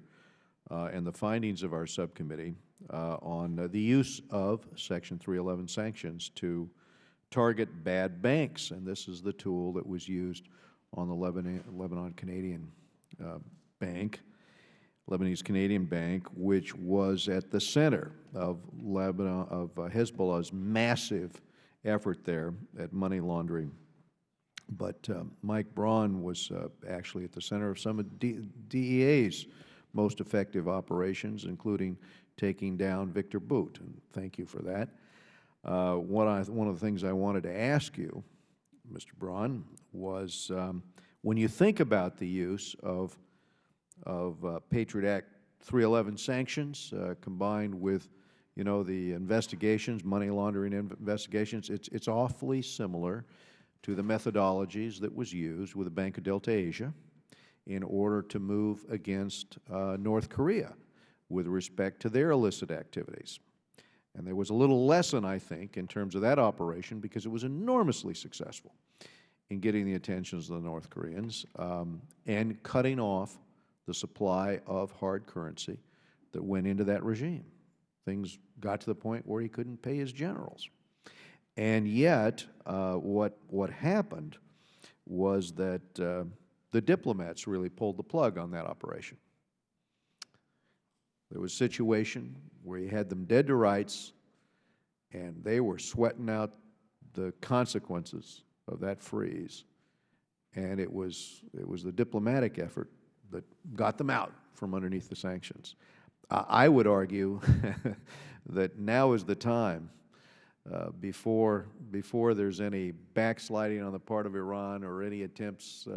and the findings of our subcommittee on the use of Section 311 sanctions to target bad banks. And this is the tool that was used on the Lebanon-Canadian bank, Lebanese-Canadian bank, which was at the center of Hezbollah's massive effort there at money laundering. But Mike Braun was actually at the center of some of DEA's most effective operations, including taking down Victor Boot, and thank you for that. One of the things I wanted to ask you, Mr. Braun, was when you think about the use of Patriot Act 311 sanctions combined with, you know, the investigations, money laundering investigations, it's awfully similar to the methodologies that was used with the Bank of Delta Asia in order to move against North Korea with respect to their illicit activities. And there was a little lesson, I think, in terms of that operation because it was enormously successful in getting the attentions of the North Koreans and cutting off the supply of hard currency that went into that regime. Things got to the point where he couldn't pay his generals. And yet, what happened was that the diplomats really pulled the plug on that operation. There was a situation where he had them dead to rights, and they were sweating out the consequences of that freeze. And it was the diplomatic effort that got them out from underneath the sanctions. I would argue that now is the time, before there's any backsliding on the part of Iran or any attempts,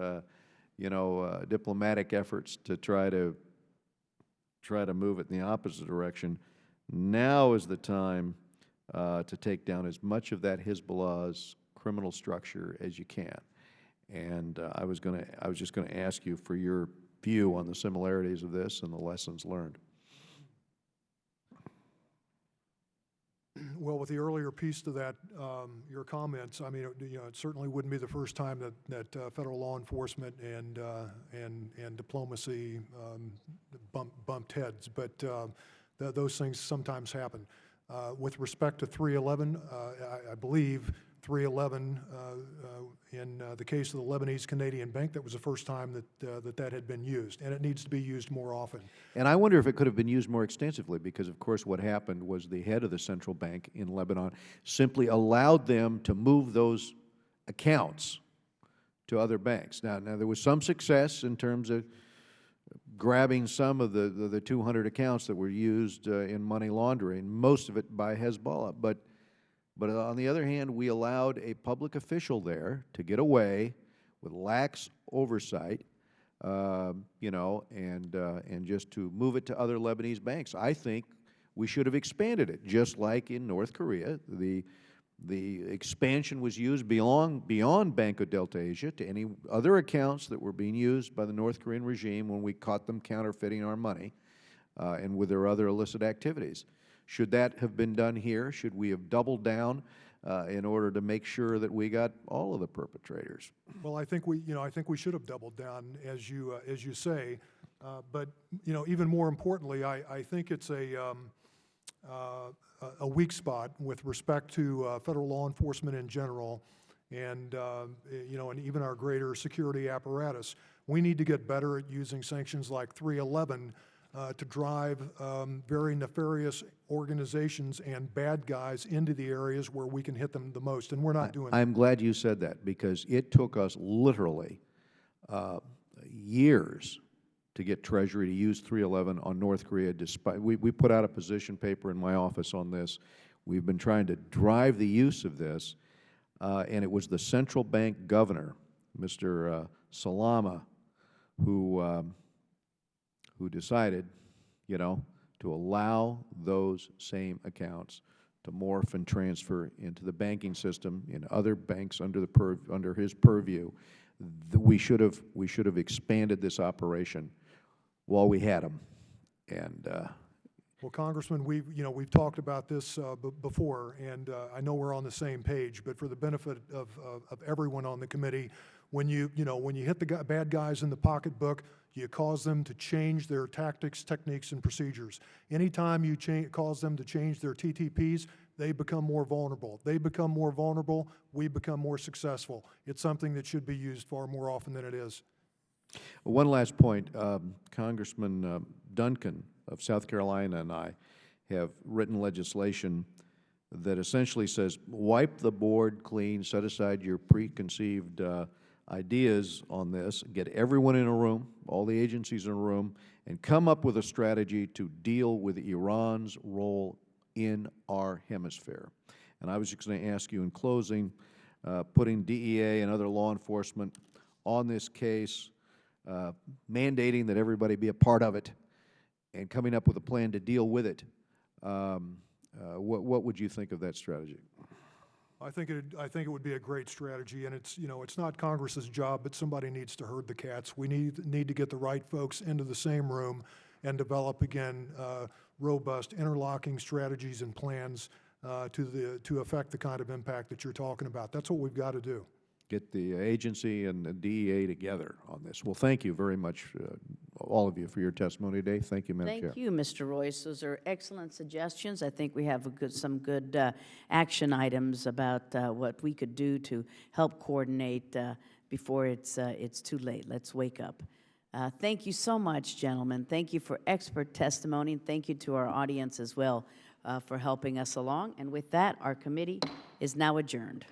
diplomatic efforts to try to move it in the opposite direction. Now is the time to take down as much of that Hezbollah's criminal structure as you can. And I was just going to ask you for your view on the similarities of this and the lessons learned. Well, with the earlier piece to that, your comments, I mean, it certainly wouldn't be the first time that federal law enforcement and diplomacy bumped heads, but those things sometimes happen. With respect to 311, I believe 311, in the case of the Lebanese-Canadian bank, that was the first time that had been used, and it needs to be used more often. And I wonder if it could have been used more extensively, because, of course, what happened was the head of the central bank in Lebanon simply allowed them to move those accounts to other banks. Now there was some success in terms of grabbing some of the 200 accounts that were used in money laundering, most of it by Hezbollah. But on the other hand, we allowed a public official there to get away with lax oversight, you know, and just to move it to other Lebanese banks. I think we should have expanded it, just like in North Korea. The expansion was used beyond Banco Delta Asia to any other accounts that were being used by the North Korean regime when we caught them counterfeiting our money and with their other illicit activities. Should that have been done here? Should we have doubled down in order to make sure that we got all of the perpetrators? Well, I think we should have doubled down, as you say. But even more importantly, I think it's a weak spot with respect to federal law enforcement in general, and and even our greater security apparatus. We need to get better at using sanctions like 311 to drive very nefarious organizations and bad guys into the areas where we can hit them the most, and we're not doing that. I'm glad you said that, because it took us literally years to get Treasury to use 311 on North Korea. Despite we put out a position paper in my office on this. We've been trying to drive the use of this, and it was the central bank governor, Mr. Salama, who decided, to allow those same accounts to morph and transfer into the banking system in other banks under his purview. We should have expanded this operation while we had them. And well, Congressman, we've talked about this before, and I know we're on the same page. But for the benefit of everyone on the committee, when you hit the bad guys in the pocketbook, you cause them to change their tactics, techniques, and procedures. Anytime you cause them to change their TTPs, they become more vulnerable. They become more vulnerable, we become more successful. It's something that should be used far more often than it is. one last point. Congressman Duncan of South Carolina and I have written legislation that essentially says, wipe the board clean, set aside your preconceived ideas on this, get everyone in a room, all the agencies in a room, and come up with a strategy to deal with Iran's role in our hemisphere. And I was just going to ask you in closing, putting DEA and other law enforcement on this case, mandating that everybody be a part of it, and coming up with a plan to deal with it. What would you think of that strategy? I think it would be a great strategy, and it's not Congress's job, but somebody needs to herd the cats. We need to get the right folks into the same room and develop again robust interlocking strategies and plans to affect the kind of impact that you're talking about. That's what we've got to do. Get the agency and the DEA together on this. Well, thank you very much, all of you, for your testimony today. Thank you, Madam Chair. Thank you, Mr. Royce. Those are excellent suggestions. I think we have some good action items about what we could do to help coordinate before it's too late. Let's wake up. Thank you so much, gentlemen. Thank you for expert testimony, and thank you to our audience as well for helping us along. And with that, our committee is now adjourned.